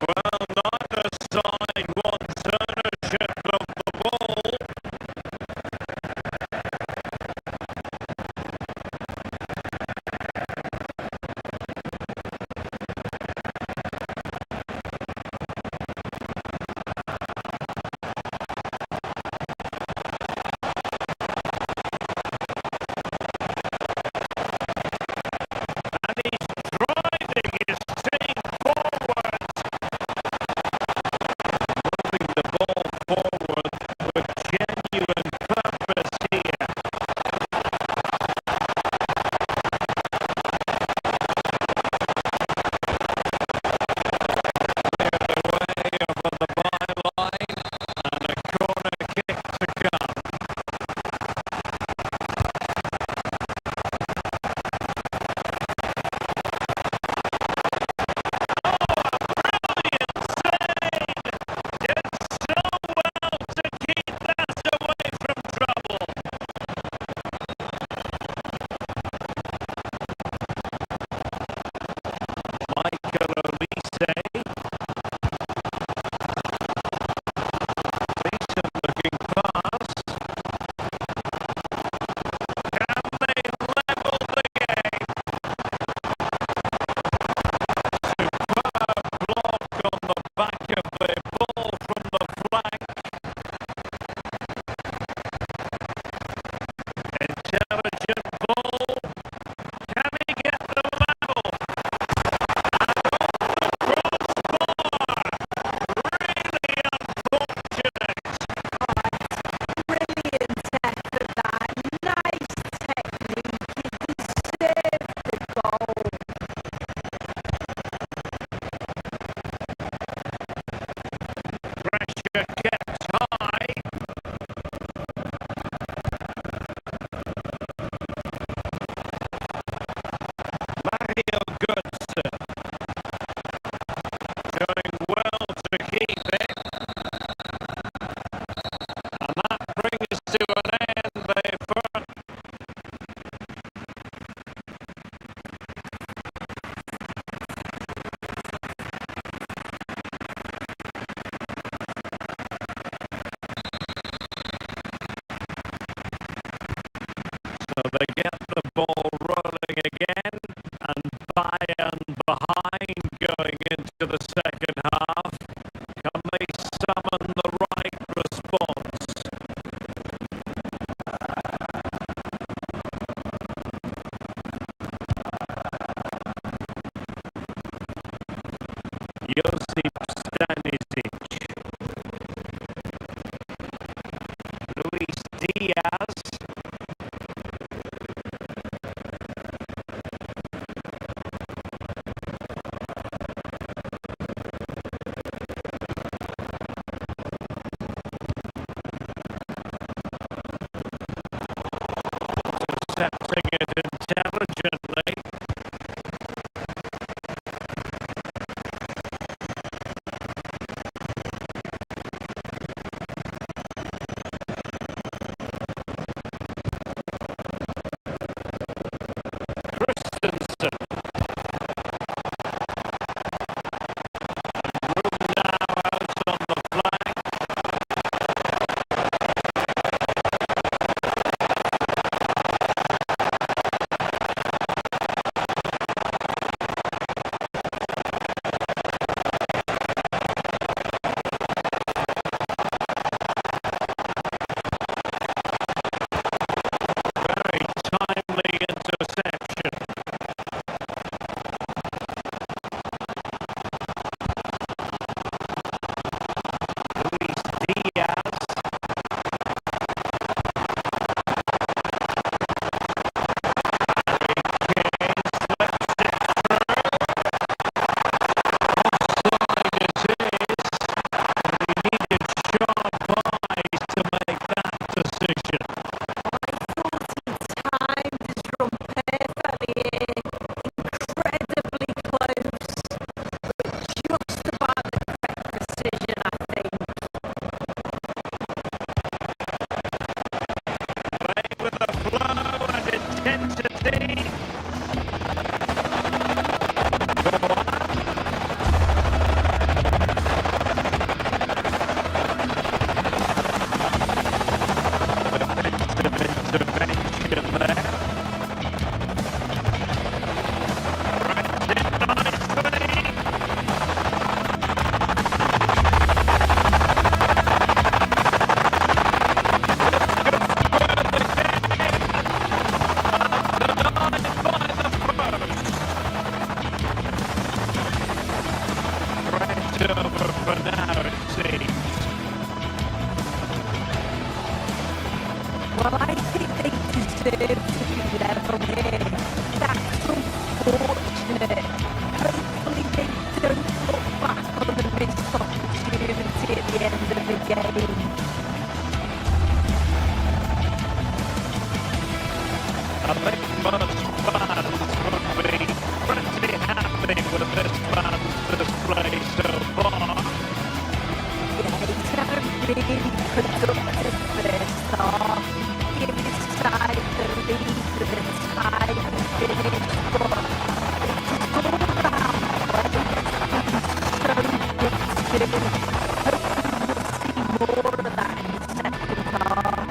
Well, neither side wants ownership of the ball. And he's driving his team forward. Moving the ball forward with genuine purpose here. Cleared away over the byline and a corner kick to come. Brilliant save! Did so well to keep that away from trouble. Michael Olise. Decent looking pass. Can they level the game? Superb block on the back of the ball from the flank. Intelligent ball. Can he get the level? And off the crossbar. Really unfortunate.
Brilliant effort, that. Nice technique. He deserved the goal.
Pressure kept high. Mario Götze doing well to keep it. And that brings to an end the first. So they get the ball rolling again, and Bayern behind going into the second half. Can they summon the right response? Josip Stanisic. Luis Diaz. Intercepting it intelligently. Christensen. Room now out on the flank. Very timely interception. Luis Diaz. Over for now, it seems.
Well, I think they deserve to be level here. That's unfortunate. Hopefully they don't look back on the missed opportunity at the end of the game.
I think most fans would be pretty happy with this man's display so far.
Yeah, he's had a really productive first half. Give his side the lead with a tie finish, but it's all around play. He's so good too. Hopefully we'll see more of that in the second half.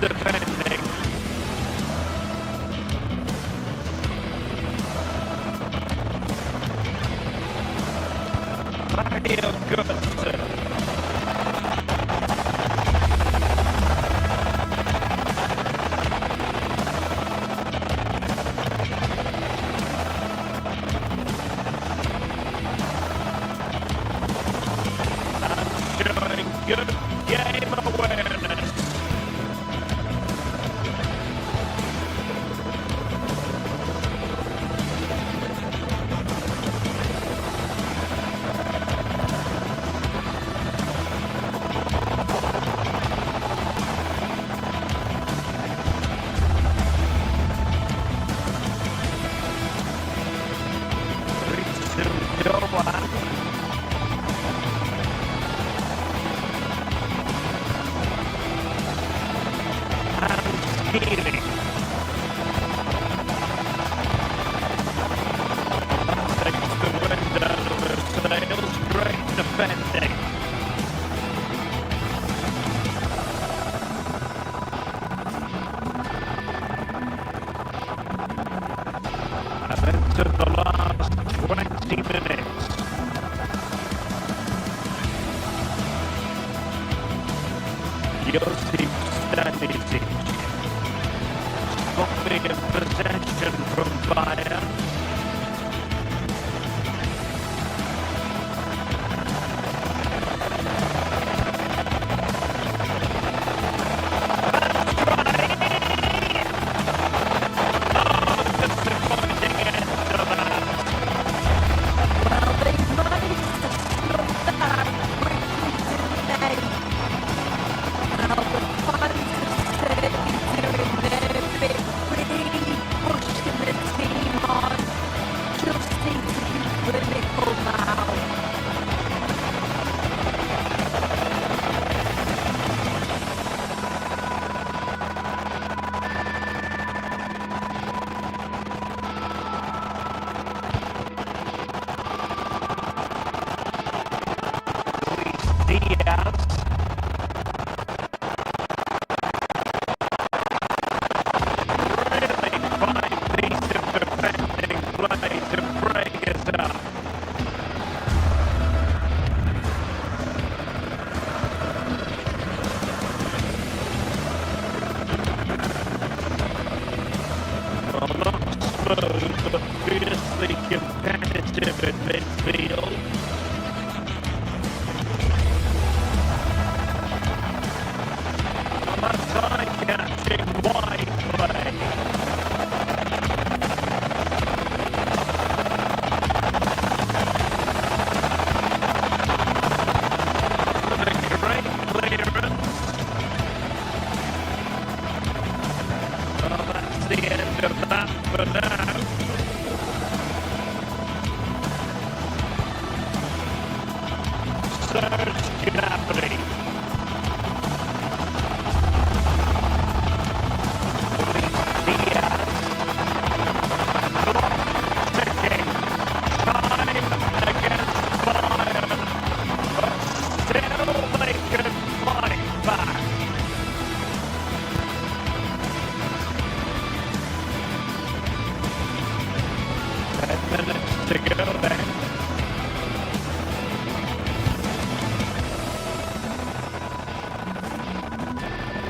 Defending. Mario Götze. good game awareness. To the last 20 minutes. Josip Stanisic stopping in possession from Bayern. But fiercely competitive in midfield. That's eye-catching wide play. With a great clearance. Well, that's the end of that for now. Gnabry. Diaz. Clock ticking. Time against Bayern. But still they can fight back. Minutes to go then.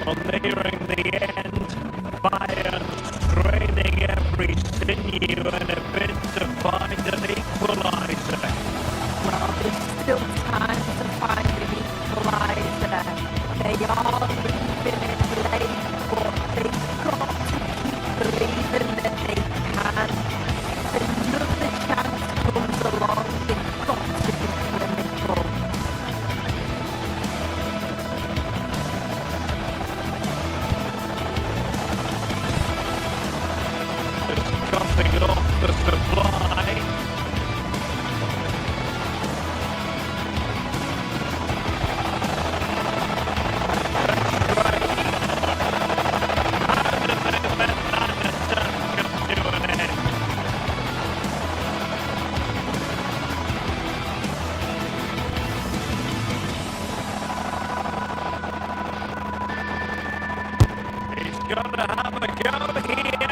On nearing the end, Bayern straining every sinew in a bid to find an equaliser.
Well, there's still time to find an equaliser. They are leaving it late, but they've got to keep believing that they can. If another chance comes along, they've got to be clinical.
Coming off the supply. That's right. How did they let that attack come to an end? He's gonna have a go here.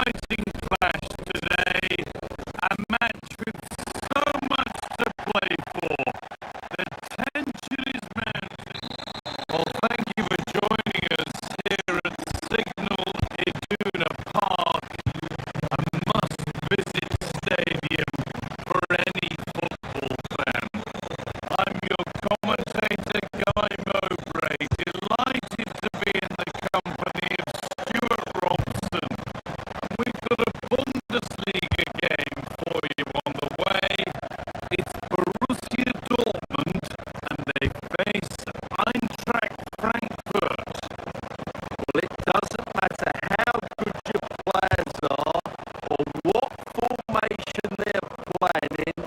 exciting clash today. A match with so much to play for. The tension is mounting. Well, thank you for joining us here at Signal Iduna Park, a must-visit stadium for any football fan. I'm your commentator, Guy Mowbray, delighted to be in the company of Stuart Robson. We've got a Bundesliga game for you on the way. It's Borussia Dortmund and they face Eintracht Frankfurt.
Well, it doesn't matter how good your players are or what formation they're playing in,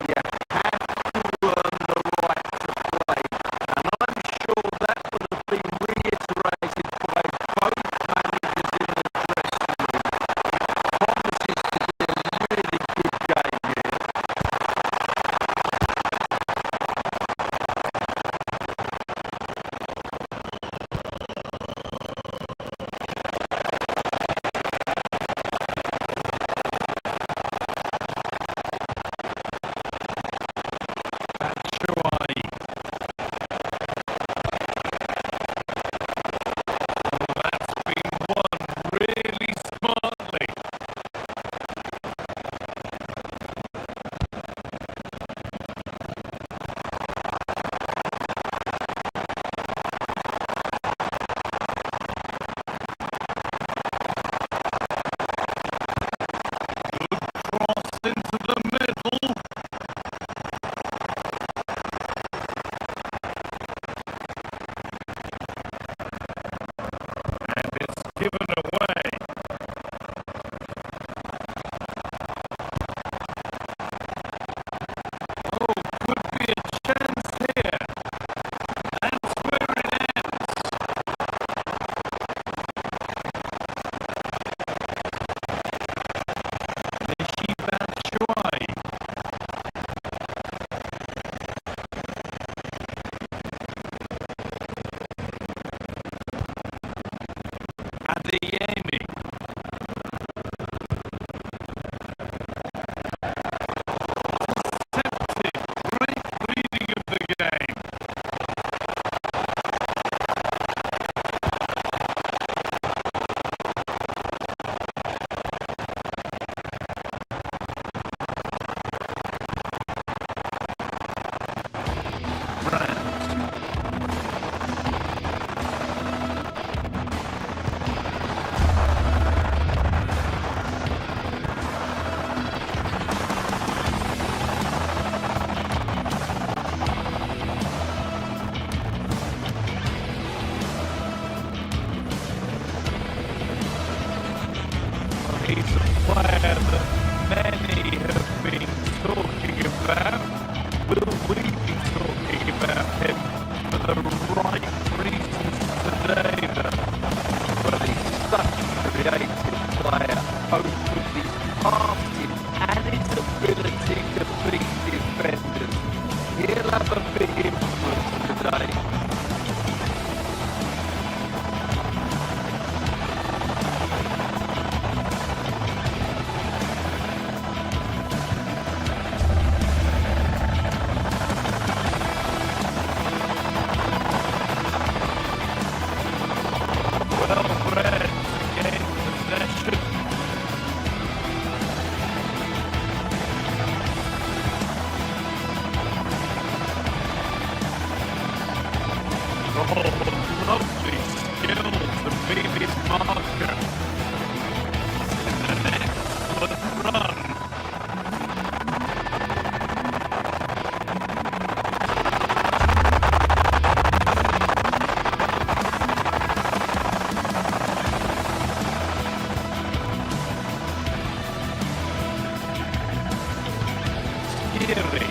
you have to earn the right to play. And I'm sure that would have been reiterated by both managers in the dressing room. It promises to be a really good game here.
Batshuayi. Oh, that's been won really smartly. Good cross into the middle. And it's given away. Oh, could be a chance here. That's where it ends. Michy Batshuayi. Adeyemi. Deceptive, great reading of the game. Brandt. He's a player that many have been talking about. Will we be talking about him for the right reasons today, though?
Well, he's such a creative player, both with his passing and his ability to beat defenders. He'll have a big influence today.
Well bred to gain possession. Oh, lovely skill to beat his marker. An excellent run. Skiri.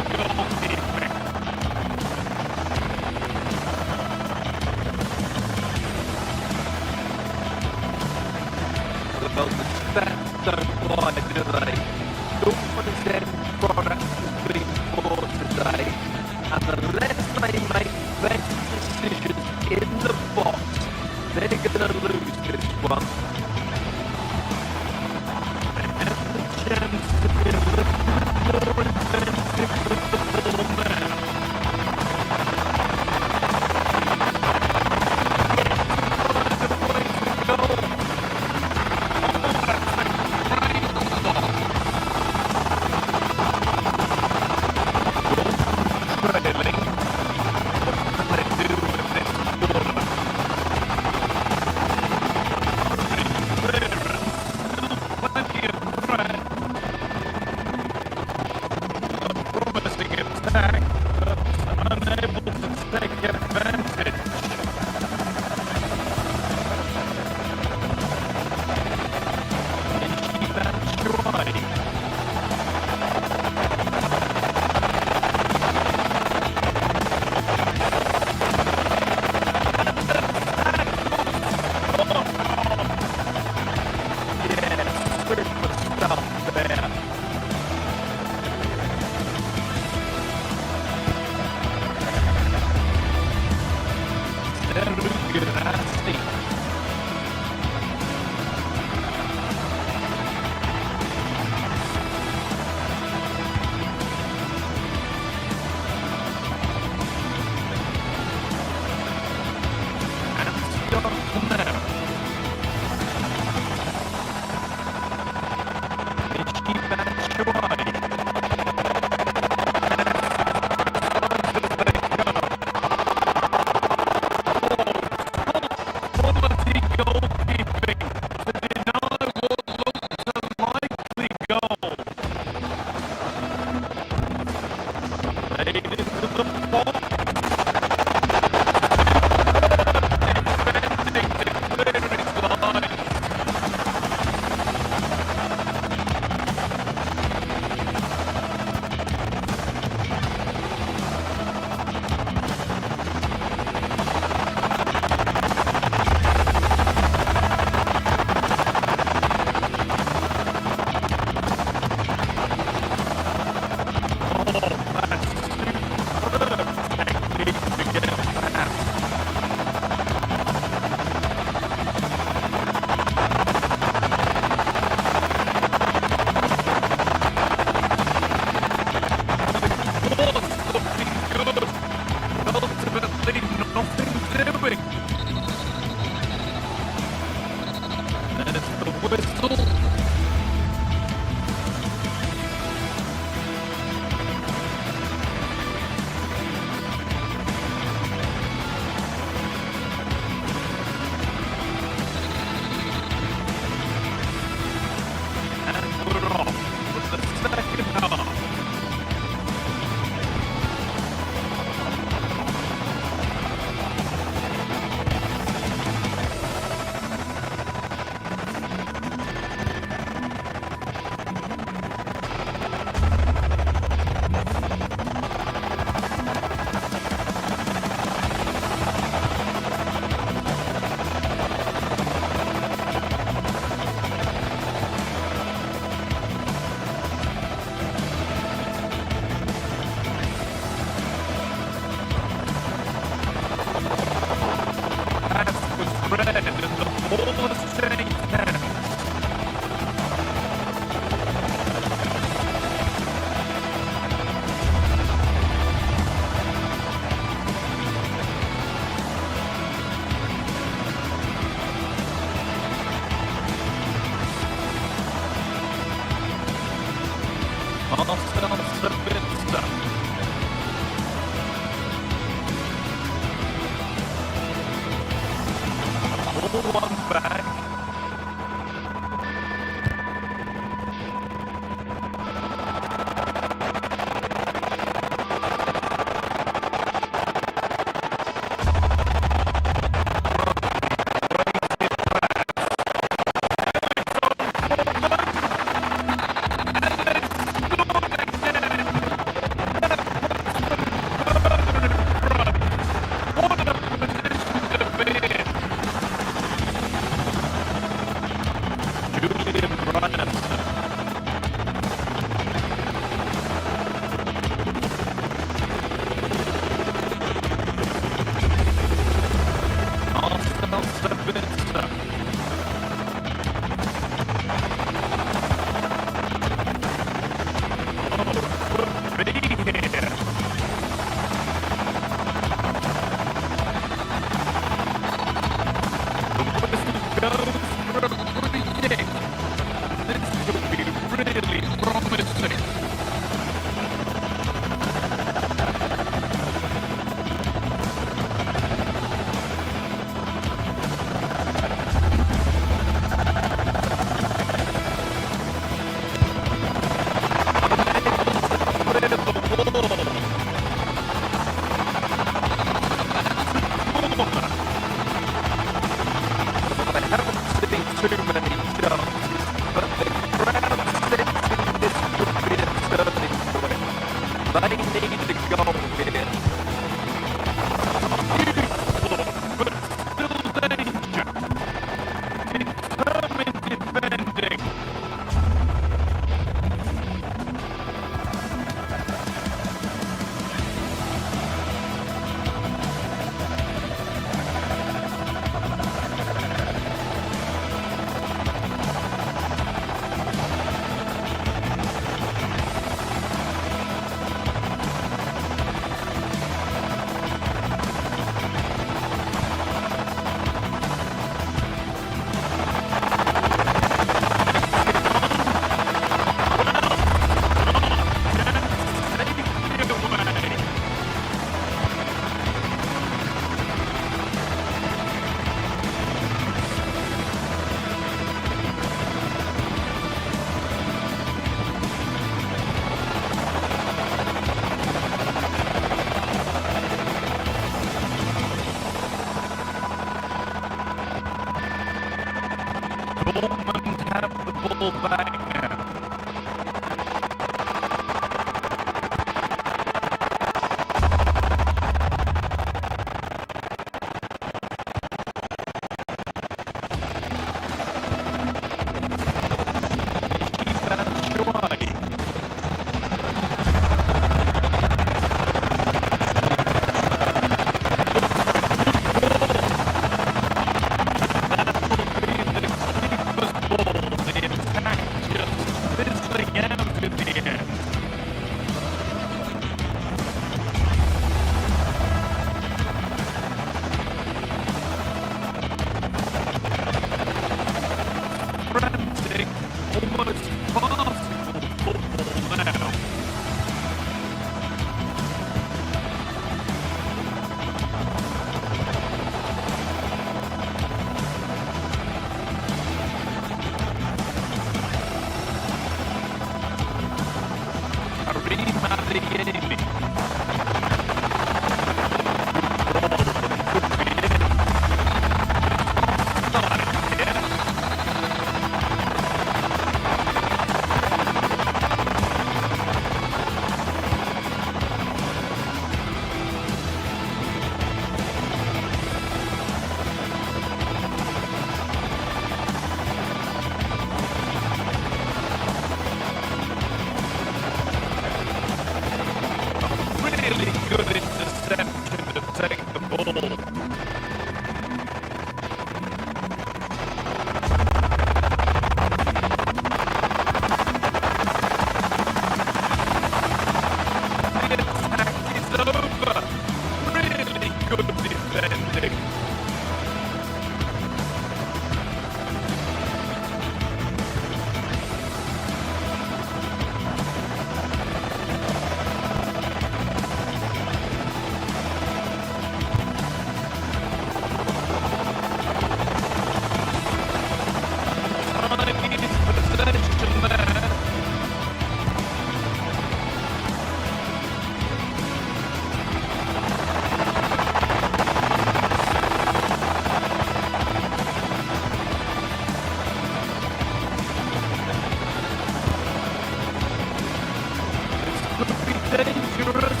could be dangerous.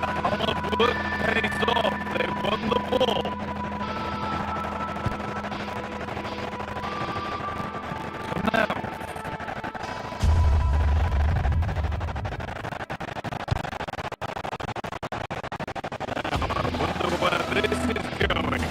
Hard work pays off. They won the ball. Now. I wonder where this is going.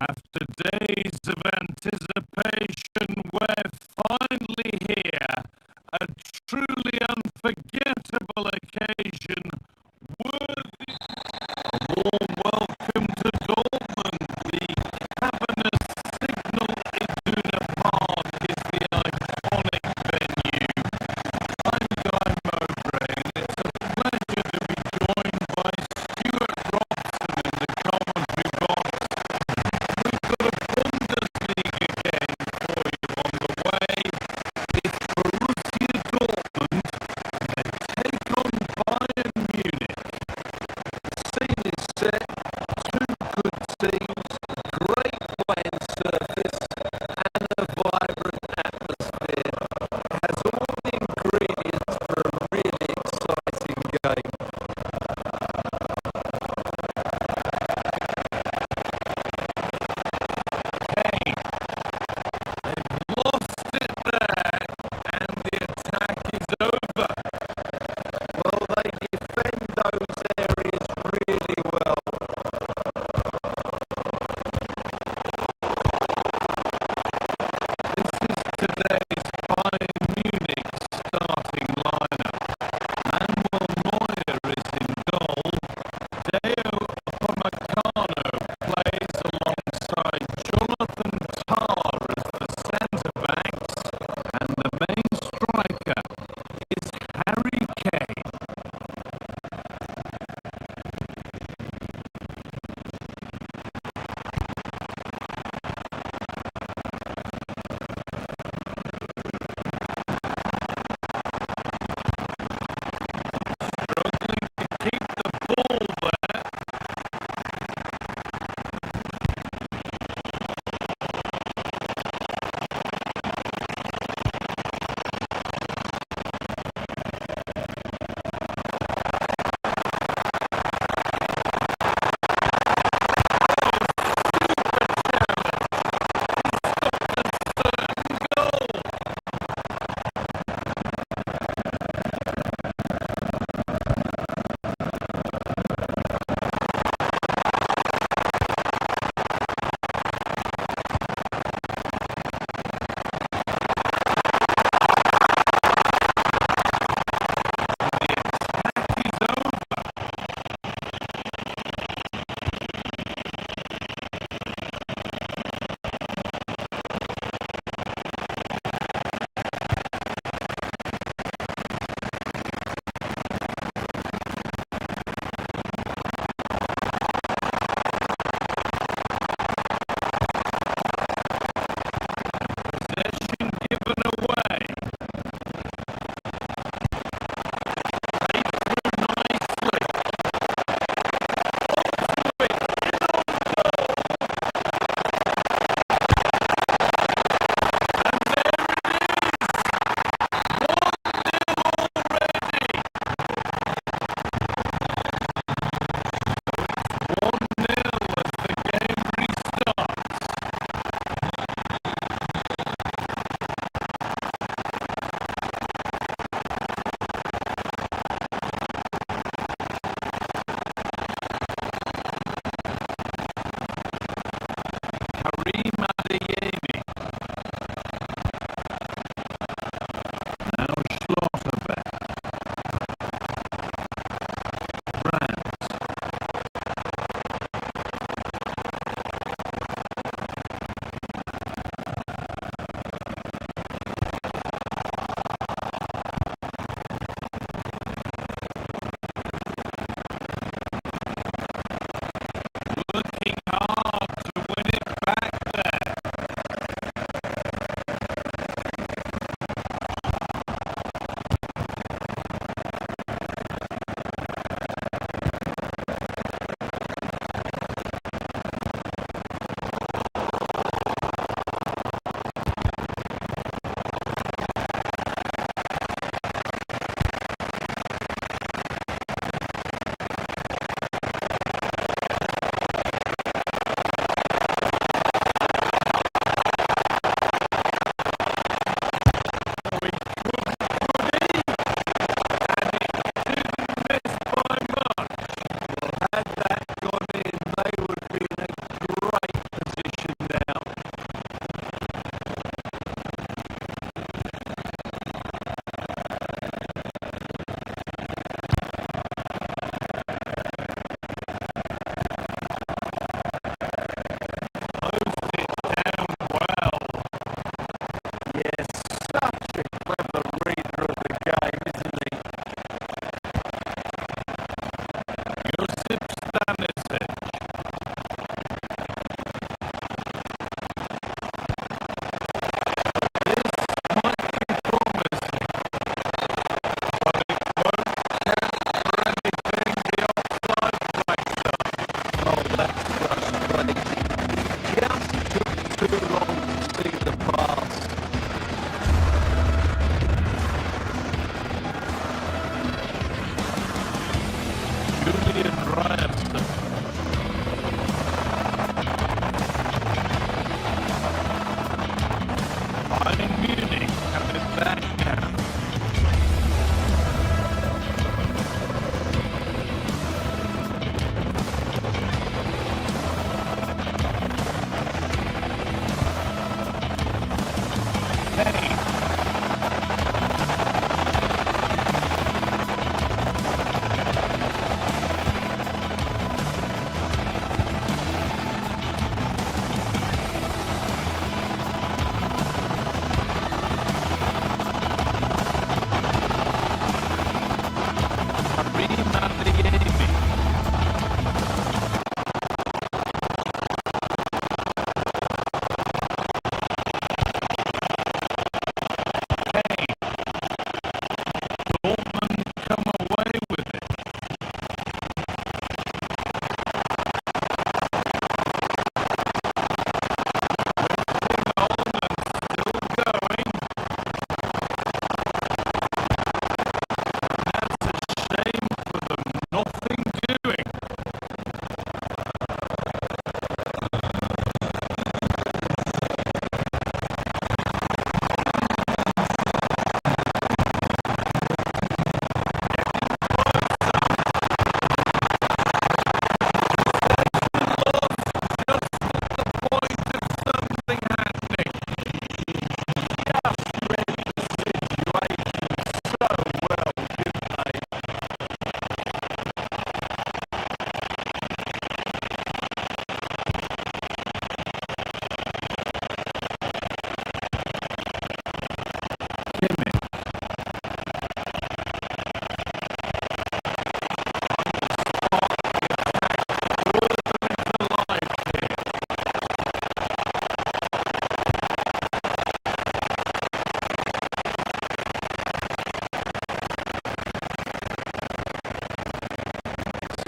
After days of anticipation, we're finally here. A truly unforgettable occasion, worthy. A warm welcome to Dortmund. The cavernous Signal Iduna Park is the iconic venue. I'm Guy Mowbray, and it's a pleasure to be joined by Stuart Robson in the commentary box. We've got a Bundesliga game for you on the way. It's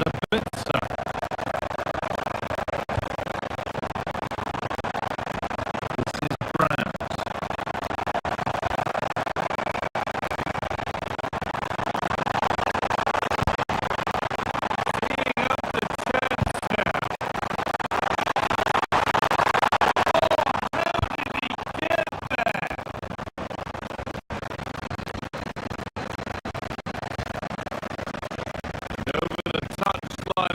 Sabitzer. This is Brown. Seeing up the chance now. How did he get there? And over the touchline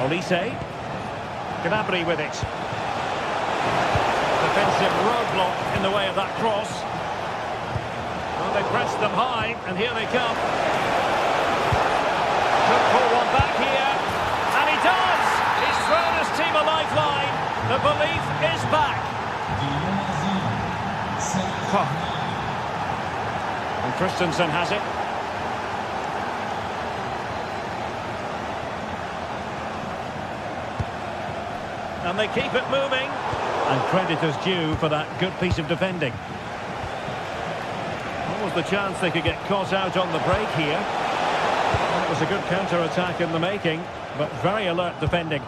Olise. Gnabry with it. Defensive roadblock in the way of that cross. Well, they pressed them high, and here they come. Could pull one back here, and he does! He's thrown his team a lifeline. The belief is back. And Christensen has it. And they keep it moving. And credit is due for that good piece of defending. What was the chance they could get caught out on the break here? Well, it was a good counter-attack in the making, but very alert defending.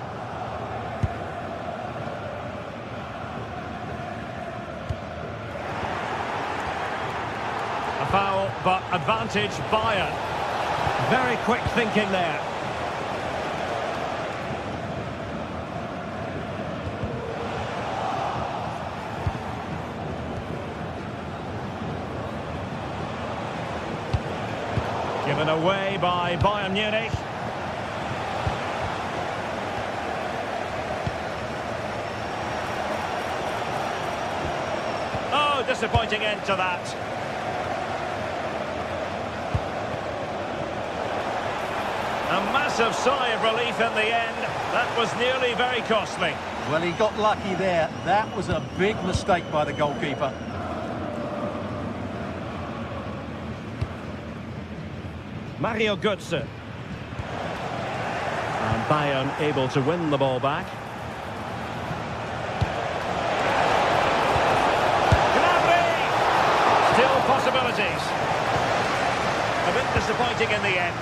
A foul, but advantage Bayern. Very quick thinking there. Given away by Bayern Munich. Oh, disappointing end to that. A massive sigh of relief in the end. That was nearly very costly.
Well, he got lucky there. That was a big mistake by the goalkeeper.
Mario Götze. And Bayern able to win the ball back. Gnabry! Still possibilities. A bit disappointing in the end.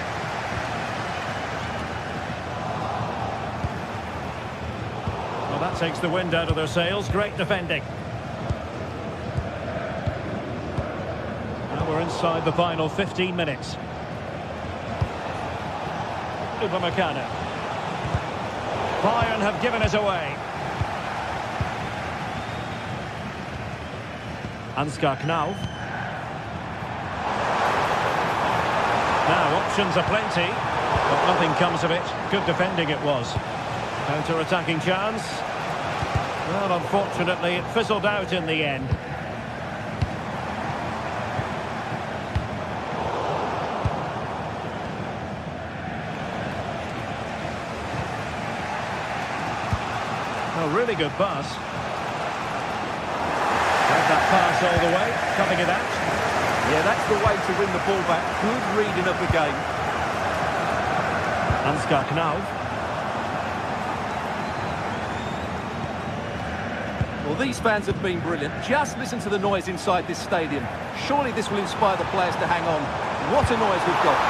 Well, that takes the wind out of their sails. Great defending. Now we're inside the final 15 minutes. Upamecano. Bayern have given it away. Ansgar Knauf. Now options are plenty, but nothing comes of it. Good defending it was. Counter-attacking chance. Well, unfortunately, it fizzled out in the end. A really good pass. Had that pass all the way, cutting it out.
Yeah, that's the way to win the ball back. Good reading of the game.
Ansgar Knauf.
Well, these fans have been brilliant. Just listen to the noise inside this stadium. Surely this will inspire the players to hang on. What a noise we've got.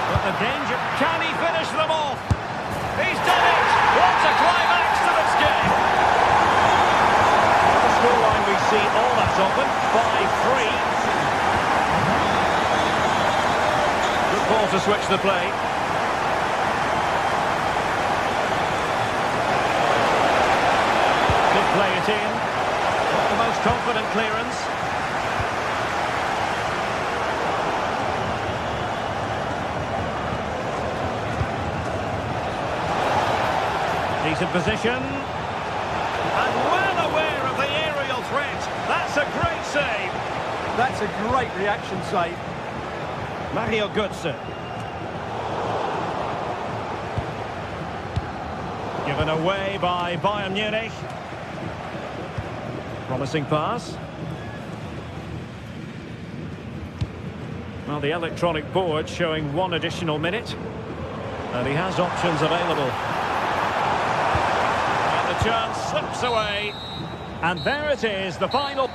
But the danger... Can he finish them off? He's done it! What a climax to this game! The scoreline we see all that often, 5-3. Good ball to switch the play. Did play it in. Not the most confident clearance. Decent position. And well aware of the aerial threat. That's a great save.
That's a great reaction save.
Mario Götze. Given away by Bayern Munich. Promising pass. Well, the electronic board showing 1 additional minute. And he has options available. Chance slips away, and there it is, the final.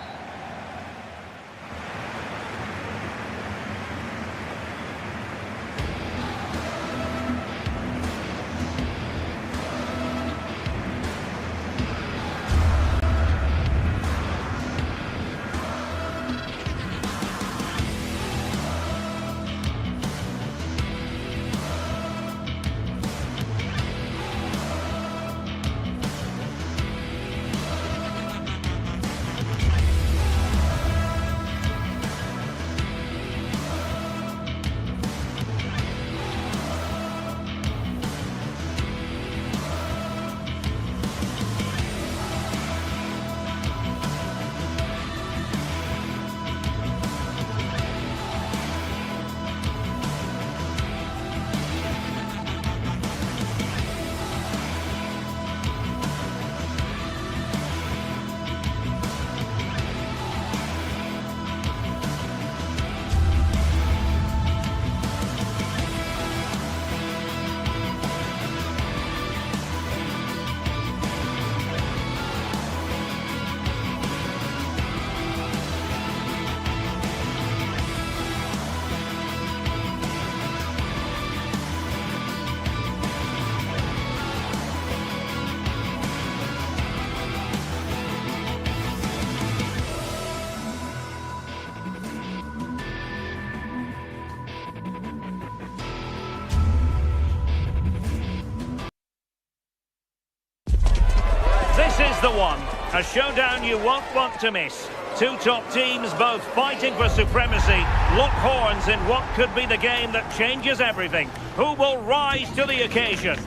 the one. A showdown you won't want to miss. Two top teams both fighting for supremacy. Lock horns in what could be the game that changes everything. Who will rise to the occasion?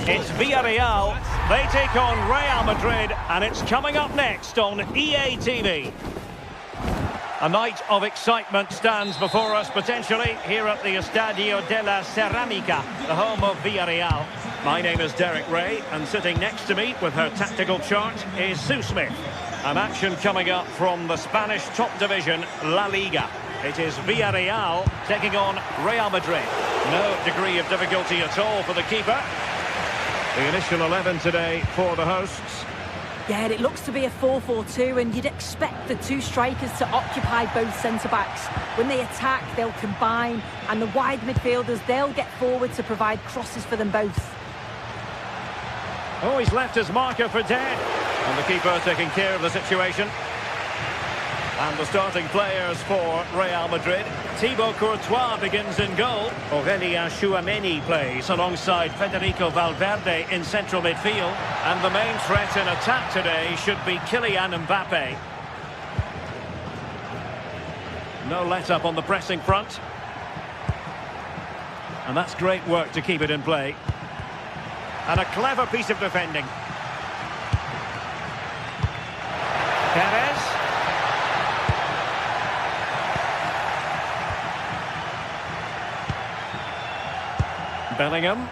It's Villarreal. They take on Real Madrid, and it's coming up next on EA TV. A night of excitement stands before us potentially here at the Estadio de la Ceramica, the home of Villarreal. My name is Derek Ray, and sitting next to me with her tactical chart is Sue Smith. An action coming up from the Spanish top division, La Liga. It is Villarreal taking on Real Madrid. No degree of difficulty at all for the keeper. The initial 11 today for the hosts.
Yeah, it looks to be a 4-4-2, and you'd expect the two strikers to occupy both centre-backs. When they attack, they'll combine, and the wide midfielders, they'll get forward to provide crosses for them both.
Oh, he's left his marker for dead. And the keeper taking care of the situation. And the starting players for Real Madrid. Thibaut Courtois begins in goal. Aurélien Tchouameni plays alongside Federico Valverde in central midfield. And the main threat in attack today should be Kylian Mbappe. No let-up on the pressing front. And that's great work to keep it in play. And a clever piece of defending. Perez. Bellingham.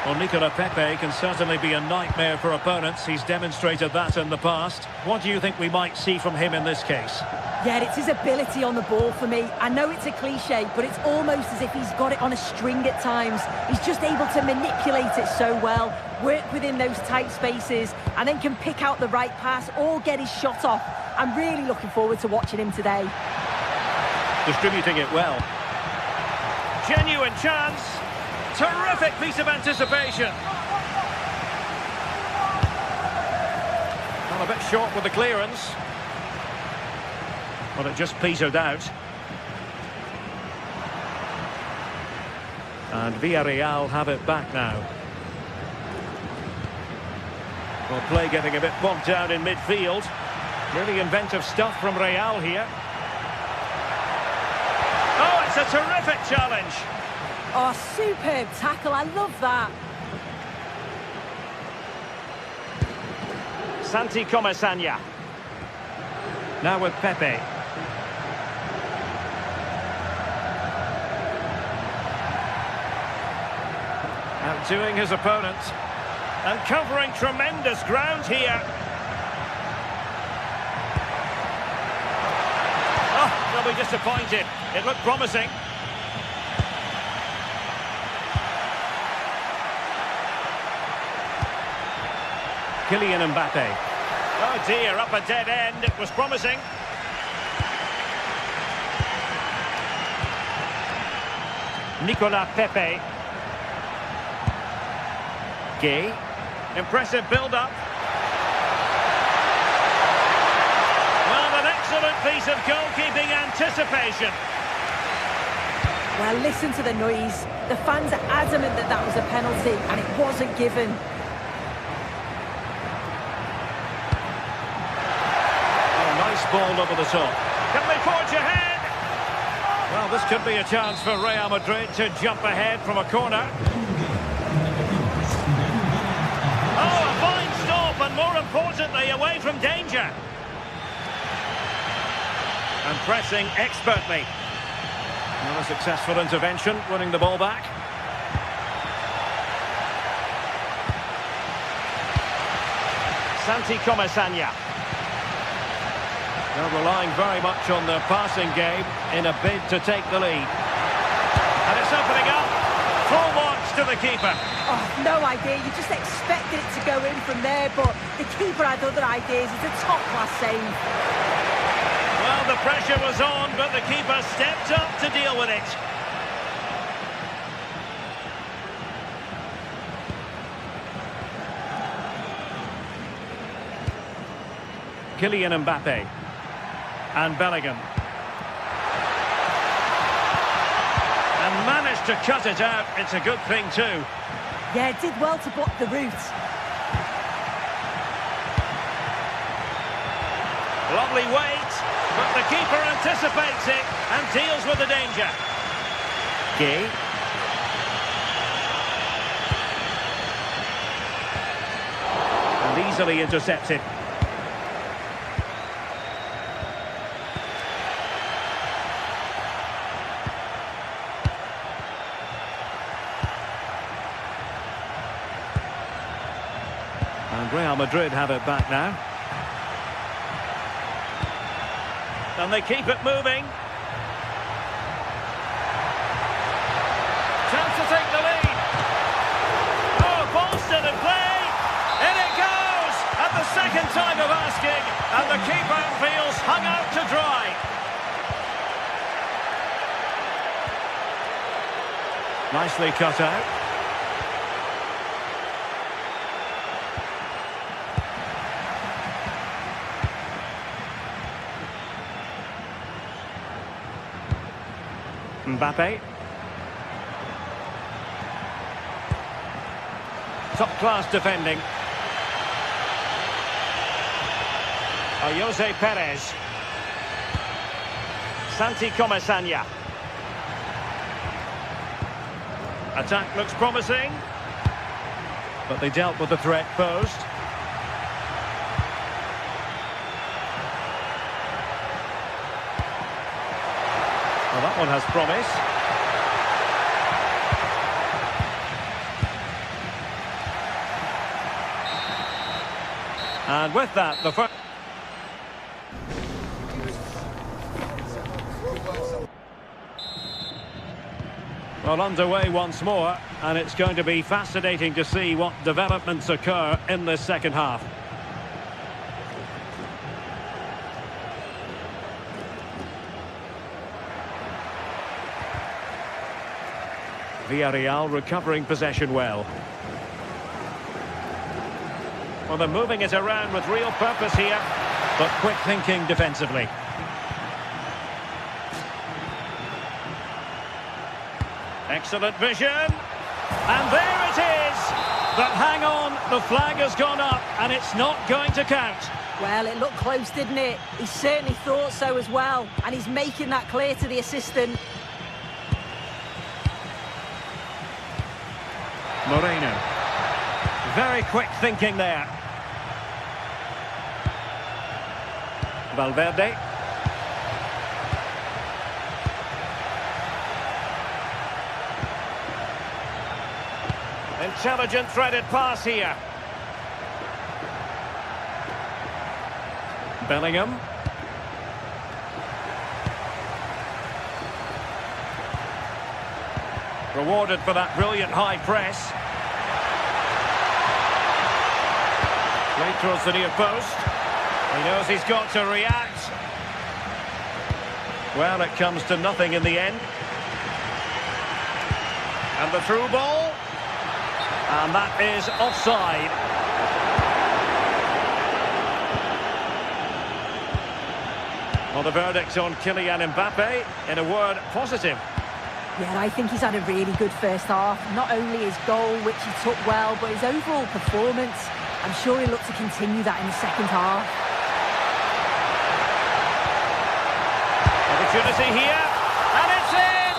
Well, Nicola Pepe can certainly be a nightmare for opponents. He's demonstrated that in the past. What do you think we might see from him in this case?
Yeah, it's his ability on the ball for me. I know it's a cliche, but it's almost as if he's got it on a string at times. He's just able to manipulate it so well, work within those tight spaces, and then can pick out the right pass or get his shot off. I'm really looking forward to watching him today.
Distributing it well. Genuine chance. Terrific piece of anticipation. Well, a bit short with the clearance. Well, it just petered out. And Villarreal have it back now. Well, play getting a bit bogged down in midfield. Really inventive stuff from Real here. Oh, it's a terrific challenge.
Oh, superb tackle. I love that.
Santi Comesaña. Now with Pepe. Outdoing his opponent. And covering tremendous ground here. Oh, they'll be disappointed. It looked promising. Kylian Mbappe. Oh dear, up a dead end. It was promising. Nicola Pepe. Gay. Impressive build-up. Well, an excellent piece of goalkeeping anticipation.
Well, listen to the noise. The fans are adamant that that was a penalty, and it wasn't given.
Ball over the top. Can they forge ahead? Well, this could be a chance for Real Madrid to jump ahead from a corner. Oh, a fine stop, and more importantly, away from danger. And pressing expertly. Another successful intervention, winning the ball back. Santi Comesaña. They're relying very much on their passing game in a bid to take the lead. And it's opening up. Full marks to the keeper.
Oh, no idea. You just expected it to go in from there, but the keeper had other ideas. It's a top-class save.
Well, the pressure was on, but the keeper stepped up to deal with it. Kylian Mbappe. And Bellingham. And managed to cut it out. It's a good thing too.
Yeah, did well to block the route.
Lovely weight, but the keeper anticipates it and deals with the danger. Gay. And easily intercepted. And Real Madrid have it back now. And they keep it moving. Chance to take the lead. Oh, ball still in play. In it goes. At the second time of asking. And the keeper feels hung out to dry. Nicely cut out. Mbappe. Top-class defending. Jose Perez. Santi Comesaña. Attack looks promising. But they dealt with the threat posed. Well, that one has promise. And with that, the first... Well, underway once more, and it's going to be fascinating to see what developments occur in this second half. Villarreal recovering possession well. Well, they're moving it around with real purpose here, but quick thinking defensively. Excellent vision. And there it is. But hang on, the flag has gone up, and it's not going to count.
Well, it looked close, didn't it? He certainly thought so as well, and he's making that clear to the assistant.
Moreno. Very quick thinking there. Valverde. Intelligent threaded pass here. Bellingham. Rewarded for that brilliant high press. Straight towards the near post. He knows he's got to react. Well, it comes to nothing in the end. And the through ball. And that is offside. Well, the verdict on Kylian Mbappe, in a word, positive.
Yeah, I think he's had a really good first half. Not only his goal, which he took well, but his overall performance. I'm sure he'll look to continue that in the second half.
Opportunity here, and it's in!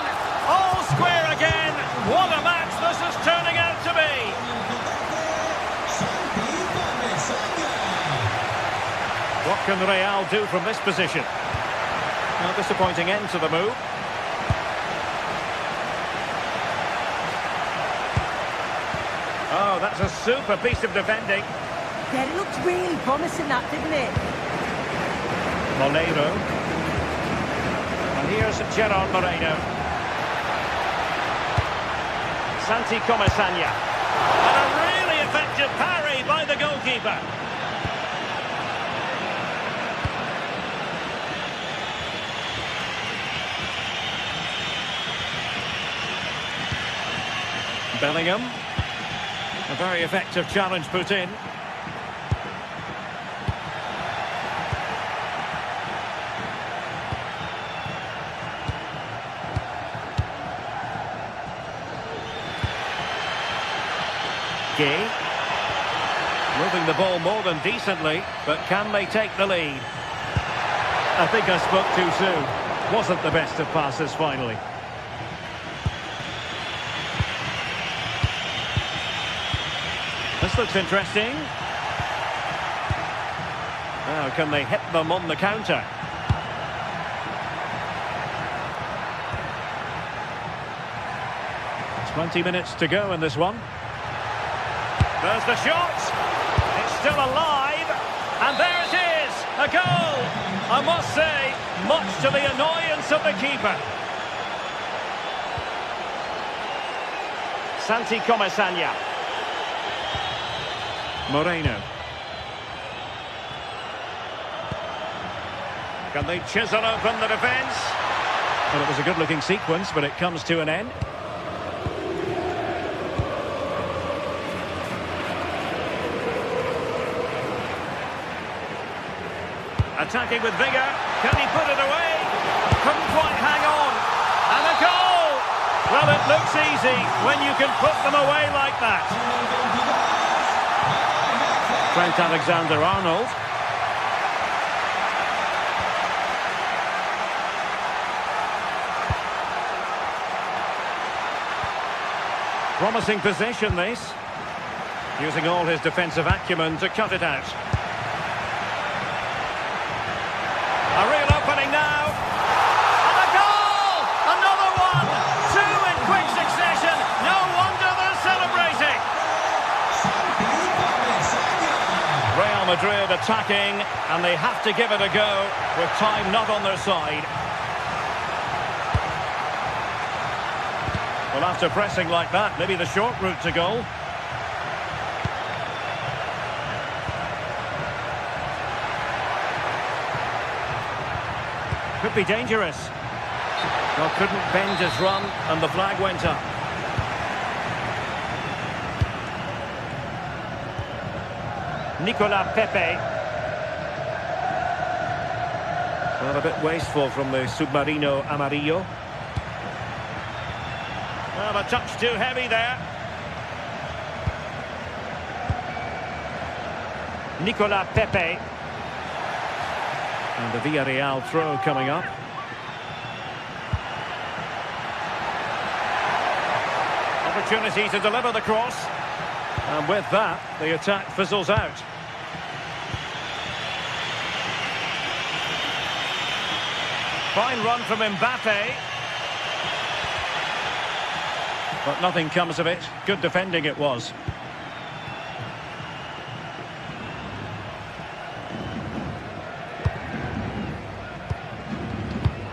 All square again. What a match this is turning out to be. What can Real do from this position? A disappointing end to the move. Oh, that's a super piece of defending.
Yeah, it looked really promising, that, didn't it?
Molero. And here's Gerard Moreno. Santi Comesaña. And a really effective parry by the goalkeeper. Bellingham. A very effective challenge put in. Gay. Moving the ball more than decently, but can they take the lead? I think I spoke too soon. Wasn't the best of passes finally. This looks interesting. Now, can they hit them on the counter? 20 minutes to go in this one. There's the shot. It's still alive. And there it is. A goal. I must say, much to the annoyance of the keeper. Santi Comesaña. Moreno. Can they chisel open the defence? Well, it was a good-looking sequence, but it comes to an end. Attacking with vigour. Can he put it away? Couldn't quite hang on. And a goal! Well, it looks easy when you can put them away like that. Trent Alexander-Arnold. Promising possession, this. Using all his defensive acumen to cut it out. A real opening now. And a goal! Another one! Two in quick succession. No wonder they're celebrating. Real Madrid attacking, and they have to give it a go with time not on their side. Well, after pressing like that, maybe the short route to goal. Could be dangerous. Well, couldn't bend his run, and the flag went up. Nicolas Pepe. Well, a bit wasteful from the Submarino Amarillo. Well, a touch too heavy there. Nicolas Pepe. And the Villarreal throw coming up. Opportunity to deliver the cross. And with that, the attack fizzles out. Fine run from Mbappe. But nothing comes of it. Good defending it was.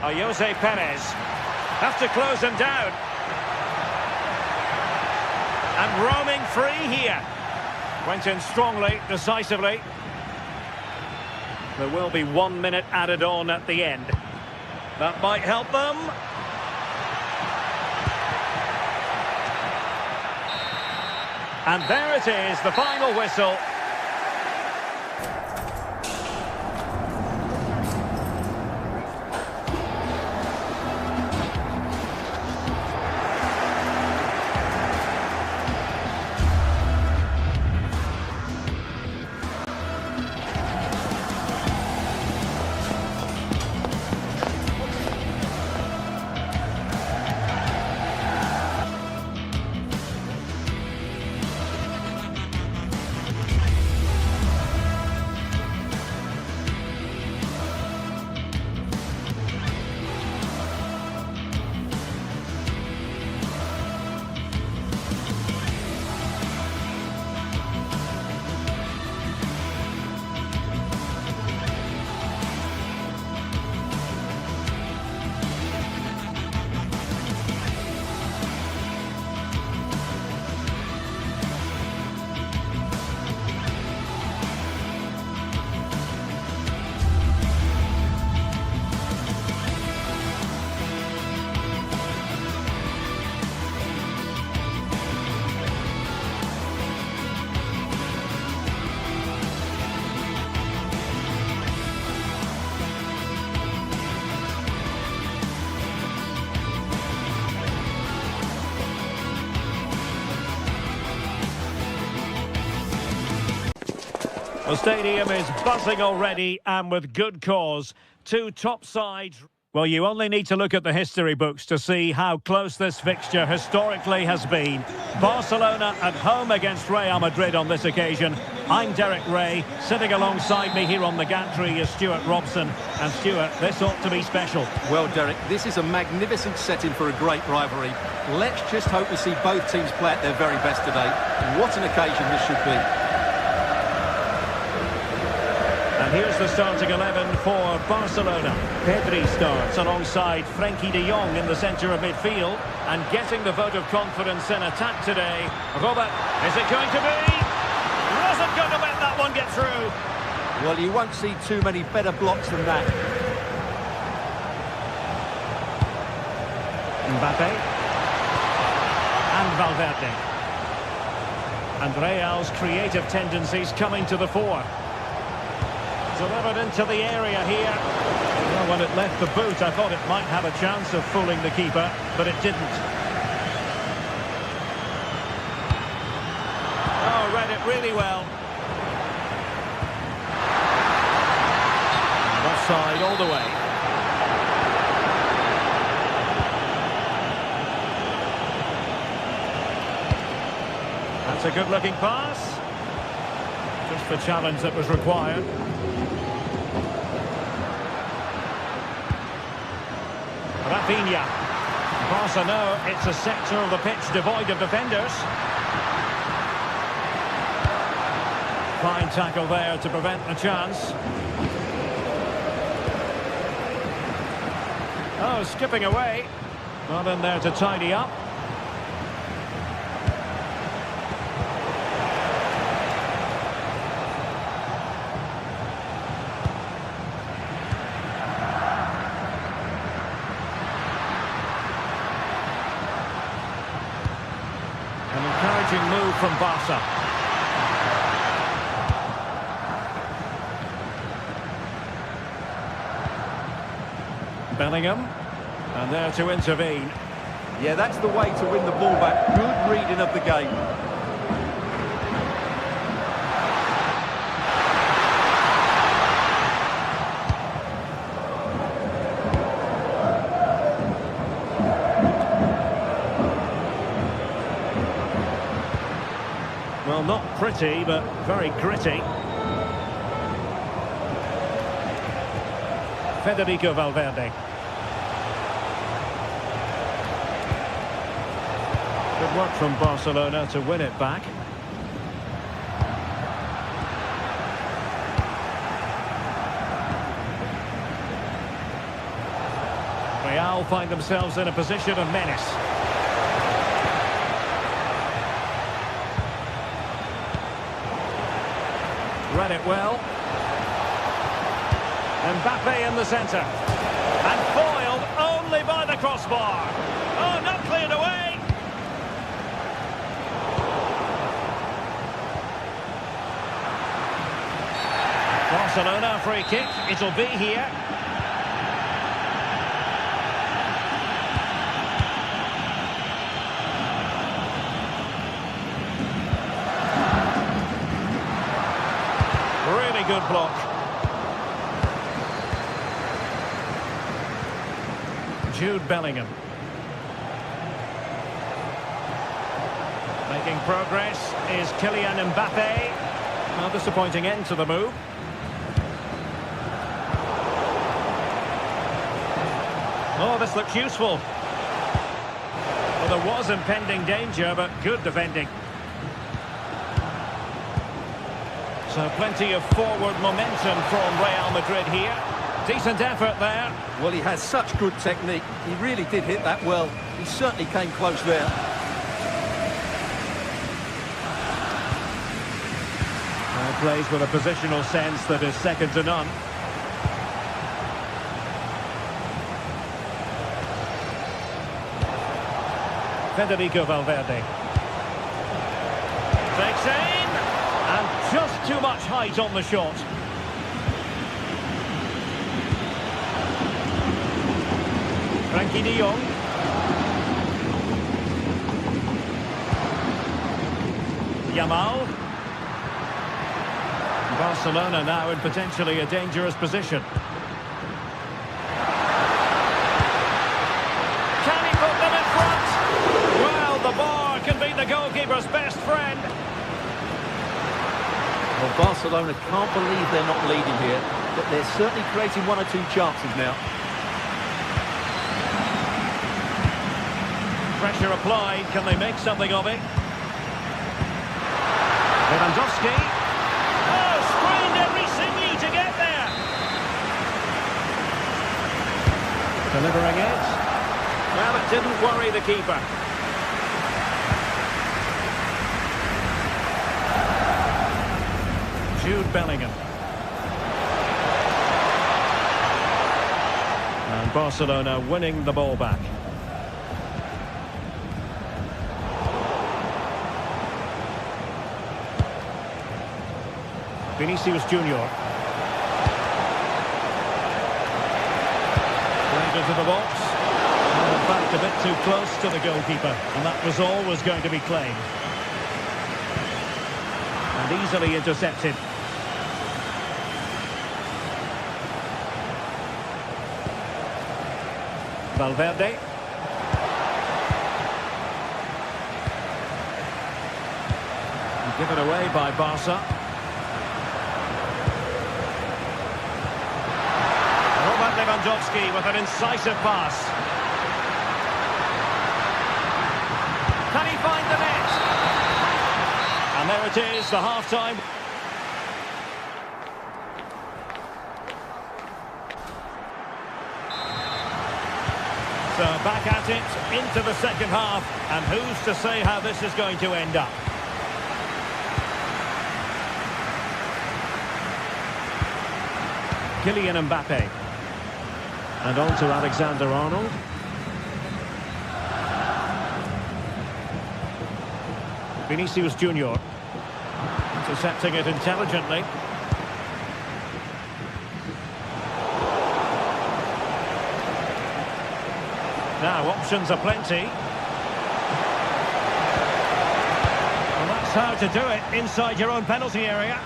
Jose Perez. Have to close him down. And roaming free here. Went in strongly, decisively. There will be 1 minute added on at the end. That might help them. And there it is, the final whistle. The stadium is buzzing already, and with good cause. Two top sides. Well, you only need to look at the history books to see how close this fixture historically has been. Barcelona at home against Real Madrid on this occasion. I'm Derek Ray. Sitting alongside me here on the gantry is Stuart Robson. And Stuart, this ought to be special.
Well, Derek, this is a magnificent setting for a great rivalry. Let's just hope we see both teams play at their very best today. What an occasion this should be.
And here's the starting 11 for Barcelona. Pedri starts alongside Frenkie de Jong in the centre of midfield. And getting the vote of confidence in attack today. Robert, is it going to be? Wasn't going to let that one get through.
Well, you won't see too many better blocks than that.
Mbappe. And Valverde. And Real's creative tendencies coming to the fore. Delivered into the area here. Well, when it left the boot, I thought it might have a chance of fooling the keeper, but it didn't. Oh, read it really well. Offside all the way. That's a good-looking pass. Just the challenge that was required. Rafinha. Barca know it's a sector of the pitch devoid of defenders. Fine tackle there to prevent the chance. Oh, skipping away. Not in there to tidy up. An encouraging move from Barca. Bellingham. And there to intervene.
Yeah, that's the way to win the ball back. Good reading of the game.
Well, not pretty, but very gritty. Federico Valverde. Good work from Barcelona to win it back. Real find themselves in a position of menace. Read it well. Mbappe in the centre. And foiled only by the crossbar. Oh, not cleared away. Barcelona free kick. It'll be here. Really good block. Jude Bellingham. Making progress is Kylian Mbappe. A disappointing end to the move. Oh, this looks useful. Well, there was impending danger, but good defending. So plenty of forward momentum from Real Madrid here. Decent effort there.
Well, he has such good technique. He really did hit that well. He certainly came close there.
Plays with a positional sense that is second to none. Federico Valverde. Takes aim. And just too much height on the shot. Frenkie de Jong. Yamal. Barcelona now in potentially a dangerous position. Can he put them in front? Well, the bar can be the goalkeeper's best friend.
Well, Barcelona can't believe they're not leading here, but they're certainly creating one or two chances now.
Pressure applied. Can they make something of it? Lewandowski. Oh, strained every sinew to get there. Delivering it. Well, it didn't worry the keeper. Jude Bellingham. And Barcelona winning the ball back. Vinicius Junior. Played into the box. And in fact, a bit too close to the goalkeeper. And that was always going to be claimed. And easily intercepted. Valverde. Given away by Barca. Lewandowski with an incisive pass. Can he find the net? And there it is, the half-time. So back at it, into the second half. And who's to say how this is going to end up? Kylian Mbappe. And on to Alexander-Arnold. Vinicius Junior. Intercepting it intelligently. Now, options are plenty. Well, that's how to do it inside your own penalty area.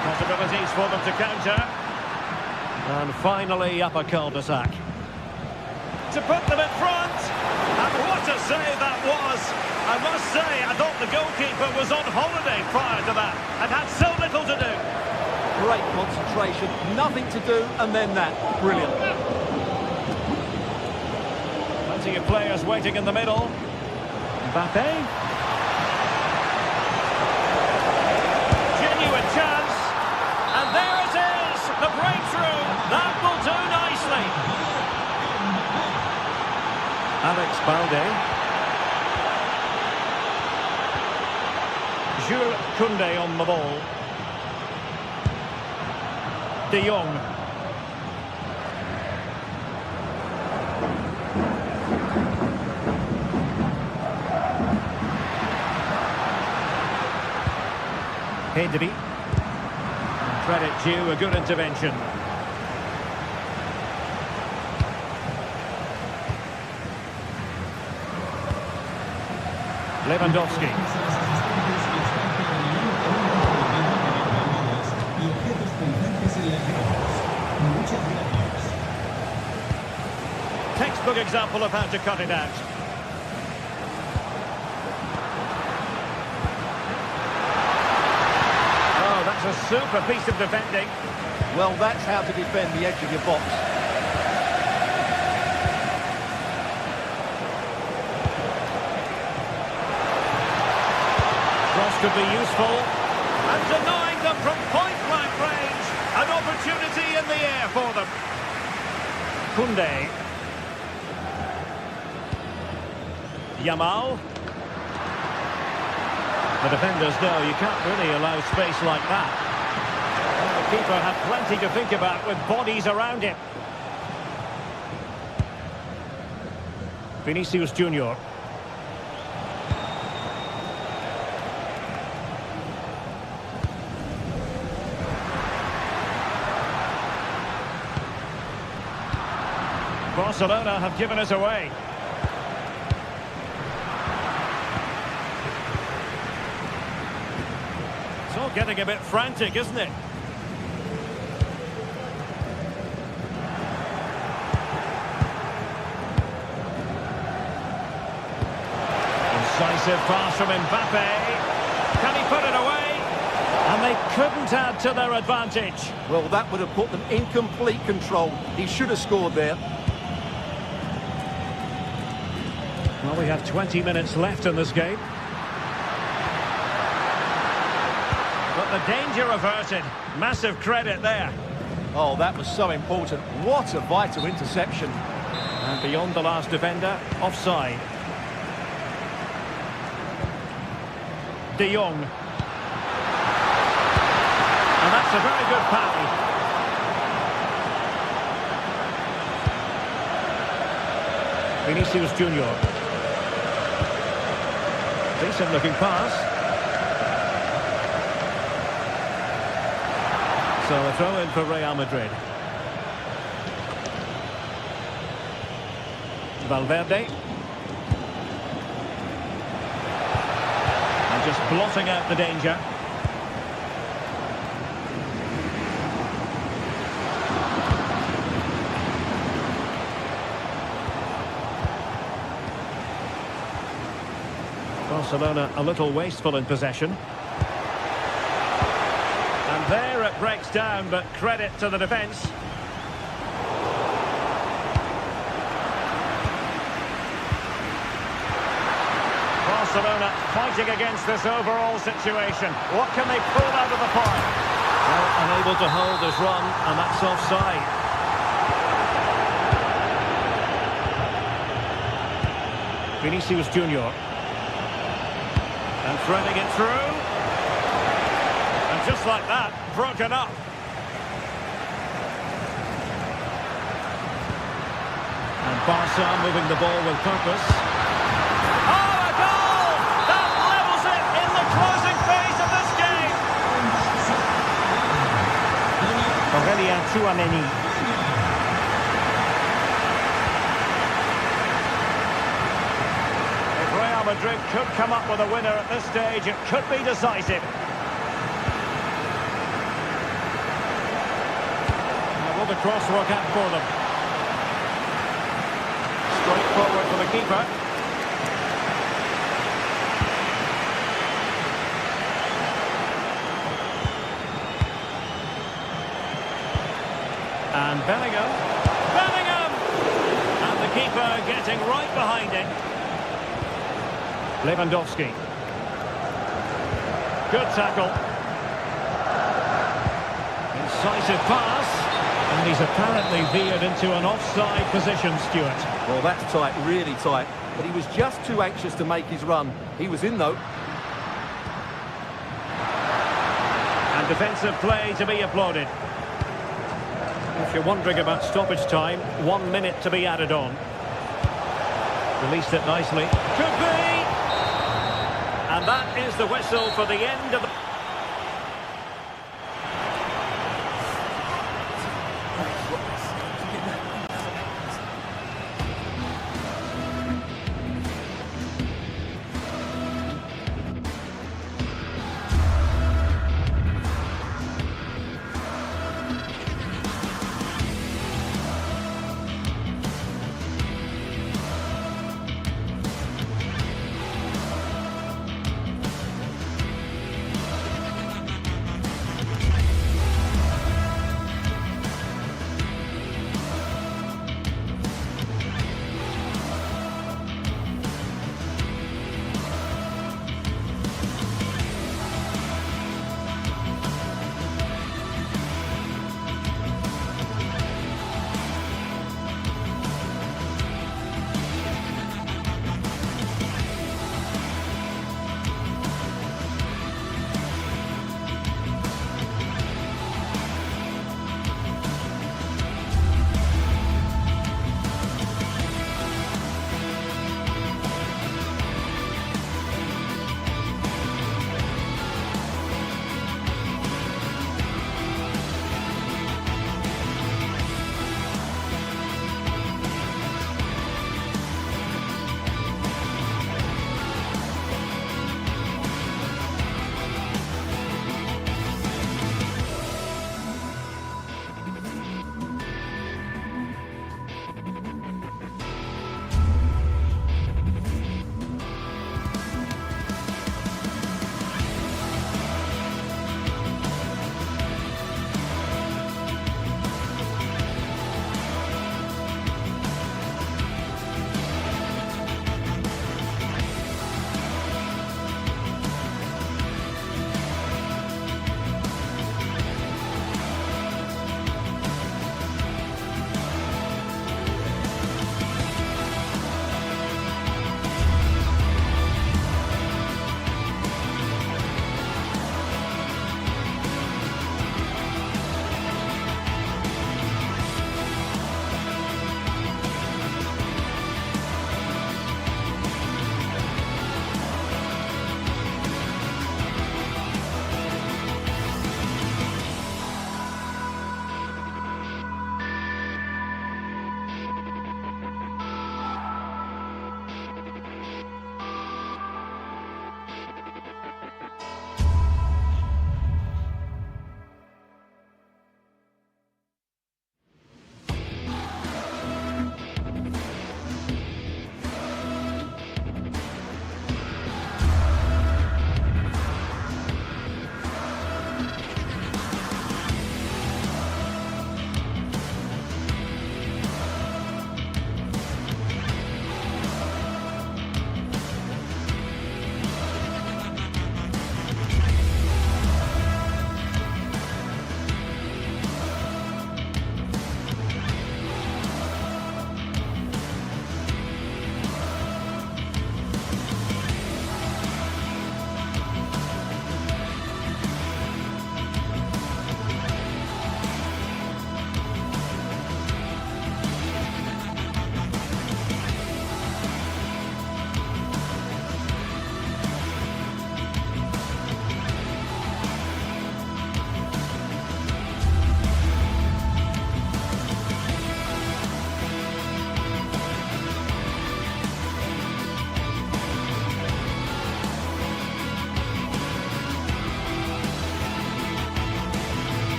Possibilities for them to counter. And finally, up a cul-de-sac. To put them in front. And what a save that was. I must say, I thought the goalkeeper was on holiday prior to that and had so little to do.
Great concentration, nothing to do, and then that. Brilliant.
Plenty of players waiting in the middle. Mbappe. Genuine chance. And there it is, the breakthrough. That will do nicely. Alex Balde. Jules Koundé on the ball. De Jong. Pedri. Credit due, a good intervention. Lewandowski. Textbook example of how to cut it out. Oh, that's a super piece of defending.
Well, that's how to defend the edge of your box.
Cross could be useful. And denying them from point-blank range. An opportunity in the air for them. Koundé. Yamal. The defenders know you can't really allow space like that. And the keeper had plenty to think about with bodies around him. Vinicius Junior. Barcelona have given us away. getting a bit frantic, isn't it? Incisive pass from Mbappe. Can he put it away? And they couldn't add to their advantage.
Well, that would have put them in complete control. He should have scored there.
Well, we have 20 minutes left in this game. But the danger averted. Massive credit there.
Oh, that was so important. What a vital interception.
And beyond the last defender, offside. De Jong. And that's a very good parry. Vinicius Junior. Decent looking pass. So a throw in for Real Madrid. Valverde. And just blotting out the danger. Barcelona a little wasteful in possession. And there it breaks down, but credit to the defence. Barcelona fighting against this overall situation. What can they pull out of the park? Well, unable to hold his run, and that's offside. Vinicius Junior. And threading it through. And just like that, broken up. And Barca moving the ball with purpose. Oh, a goal! That levels it in the closing phase of this game. Aurélien Tchouameni. Real Madrid could come up with a winner at this stage. It could be decisive. Now will the cross work out for them? Straight forward for the keeper. And Bellingham. Bellingham! And the keeper getting right behind it. Lewandowski. Good tackle. Incisive pass. And he's apparently veered into an offside position, Stuart.
Well, that's tight, really tight. But he was just too anxious to make his run. He was in, though.
And defensive play to be applauded. If you're wondering about stoppage time, 1 minute to be added on. Released it nicely. Could be! And that is the whistle for the end of the...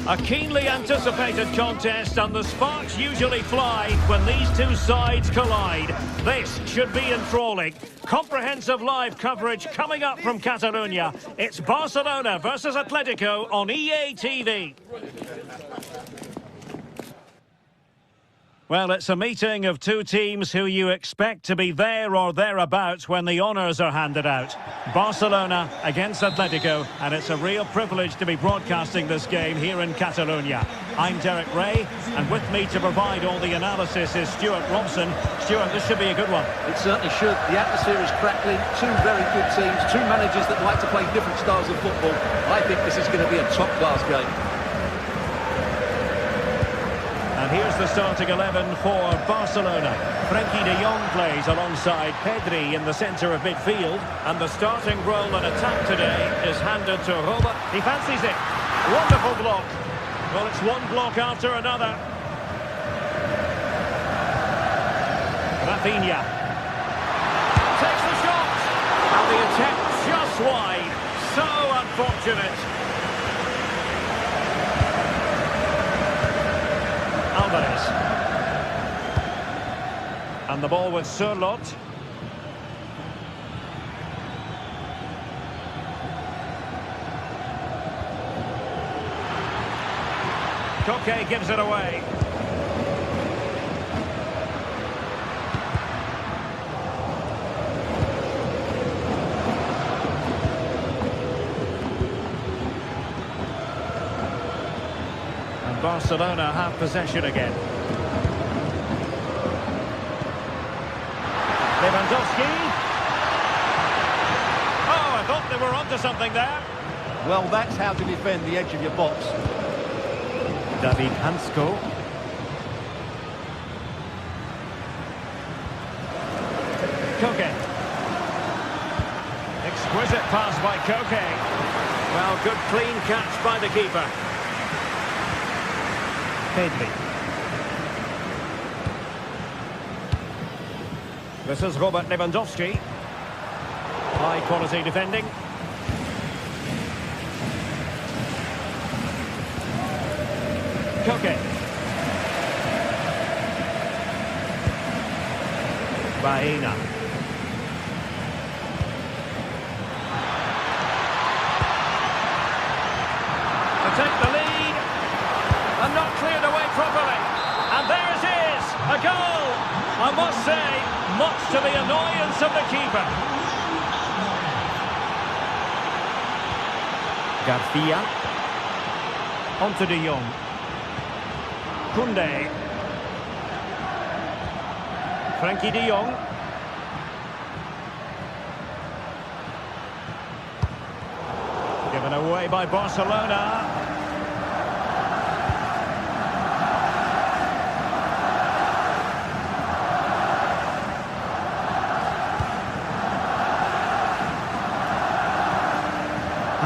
A keenly anticipated contest, and the sparks usually fly when these two sides collide. This should be enthralling. Comprehensive live coverage coming up from Catalonia. It's Barcelona versus Atletico on EA TV. Well, it's a meeting of two teams who you expect to be there or thereabouts when the honours are handed out. Barcelona against Atletico, and it's a real privilege to be broadcasting this game here in Catalonia. I'm Derek Ray, and with me to provide all the analysis is Stuart Robson. Stuart, this should be a good one.
It certainly should. The atmosphere is crackling. Two very good teams, two managers that like to play different styles of football. I think this is going to be a top-class game.
And here's the starting 11 for Barcelona. Frenkie de Jong plays alongside Pedri in the centre of midfield. And the starting role in attack today is handed to Robert. He fancies it. Wonderful block. Well, it's one block after another. Rafinha takes the shot. And the attempt just wide. So unfortunate. Alvarez. And the ball with Surlot. Koke gives it away. Barcelona have possession again. Lewandowski. Oh, I thought they were onto something there.
Well, that's how to defend the edge of your box.
David Hansko. Koke. Exquisite pass by Koke. Well, good clean catch by the keeper. Pedri. This is Robert Lewandowski. High quality defending. Koke. Baena. To take the lead. And not cleared away properly. And there it is, a goal. I must say, much to the annoyance of the keeper. Garcia. On to De Jong. Koundé. Frenkie de Jong. Given away by Barcelona.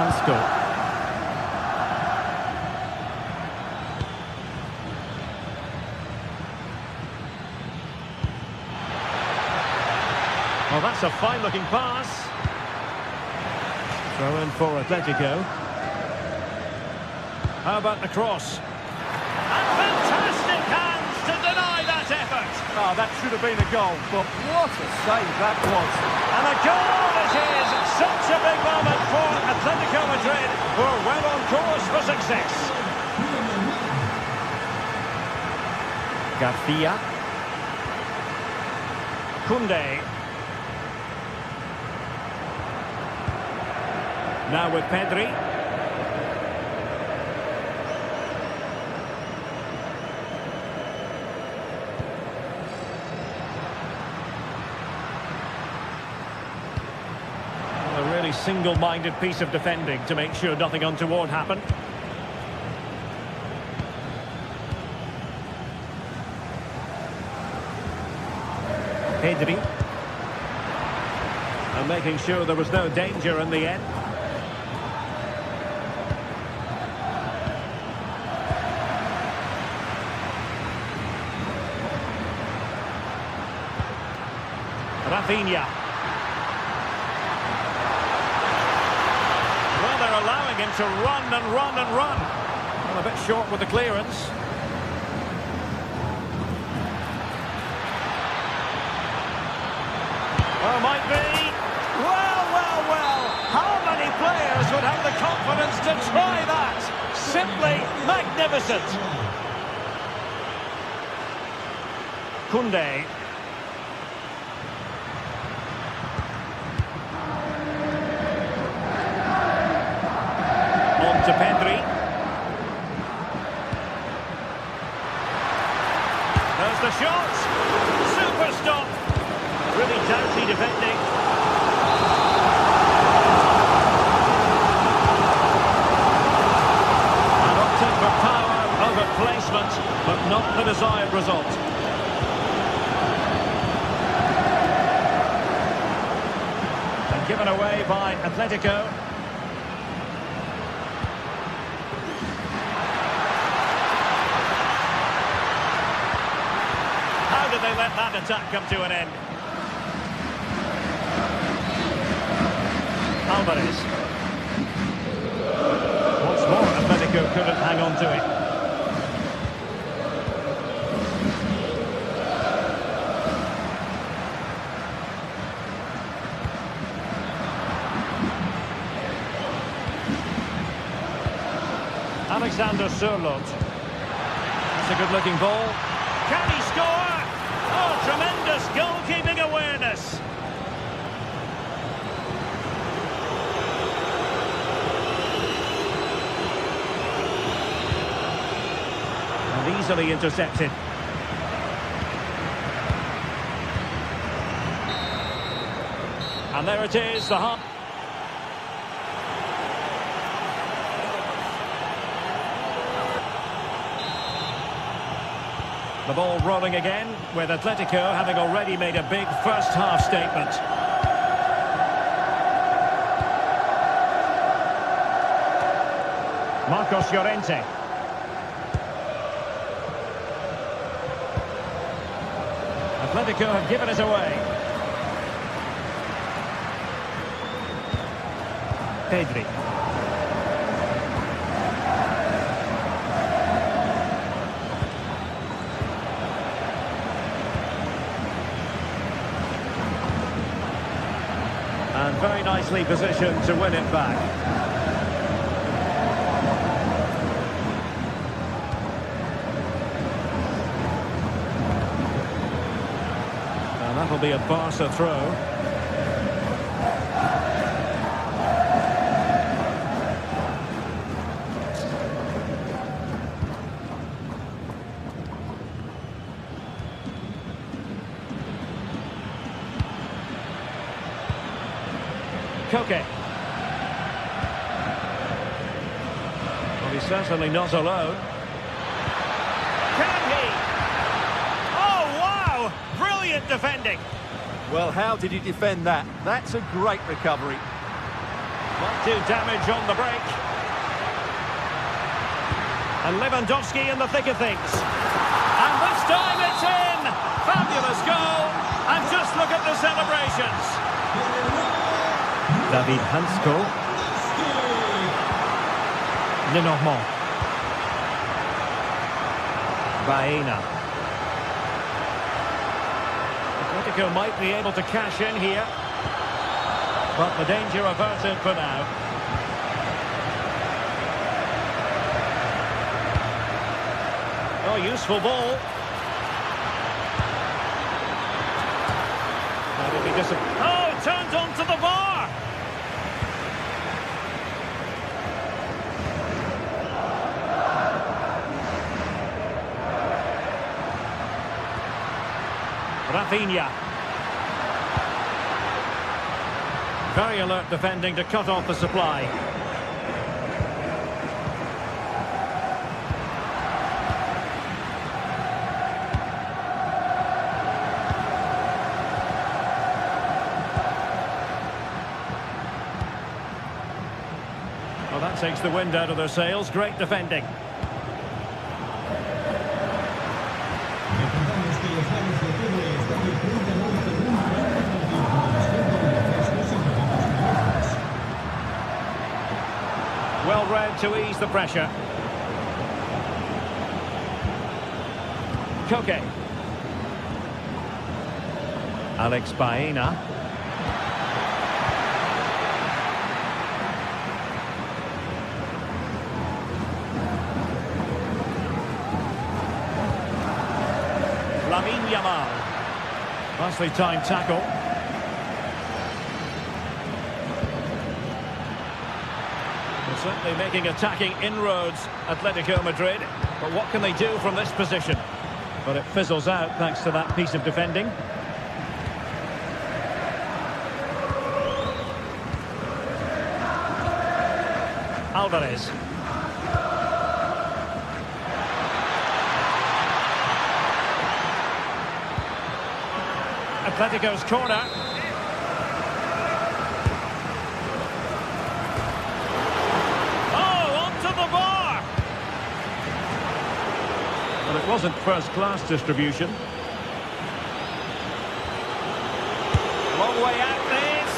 Hansko. Well, that's a fine-looking pass. Throw in for Atletico. How about the cross? And fantastic hands to deny that effort.
Oh, that should have been a goal, but what a save that was.
And a goal it is! Such a big moment for Atletico Madrid, who are well on course for success. Garcia. Koundé. Now with Pedri. A really single-minded piece of defending to make sure nothing untoward happened. Pedri. And making sure there was no danger in the end. Rafinha. Well, they're allowing him to run and run and run. Well, a bit short with the clearance. Well, might be. Well, well, well. How many players would have the confidence to try that? Simply magnificent. Koundé. On to Pedri. There's the shot. Super stop. Really doughty defending. And opted for power over placement, but not the desired result. And given away by Atletico. How did they let that attack come to an end? Alvarez. Once more, Atletico couldn't hang on to it. Alexander Sørloth. That's a good-looking ball. Can he score? Oh, tremendous goalkeeping awareness. Easily intercepted. And there it is, the half. The ball rolling again, with Atletico having already made a big first half statement. Marcos Llorente. Atletico have given it away. Pedri. And very nicely positioned to win it back. That'll be a Barca throw. Koke. Well, he's certainly not alone. Brilliant defending.
Well, how did he defend that? That's a great recovery.
Not too damage on the break. And Lewandowski in the thick of things. And this time it's in! Fabulous goal! And just look at the celebrations. David Hansko. Lenormand. Baena. Atletico might be able to cash in here, but the danger averted for now. Oh, useful ball. Oh, turned onto the bar. Rafinha. Very alert defending to cut off the supply. Well, that takes the wind out of their sails. Great defending. Well read to ease the pressure. Koke. Alex Baena. Lamine Yamal. Nicely timed tackle. They're certainly making attacking inroads, Atletico Madrid. But what can they do from this position? But it fizzles out thanks to that piece of defending. Alvarez. Atletico's corner. Oh, onto the bar! But it wasn't first-class distribution. Long way out this.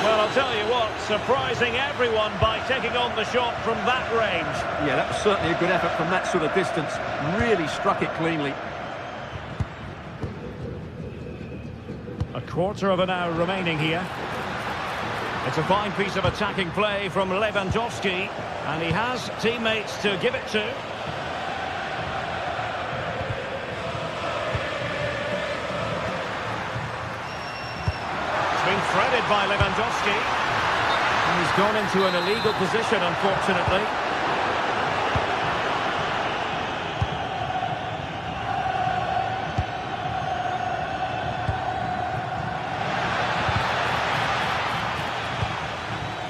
Well, I'll tell you what, surprising everyone by taking on the shot from that range.
Yeah, that was certainly a good effort from that sort of distance. Really struck it cleanly.
A quarter of an hour remaining here. It's a fine piece of attacking play from Lewandowski, and he has teammates to give it to. It's been threaded by Lewandowski. And he's gone into an illegal position, unfortunately.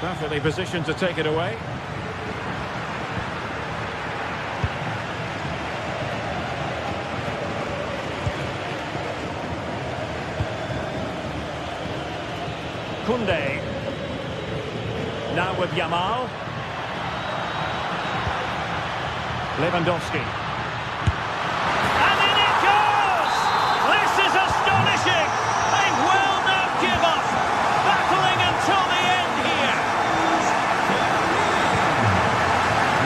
Perfectly positioned to take it away. Koundé. Now with Yamal. Lewandowski. And in it goes! This is astonishing! They will not give up! Battling until the end here!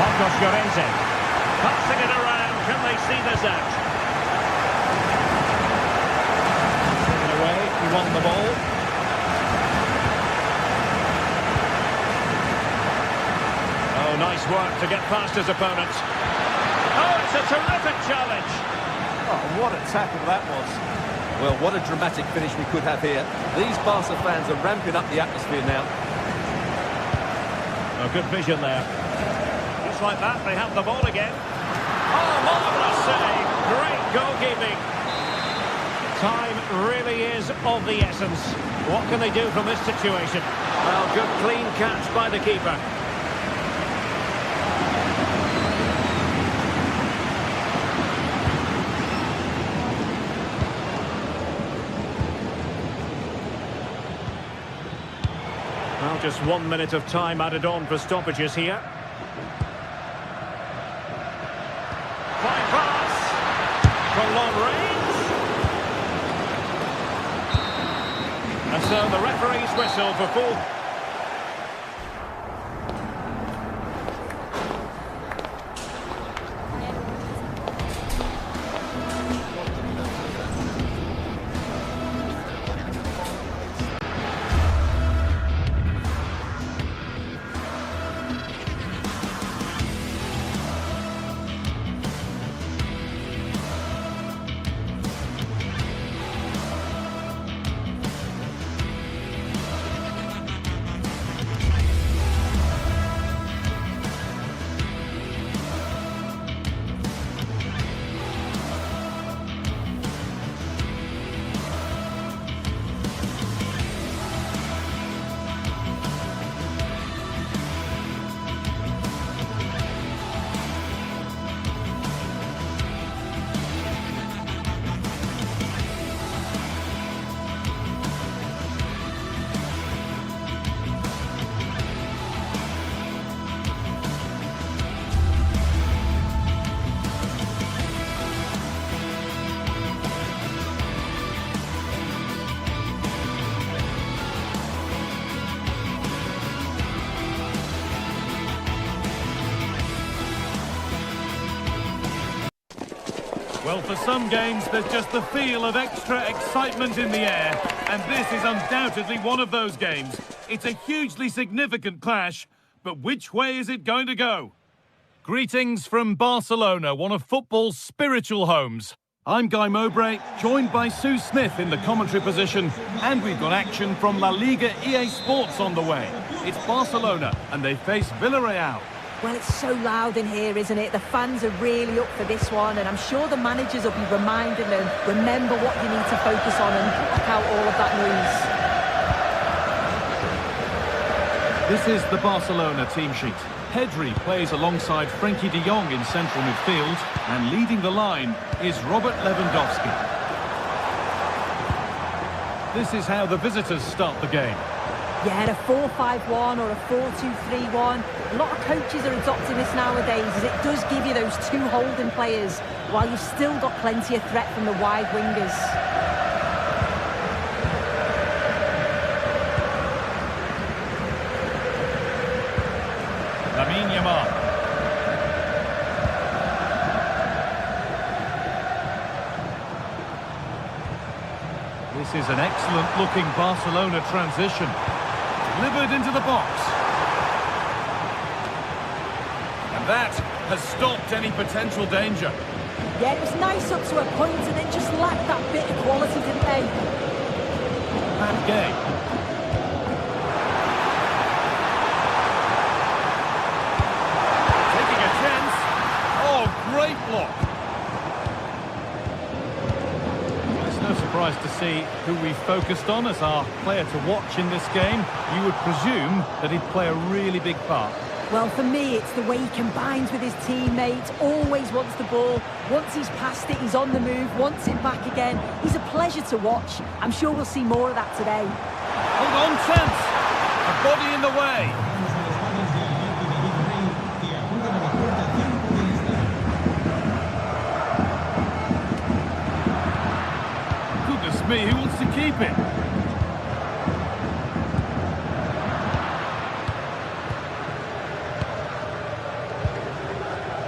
Marcos Llorente. Passing it around. Can they see this out? Taken away. He won the ball. Oh, nice work to get past his opponent. Oh, it's a terrific challenge.
Oh, what a tackle that was. Well, what a dramatic finish we could have here. These Barca fans are ramping up the atmosphere now.
Oh, good vision there. Just like that, they have the ball again. Oh, marvellous save. Great goalkeeping. Time really is of the essence. What can they do from this situation? Well, good clean catch by the keeper. Well, just 1 minute of time added on for stoppages here. Fine pass from long range. And so the referee's whistle for full.
Well, for some games, there's just the feel of extra excitement in the air, and this is undoubtedly one of those games. It's a hugely significant clash, but which way is it going to go? Greetings from Barcelona, one of football's spiritual homes. I'm Guy Mowbray, joined by Sue Smith in the commentary position, and we've got action from La Liga EA Sports on the way. It's Barcelona, and they face Villarreal.
Well, it's so loud in here, isn't it? The fans are really up for this one, and I'm sure the managers will be reminding them, remember what you need to focus on and block out all of that noise.
This is the Barcelona team sheet. Pedri plays alongside Frenkie de Jong in central midfield, and leading the line is Robert Lewandowski. This is how the visitors start the game.
Yeah, a 4-5-1 or a 4-2-3-1. A lot of coaches are adopting this nowadays, as it does give you those two holding players, while you've still got plenty of threat from the wide wingers.
Lamine Yamal. This is an excellent-looking Barcelona transition. Delivered into the box. And that has stopped any potential danger.
Yeah, it was nice up to a point, and then just lacked that bit of quality, didn't they?
And Gay. Taking a chance. Oh, great block. It's no surprise to see who we focused on as our player to watch in this game. You would presume that he'd play a really big part.
Well, for me, it's the way he combines with his teammates, always wants the ball. Once he's passed it, he's on the move, wants it back again. He's a pleasure to watch. I'm sure we'll see more of that today.
Hold on, chance. A body in the way. Goodness me, who wants to keep it?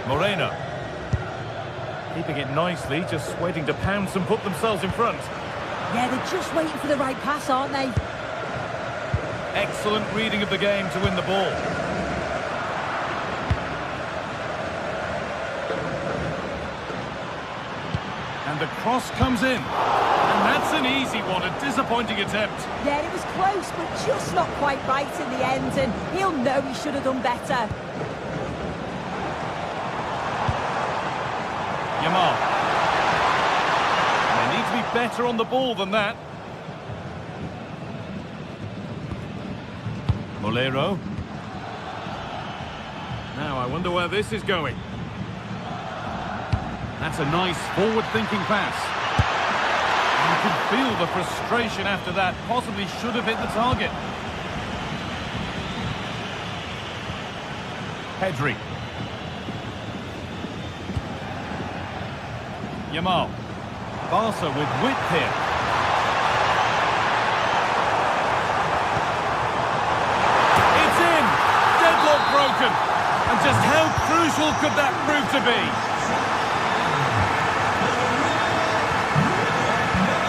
Moreno. Keeping it nicely, just waiting to pounce and put themselves in front.
Yeah, they're just waiting for the right pass, aren't they?
Excellent reading of the game to win the ball. And the cross comes in. And that's an easy one, a disappointing attempt.
Yeah, it was close, but just not quite right in the end, and he'll know he should have done better.
Yamal. They need to be better on the ball than that. Molero. Now, I wonder where this is going. That's a nice forward-thinking pass. You can feel the frustration after that. Possibly should have hit the target. Pedri. Yamal. Barca with width here. It's in! Deadlock broken. And just how crucial could that prove to be?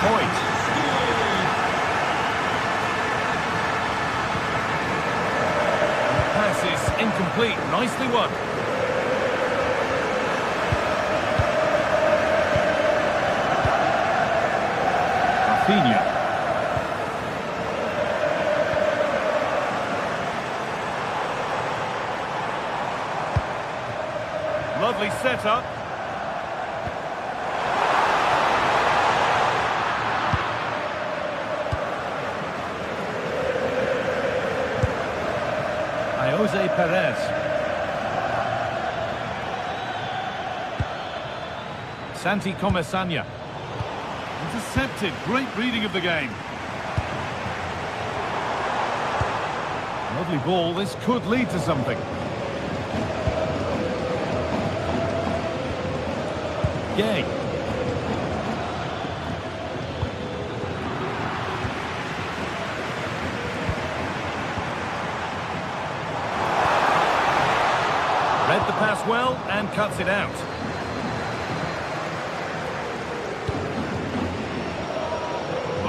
Point. Pass is incomplete. Nicely won. Lovely setup. Jose Perez. Santi Comesaña. Intercepted. Great reading of the game. Lovely ball. This could lead to something. Gay. Read the pass well and cuts it out.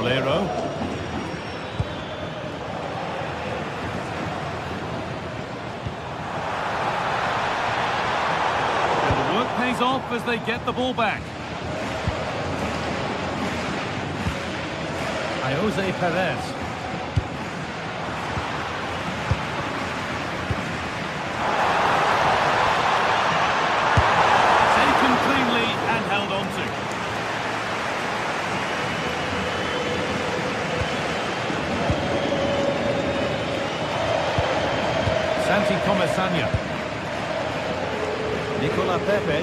Valero. And the work pays off as they get the ball back. Jose Perez. Taken cleanly and held on to. Santi Comesaña. Nicola Pepe.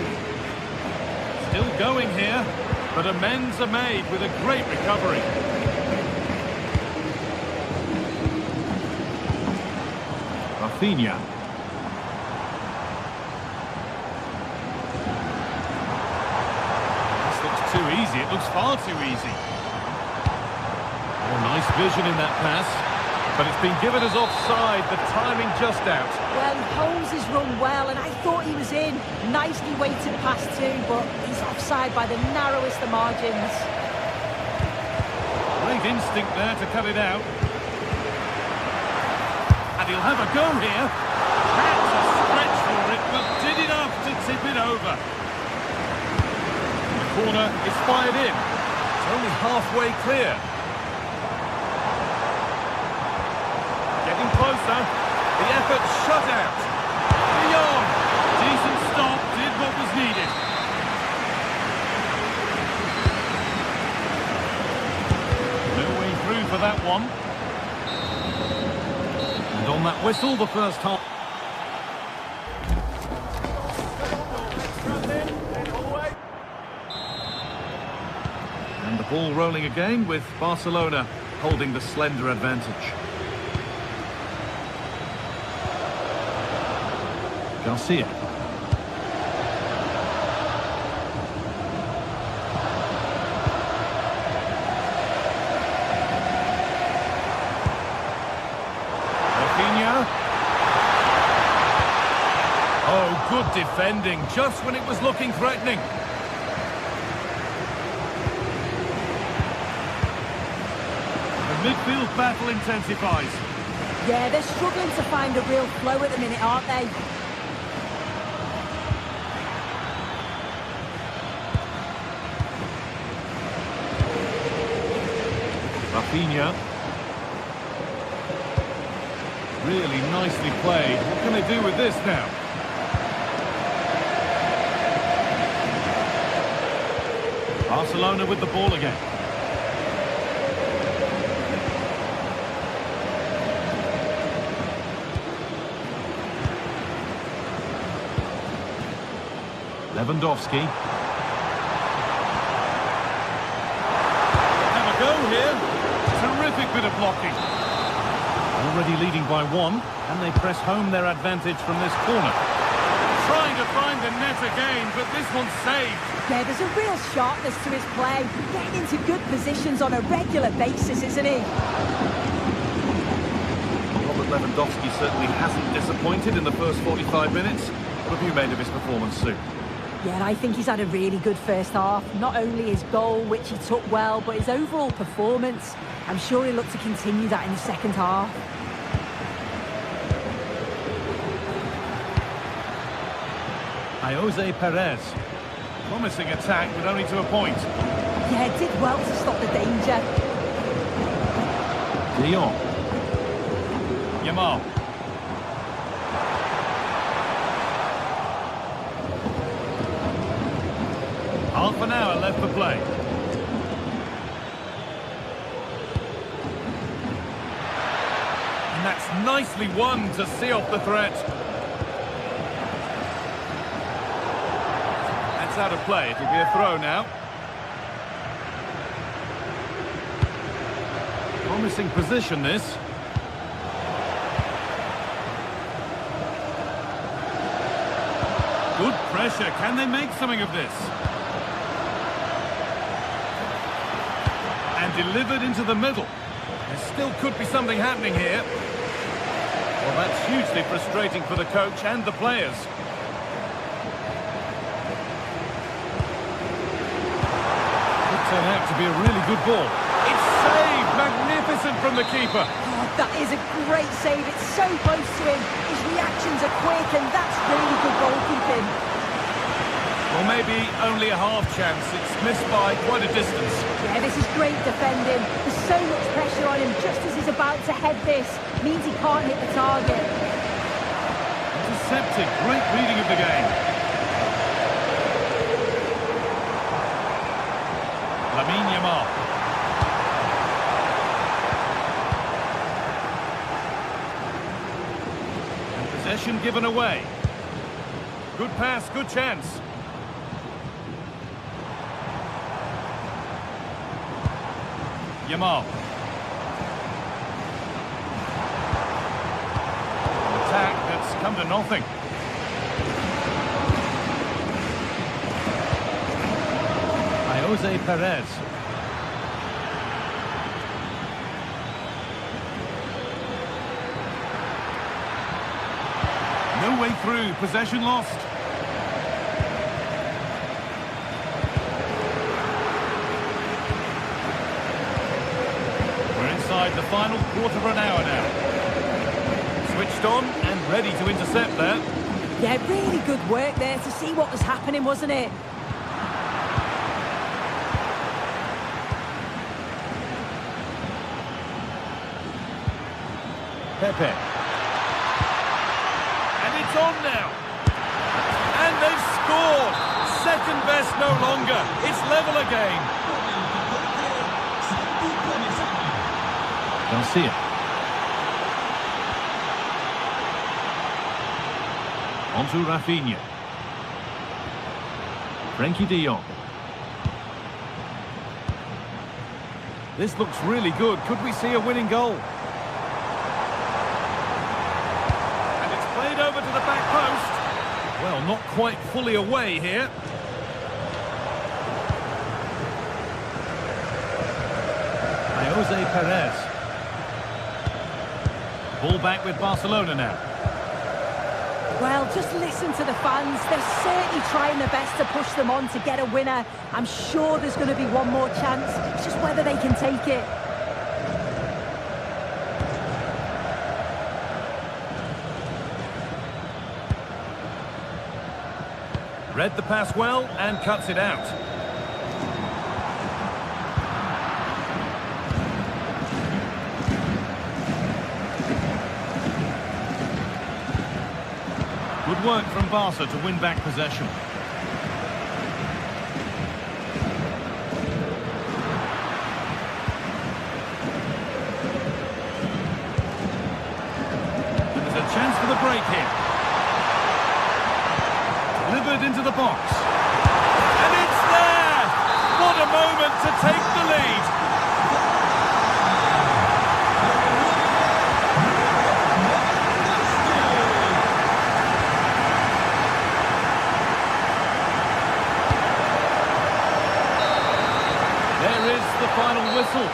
Still going here, but amends are made with a great recovery. Rafinha. This looks too easy. It looks far too easy. Oh, nice vision in that pass. But it's been given as offside. The timing just out.
Well, he holds his run well, and I thought he was in. Nicely weighted pass too, but he's offside by the narrowest of margins.
Great instinct there to cut it out. And he'll have a go here. That's a stretch for it, but did enough to tip it over. The corner is fired in. It's only halfway clear. Getting closer. The effort shut out. Beyond. Decent stop. Did what was needed. No way through for that one. And on that whistle, the first half. And the ball rolling again with Barcelona holding the slender advantage. Garcia. Rafinha. Oh, good defending, just when it was looking threatening. The midfield battle intensifies.
Yeah, they're struggling to find a real flow at the minute, aren't they?
Rafinha. Really nicely played. What can they do with this now? Barcelona with the ball again. Lewandowski. Have a go here. Terrific bit of blocking. Already leading by one, and they press home their advantage from this corner. Trying to find the net again, but this one's saved.
Yeah, there's a real sharpness to his play. Getting into good positions on a regular basis, isn't he?
Robert Lewandowski certainly hasn't disappointed in the first 45 minutes. What have you made of his performance, Sue?
Yeah, I think he's had a really good first half. Not only his goal, which he took well, but his overall performance. I'm sure he'll look to continue that in the second half.
Jose Perez. Promising attack, but only to a point.
Yeah, did well to stop the danger.
De Jong. Yamal. Half an hour left for play. And that's nicely won to see off the threat. That's out of play. It'll be a throw now. Promising position, this. Good pressure. Can they make something of this? And delivered into the middle. There still could be something happening here. Well, that's hugely frustrating for the coach and the players. Could turn out to be a really good ball. It's save! Magnificent from the keeper.
Oh, that is a great save. It's so close to him. His reactions are quick, and that's really good goalkeeping.
Well, maybe only a half chance. It's missed by quite a distance.
Yeah, this is great defending. There's so much pressure on him just as he's about to head this. Means he can't hit the target.
Intercepted. Great reading of the game. Lamine Yamal. And possession given away. Good pass, good chance. Yamal. An attack that's come to nothing. Jose Perez. No way through, possession lost. We're inside the final quarter of an hour now. Switched on and ready to intercept there.
Yeah, really good work there to see what was happening, wasn't it?
Pepe. And it's on now. And they've scored. Second best no longer. It's level again. Garcia. On to Rafinha. Frankie de Jong. This looks really good. Could we see a winning goal? Over to the back post. Well, not quite fully away here. Jose Perez. Ball back with Barcelona now.
Well, just listen to the fans. They're certainly trying their best to push them on to get a winner. I'm sure there's going to be one more chance. It's just whether they can take it.
Read the pass well and cuts it out. Good work from Barca to win back possession. And there's a chance for the break here. Delivered into the box. And it's there! What a moment to take the lead! There is the final whistle.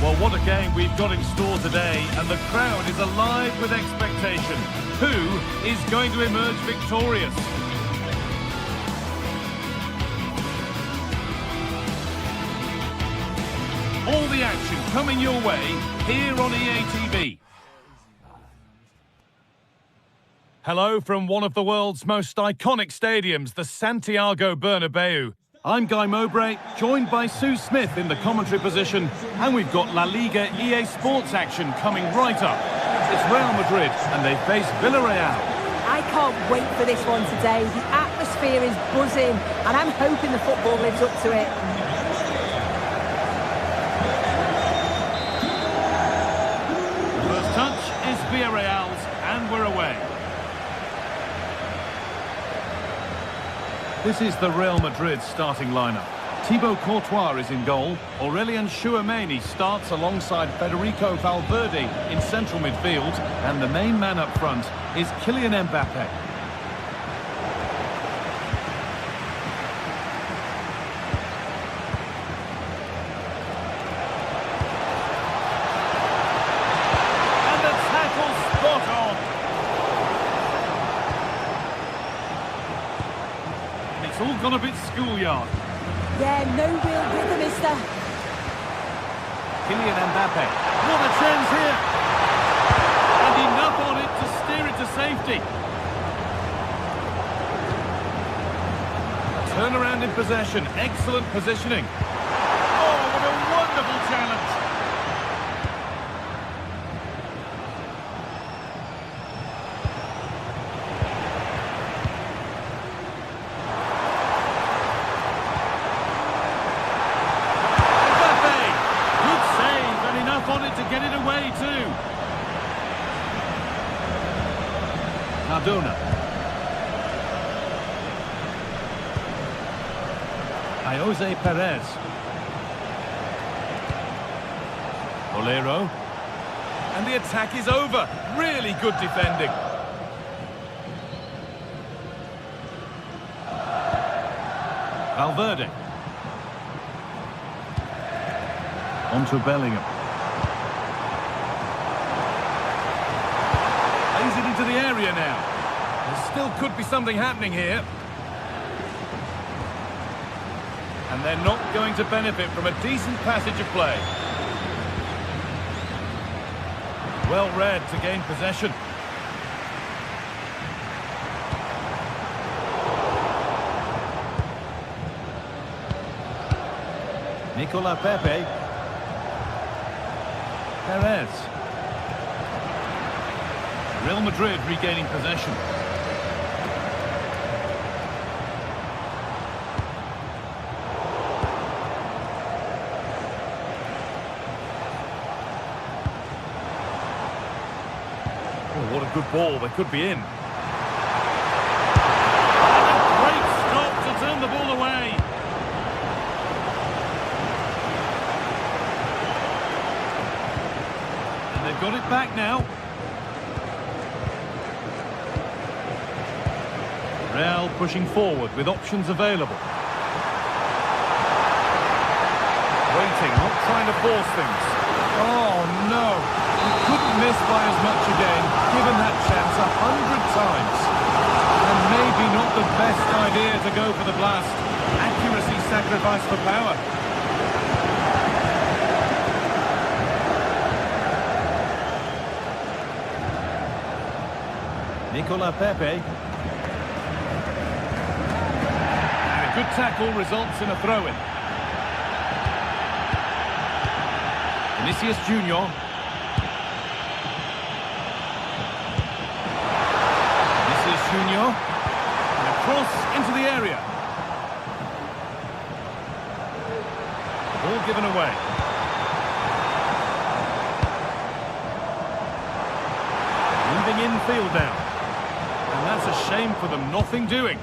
Well, what a game we've got in store today, and the crowd is alive with expectation. Who is going to emerge victorious? All the action coming your way here on EA TV. Hello from one of the world's most iconic stadiums, the Santiago Bernabeu. I'm Guy Mowbray, joined by Sue Smith in the commentary position, and we've got La Liga EA Sports action coming right up. It's Real Madrid, and they face Villarreal.
I can't wait for this one today. The atmosphere is buzzing, and I'm hoping the football lives up to it.
The first touch is Villarreal's, and we're away. This is the Real Madrid starting lineup. Thibaut Courtois is in goal. Aurelien Tchouameni starts alongside Federico Valverde in central midfield. And the main man up front is Kylian Mbappe. And the tackle spot on. It's all gone a bit schoolyard.
Yeah, no real rhythm, is there?
Kylian Mbappe. What a chance here. And enough on it to steer it to safety. Turnaround in possession. Excellent positioning. Oh, what a wonderful challenge. On it to get it away too. Cardona. Jose Perez. Bolero. And the attack is over. Really good defending. Valverde. On to Bellingham. Plays it into the area now. There still could be something happening here. And they're not going to benefit from a decent passage of play. Well read to gain possession. Nicola Pepe. Perez. Real Madrid regaining possession. Oh, what a good ball. They could be in. And a great stop to turn the ball away. And they've got it back now. Real pushing forward with options available. Waiting, not trying to force things. Oh no, he couldn't miss by as much again, given that chance 100 times. And maybe not the best idea to go for the blast. Accuracy sacrificed for power. Nicola Pepe. Good tackle results in a throw-in. Vinicius Junior. Vinicius Junior. And a cross into the area. Ball given away. Moving infield now. And that's a shame for them, nothing doing.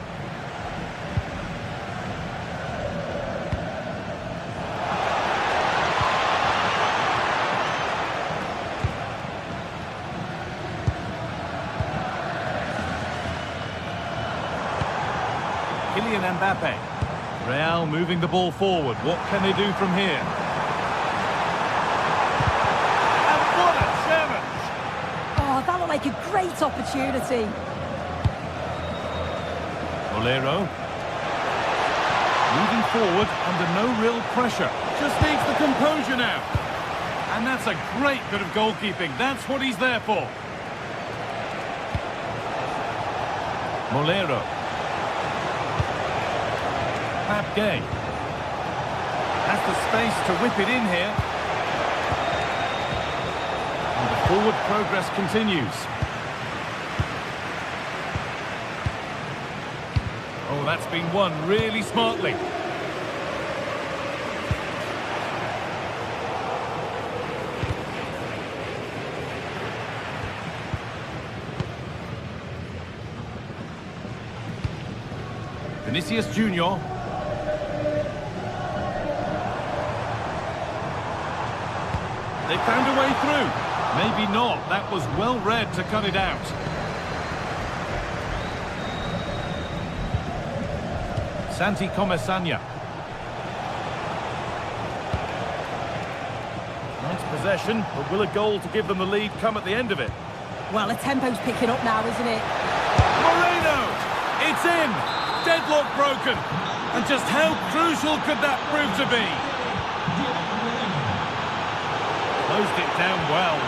Kylian Mbappe. Real moving the ball forward. What can they do from here? And what a challenge!
Oh, that looked like a great opportunity.
Bolero. Moving forward under no real pressure. Just needs the composure now. And that's a great bit of goalkeeping. That's what he's there for. Molero. Gay has the space to whip it in here. And the forward progress continues. Oh, that's been won really smartly. Vinicius Junior. They found a way through. Maybe not. That was well read to cut it out. Santi Comesanya. Nice possession, but will a goal to give them the lead come at the end of it?
Well, the tempo's picking up now, isn't it?
Moreno! It's in! Deadlock broken! And just how crucial could that prove to be? Closed it down well.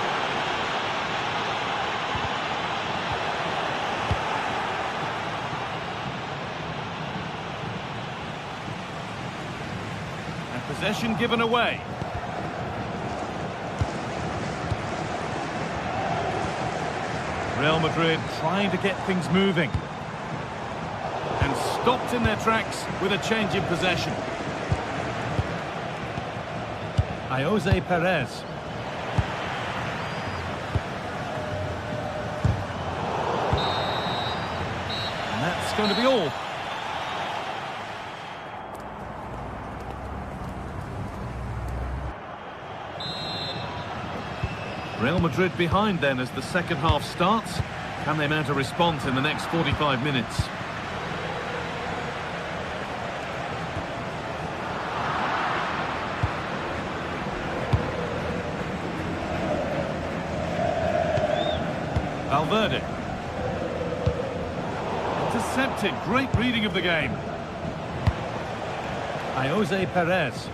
And possession given away. Real Madrid trying to get things moving. And stopped in their tracks with a change in possession. Jose Perez. And that's going to be all. Real Madrid behind then as the second half starts. Can they mount a response in the next 45 minutes? Valverde. Intercepted. Great reading of the game. Jose Perez.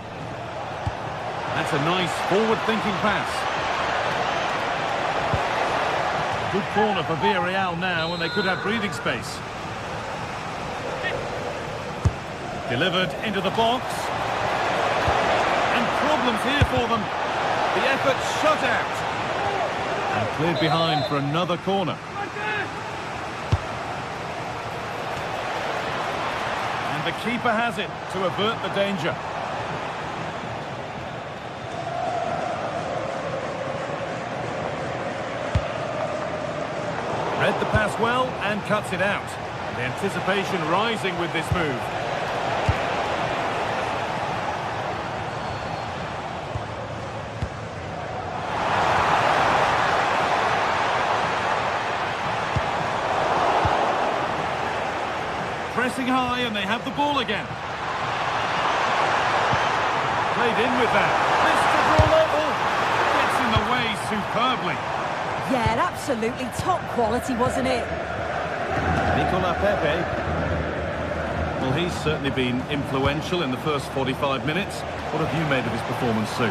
That's a nice forward-thinking pass. Good corner for Villarreal now, and they could have breathing space. Delivered into the box. And problems here for them. The effort shut out. And cleared behind for another corner. And the keeper has it to avert the danger. Read the pass well and cuts it out. The anticipation rising with this move. Pressing high and they have the ball again. Played in with that. This to draw level. Gets in the way superbly.
Yeah, absolutely top quality, wasn't it?
Nicola Pepe. Well, he's certainly been influential in the first 45 minutes. What have you made of his performance, Sue?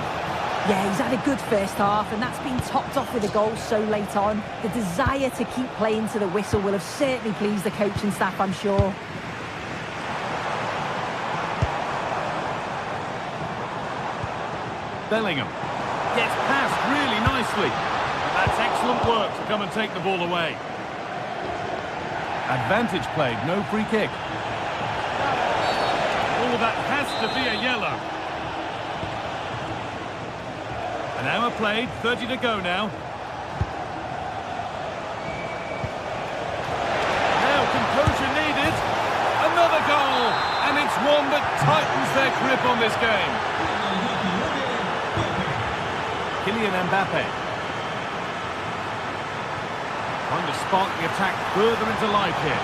Yeah, he's had a good first half, and that's been topped off with a goal so late on. The desire to keep playing to the whistle will have certainly pleased the coaching staff, I'm sure.
Bellingham gets past really nicely. That's excellent work to come and take the ball away. Advantage played, no free kick. Oh, that has to be a yellow. An hour played, 30 to go now. Now composure needed. Another goal, and it's one that tightens their grip on this game. Kylian Mbappe. Trying to spark the attack further into life here.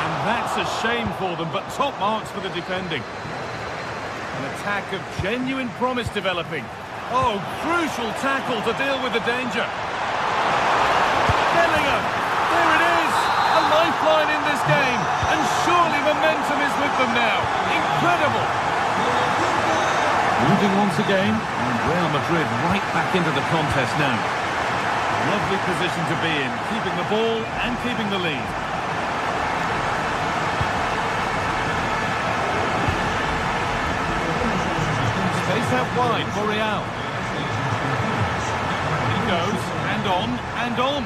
And that's a shame for them, but top marks for the defending. An attack of genuine promise developing. Oh, crucial tackle to deal with the danger. Bellingham, there it is, a lifeline in this game, and surely momentum is with them now. Incredible. Moving once again, and Real Madrid right back into the contest now. Lovely position to be in, keeping the ball and keeping the lead. Space out wide for Real. He goes, and on, and on.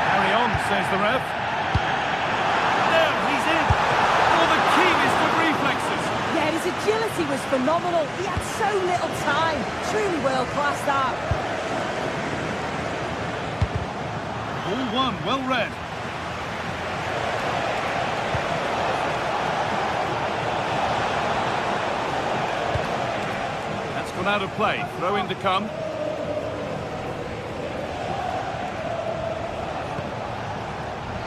Carry on, says the ref. There, he's in. Oh, the keenest of reflexes.
Yeah, his agility was phenomenal. He had so little time. Truly world-class, that.
Ball one, well read. That's gone out of play. Throw in to come.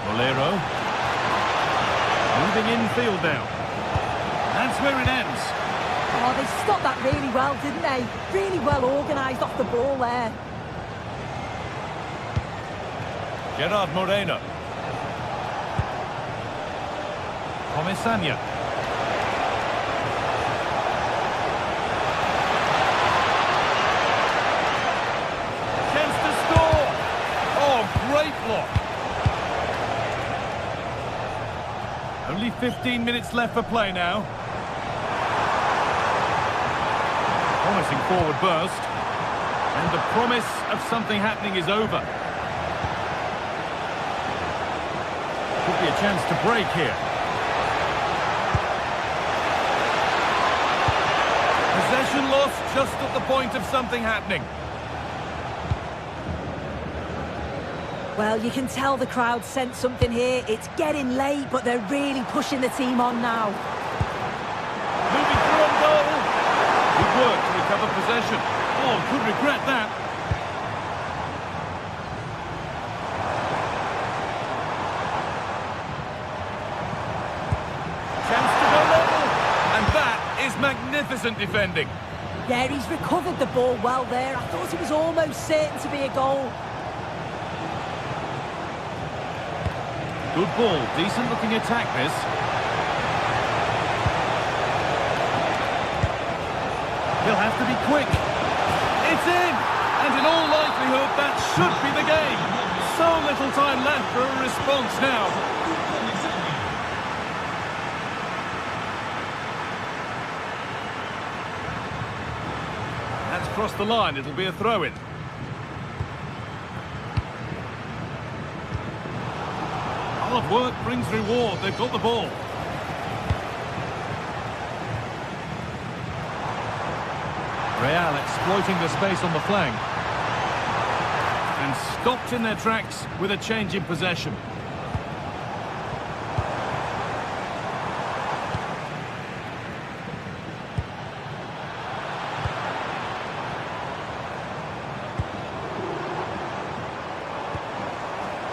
Bolero. Moving infield now. That's where it ends.
Oh, they stopped that really well, didn't they? Really well organised off the ball there.
Gerard Moreno. Comesaña. Chance to score. Oh, great block. Only 15 minutes left for play now. Promising forward burst. And the promise of something happening is over. Could be a chance to break here. Possession lost just at the point of something happening.
Well, you can tell the crowd sensed something here. It's getting late, but they're really pushing the team on now.
Moving through on goal. Good work to recover possession. Oh, could regret that. Chance to go level. And that is magnificent defending.
Yeah, he's recovered the ball well there. I thought it was almost certain to be a goal.
Good ball, decent looking attack this. He'll have to be quick. It's in! And in all likelihood, that should be the game. So little time left for a response now. That's crossed the line, it'll be a throw-in. Hard work brings reward, they've got the ball. Real exploiting the space on the flank. And stopped in their tracks with a change in possession.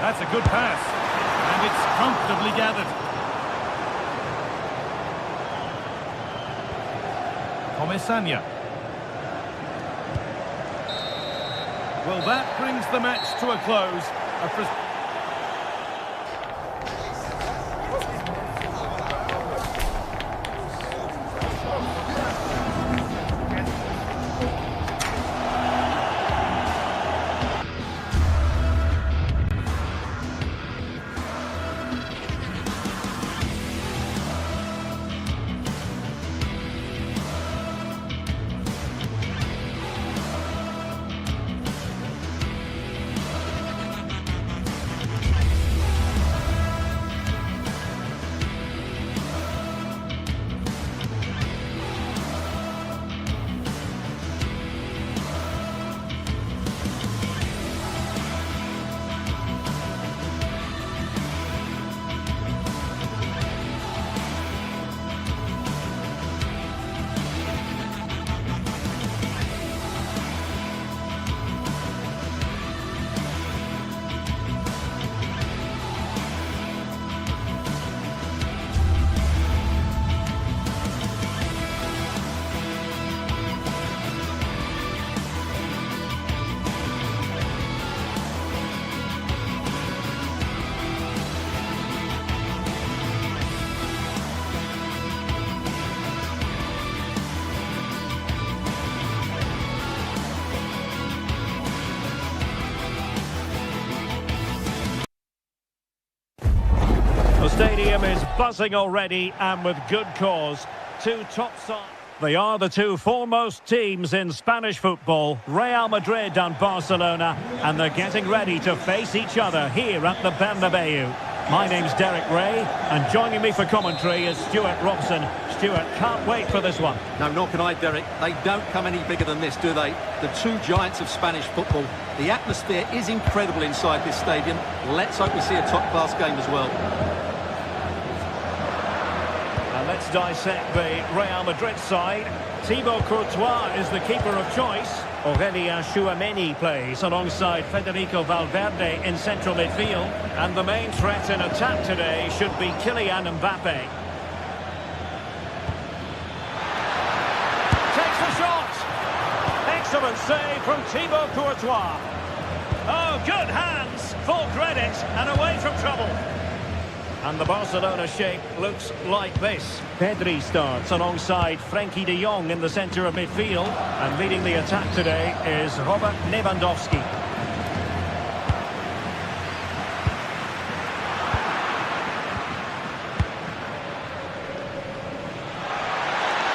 That's a good pass. And it's comfortably gathered. Comesaña. Well, that brings the match to a close.
stadium is buzzing already, and with good cause. Two top sides. They are the two foremost teams in Spanish football, Real Madrid and Barcelona, and they're getting ready to face each other here at the Bernabeu. My name's Derek Ray, and joining me for commentary is Stuart Robson. Stuart, can't wait for this one.
No, nor can I, Derek. They don't come any bigger than this, do they? The two giants of Spanish football. The atmosphere is incredible inside this stadium. Let's hope we see a top-class game as well.
And let's dissect the Real Madrid side. Thibaut Courtois is the keeper of choice. Aurelien Tchouameni plays alongside Federico Valverde in central midfield. And the main threat in attack today should be Kylian Mbappe. Takes the shot! Excellent save from Thibaut Courtois. Oh, good hands, full credit, and away from trouble. And the Barcelona shape looks like this. Pedri starts alongside Frenkie de Jong in the centre of midfield. And leading the attack today is Robert Lewandowski.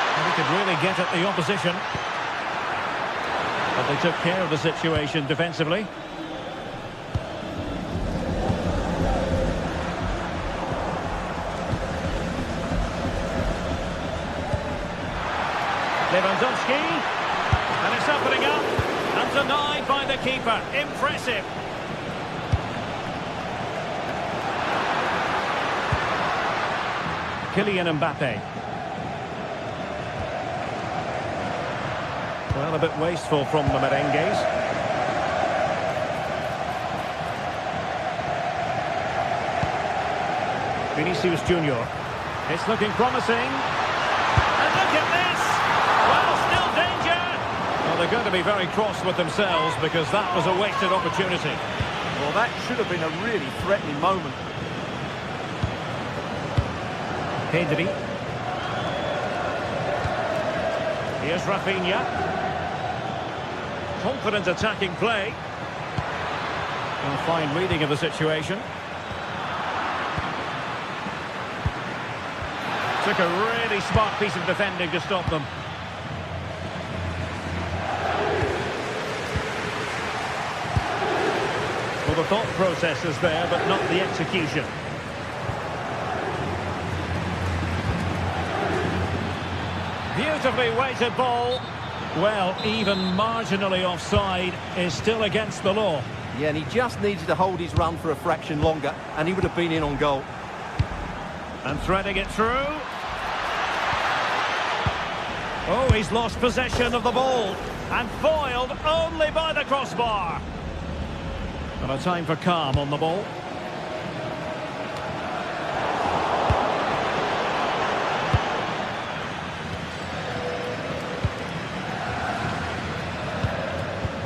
And he could really get at the opposition. But they took care of the situation defensively. Lewandowski, and it's opening up, and denied by the keeper. Impressive. Kylian Mbappe. Well, a bit wasteful from the merengues. Vinicius Junior. It's looking promising. And look at this! Well, still danger! Well, they're going to be very cross with themselves because that was a wasted opportunity.
Well, that should have been a really threatening moment.
Pedri. Here's Rafinha. Confident attacking play. A fine reading of the situation. Took a really smart piece of defending to stop them. Well, the thought process is there, but not the execution. Beautifully weighted ball. Well, even marginally offside is still against the law.
Yeah, and he just needed to hold his run for a fraction longer, and he would have been in on goal.
And threading it through. Oh, he's lost possession of the ball. And foiled only by the crossbar. And a time for calm on the ball.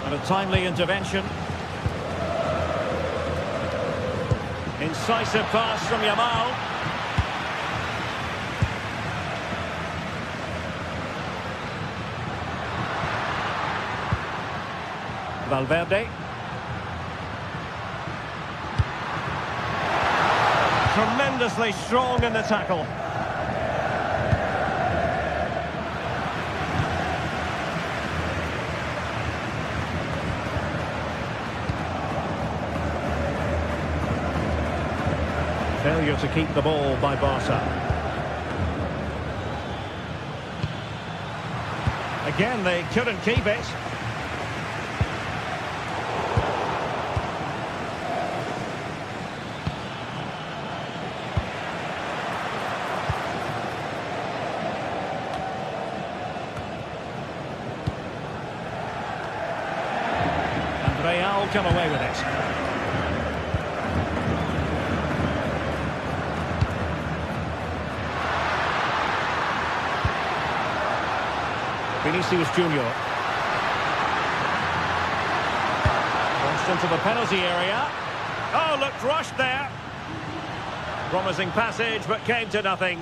And a timely intervention. Incisive pass from Yamal. Valverde. Tremendously strong in the tackle. Failure to keep the ball by Barca. Again, they couldn't keep it. Real come away with it. Vinicius Junior. Launched into the penalty area. Oh, looked rushed there. Promising passage, but came to nothing.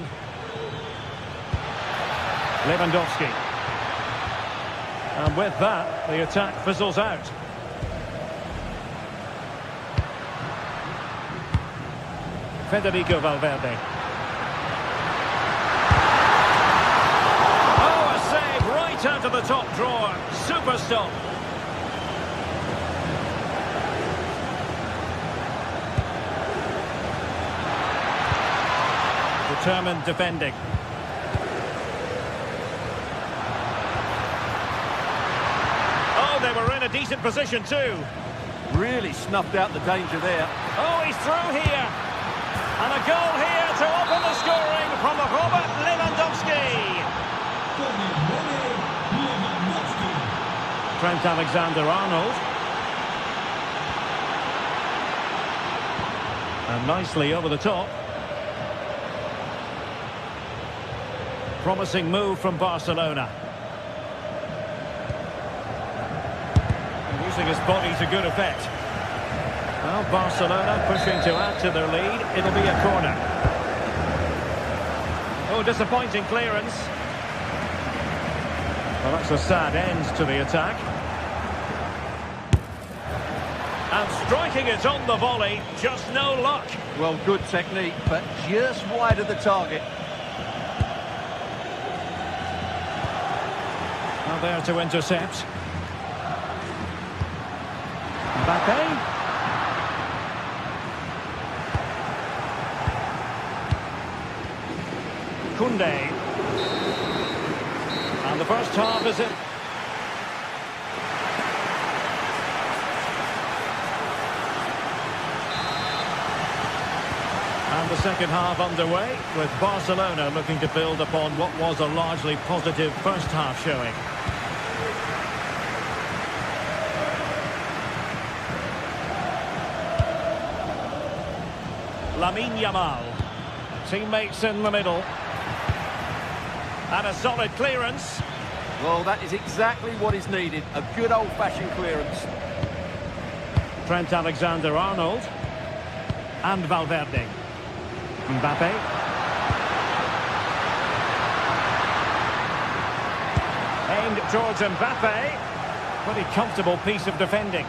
Lewandowski. And with that, the attack fizzles out. Federico Valverde. Straight out of the top drawer. Super stop. Determined defending. Oh, they were in a decent position too.
Really snuffed out the danger there.
Oh, he's through here. And a goal here to open the scoring from Robert Lewandowski. Trent Alexander-Arnold. And nicely over the top. Promising move from Barcelona. And using his body to good effect. Well, Barcelona pushing to add to their lead. It'll be a corner. Oh, disappointing clearance. Well, that's a sad end to the attack. And striking it on the volley, just no luck.
Well, good technique, but just wide of the target.
Now there to intercept. Mbappe. Koundé. And the first half is it. And the second half underway, with Barcelona looking to build upon what was a largely positive first half showing. Lamine Yamal. Teammates in the middle. And a solid clearance.
Well, that is exactly what is needed. A good old-fashioned clearance.
Trent Alexander-Arnold. And Valverde. Mbappe. Aimed towards Mbappe. Pretty comfortable piece of defending.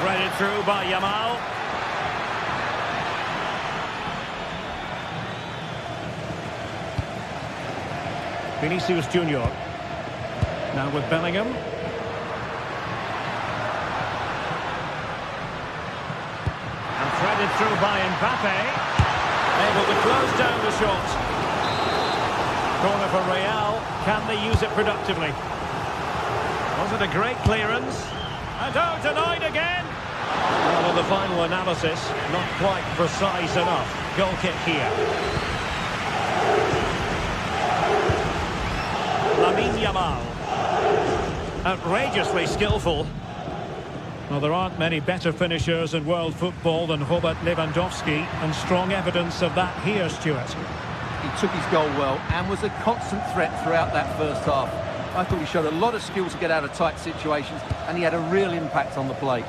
Threaded through by Yamal. Vinicius Junior. Now with Bellingham. And threaded through by Mbappe. Able to close down the shot. Corner for Real. Can they use it productively? Was it a great clearance? And oh, denied again. Well, in the final analysis, not quite precise enough. Goal kick here. Lamine Yamal. Outrageously skillful. Well, there aren't many better finishers in world football than Robert Lewandowski, and strong evidence of that here, Stuart.
He took his goal well and was a constant threat throughout that first half. I thought he showed a lot of skill to get out of tight situations, and he had a real impact on the plate.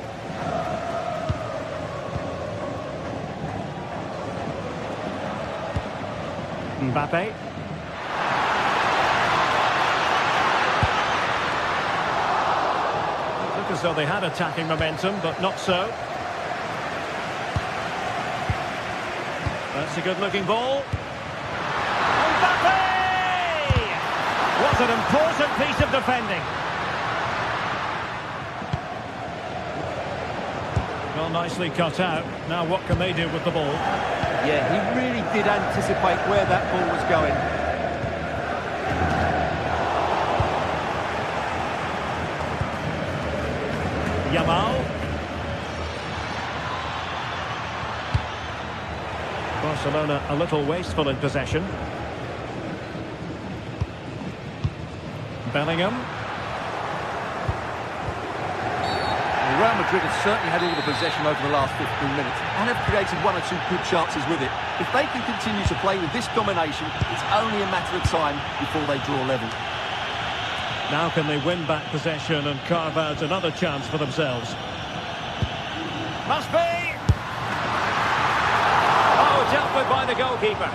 Mbappe. Looked as though they had attacking momentum, but not so. That's a good-looking ball. Mbappe! What an important piece of defending. Well, nicely cut out. Now what can they do with the ball?
Yeah, he really did anticipate where that ball was going.
Yamal. Barcelona a little wasteful in possession. Bellingham.
Real Madrid have certainly had all the possession over the last 15 minutes and have created one or two good chances with it. If they can continue to play with this combination, it's only a matter of time before they draw level.
Now can they win back possession and carve out another chance for themselves? Must be! Oh, dealt with by the goalkeeper.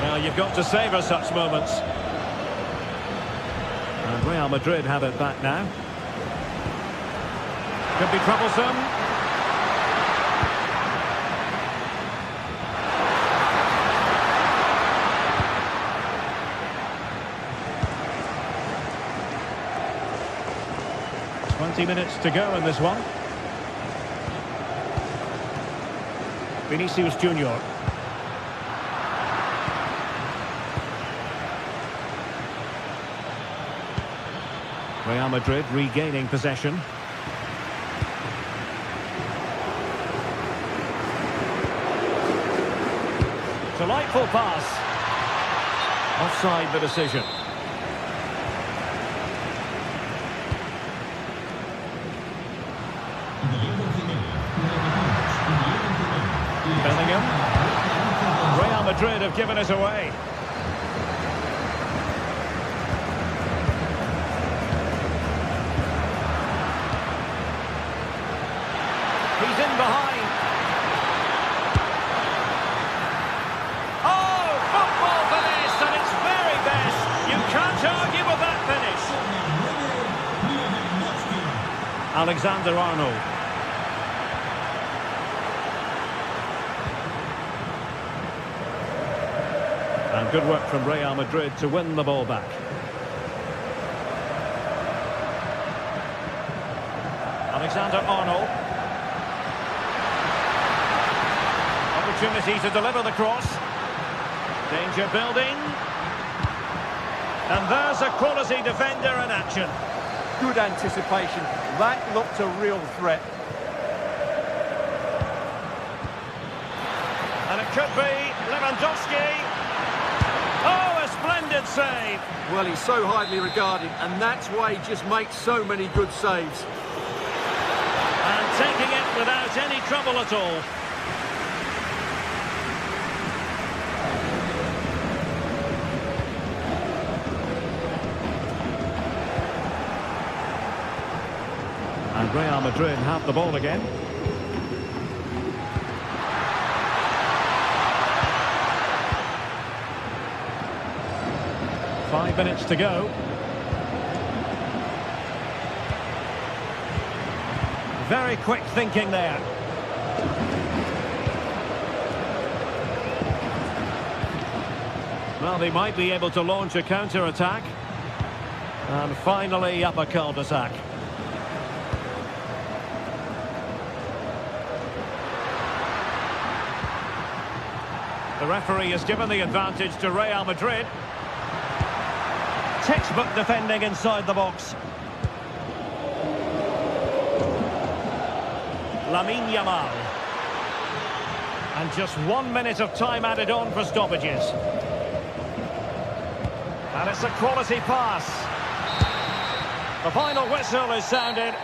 Well, you've got to savour such moments. And Real Madrid have it back now. Could be troublesome. 20 minutes to go in this one. Vinicius Junior. Real Madrid regaining possession. Delightful pass. Offside the decision. Bellingham. Real Madrid have given us away. He's in behind. Oh, football finish, and it's very best. You can't argue with that finish. Alexander-Arnold. And good work from Real Madrid to win the ball back. Alexander-Arnold. Opportunity to deliver the cross. Danger building. And there's a quality defender in action.
Good anticipation. That looked a real threat.
And it could be Lewandowski. Oh, a splendid save.
Well, he's so highly regarded, and that's why he just makes so many good saves.
And taking it without any trouble at all. And Real Madrid have the ball again. Five minutes to go. Very quick thinking there. Well, they might be able to launch a counter-attack. And finally up a cul-de-sac. The referee has given the advantage to Real Madrid. Textbook defending inside the box. Lamine Yamal. And just 1 minute of time added on for stoppages. And it's a quality pass. The final whistle is sounded.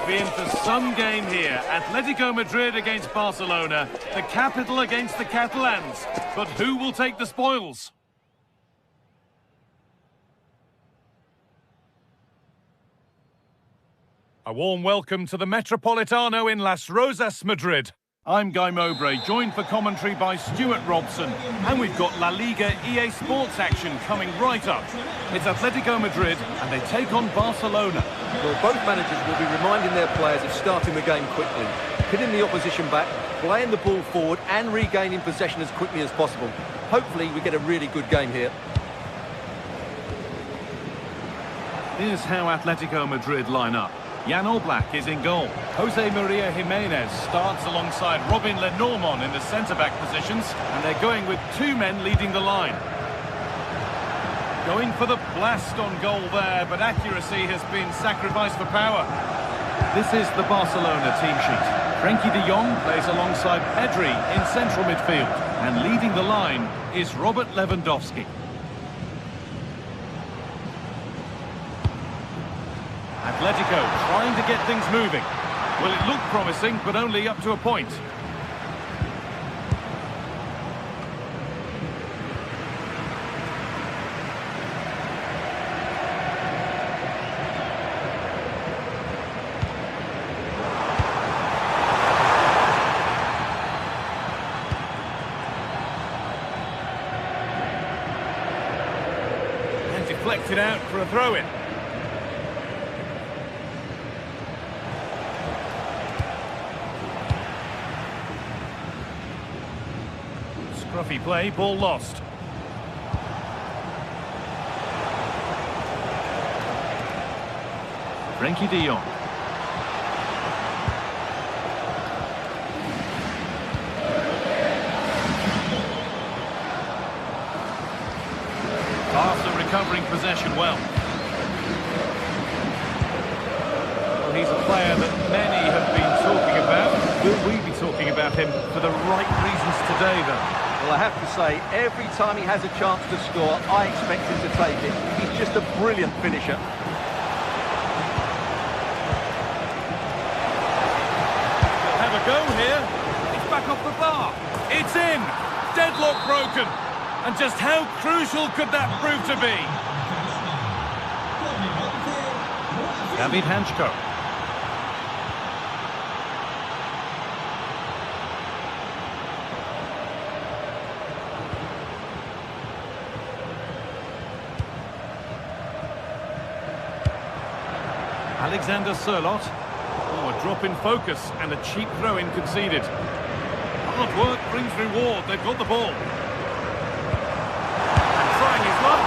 be in for some game here. Atletico Madrid against Barcelona, the capital against the Catalans. But who will take the spoils? A warm welcome to the Metropolitano in Las Rozas, Madrid. I'm Guy Mowbray, joined for commentary by Stuart Robson. And we've got La Liga GTSports action coming right up. It's Atletico Madrid, and they take on Barcelona.
Well, both managers will be reminding their players of starting the game quickly, hitting the opposition back, playing the ball forward and regaining possession as quickly as possible. Hopefully we get a really good game here.
Here's how Atletico Madrid line up. Jan Oblak is in goal. Jose Maria Jimenez starts alongside Robin Lenormand in the centre-back positions, and they're going with two men leading the line. Going for the blast on goal there, but accuracy has been sacrificed for power. This is the Barcelona team sheet. Frenkie de Jong plays alongside Pedri in central midfield, and leading the line is Robert Lewandowski. Atletico trying to get things moving. Well, it looked promising, but only up to a point. And deflected out for a throw-in. Scruffy play, ball lost. Frenkie de Jong. Barca recovering possession well. Well, he's a player that many have been talking about. Will we be talking about him for the right reasons today, though?
Well, I have to say, every time he has a chance to score, I expect him to take it. He's just a brilliant finisher.
They'll have a go here. It's back off the bar. It's in. Deadlock broken. And just how crucial could that prove to be? David Hanchko. Alexander Sørloth. Oh, a drop in focus and a cheap throw-in conceded. Hard work brings reward. They've got the ball. And trying his luck.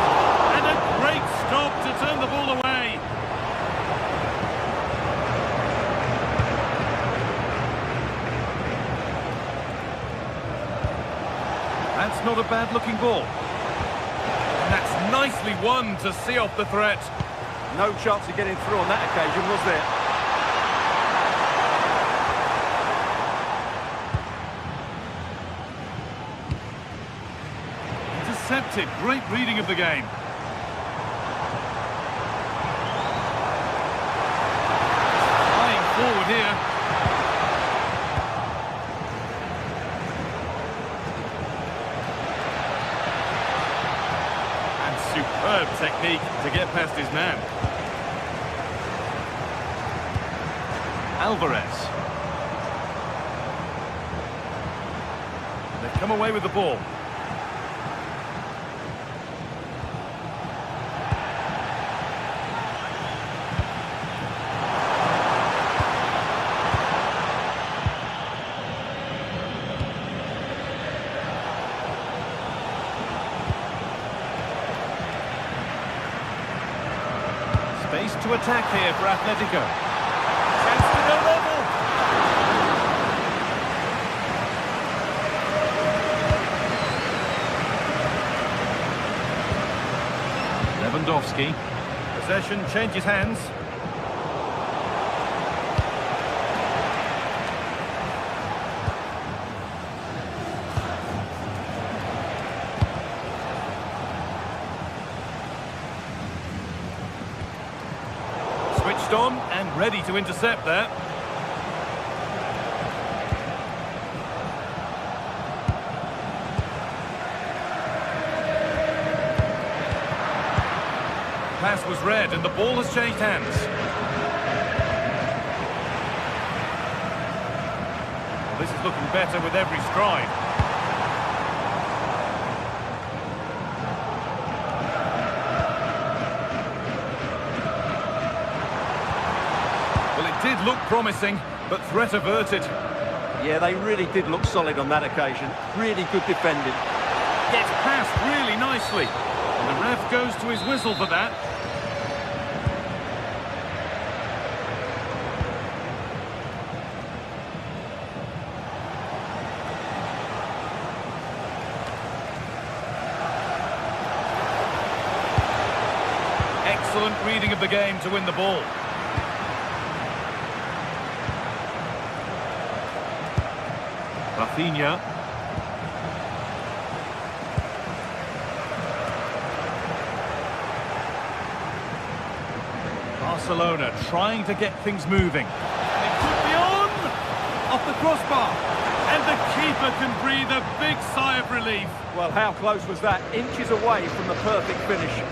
And a great stop to turn the ball away. That's not a bad-looking ball. And that's nicely won to see off the threat.
No chance of getting through on that occasion, was there?
Intercepted. Great reading of the game. Flying forward here. And superb technique to get past his man. Alvarez. They've come away with the ball. Space to attack here for Atletico. Chance to go level. Lewandowski. Possession changes hands. Switched on and ready to intercept there. Pass was read and the ball has changed hands. Well, this is looking better with every stride. Well, it did look promising, but threat averted.
Yeah, they really did look solid on that occasion. Really good defending.
Gets passed really nicely. And the ref goes to his whistle for that. Excellent reading of the game to win the ball. Rafinha. Barcelona trying to get things moving. It could be on! Off the crossbar. And the keeper can breathe a big sigh of relief.
Well, how close was that? Inches away from the perfect finish.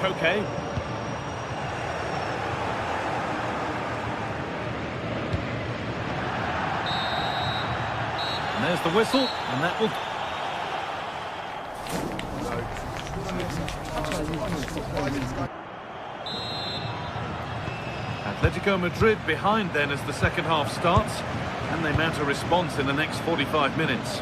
Okay. And there's the whistle, and that will... Atletico Madrid behind then as the second half starts, and they mount a response in the next 45 minutes.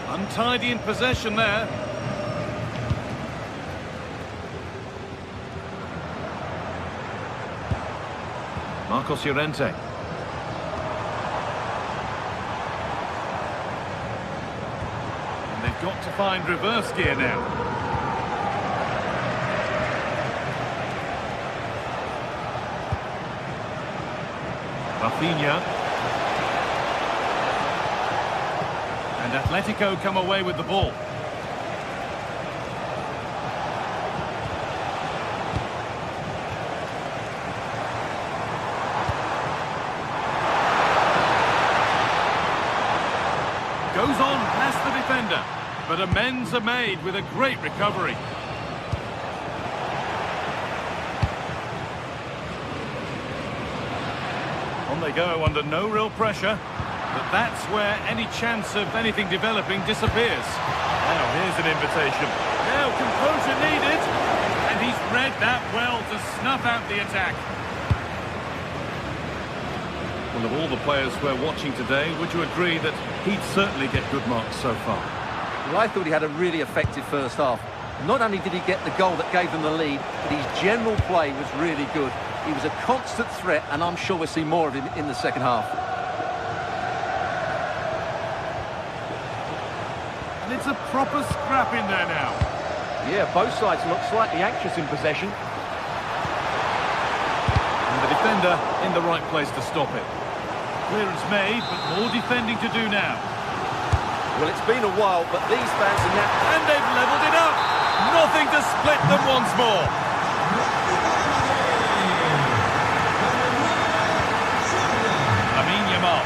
Untidy in possession there. Marcos Llorente. And they've got to find reverse gear now. Rafinha. And Atletico come away with the ball. Goes on past the defender, but amends are made with a great recovery. On they go under no real pressure. But that's where any chance of anything developing disappears. Now, here's an invitation. Now, composure needed. And he's read that well to snuff out the attack. Well, of all the players we're watching today, would you agree that he'd certainly get good marks so far?
Well, I thought he had a really effective first half. Not only did he get the goal that gave them the lead, but his general play was really good. He was a constant threat, and I'm sure we'll see more of him in the second half.
And it's a proper scrap in there now.
Yeah, both sides look slightly anxious in possession.
And the defender in the right place to stop it. Clearance made, but more defending to do now.
Well, it's been a while, but these fans are now...
And they've levelled it up! Nothing to split them once more. Lamine Yamal.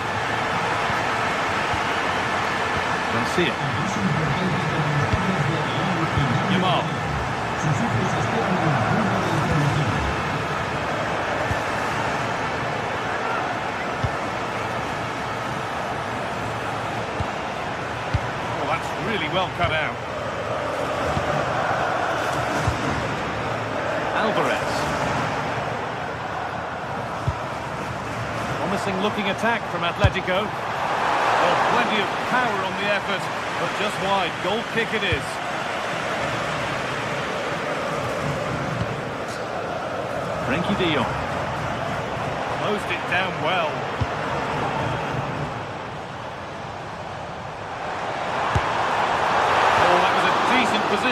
Garcia. Yamal. Oh, that's really well cut out. Alvarez. Promising looking attack from Atletico. Well, plenty of power on the effort, but just wide. Goal kick it is. Frankie de Jong. Closed it down well.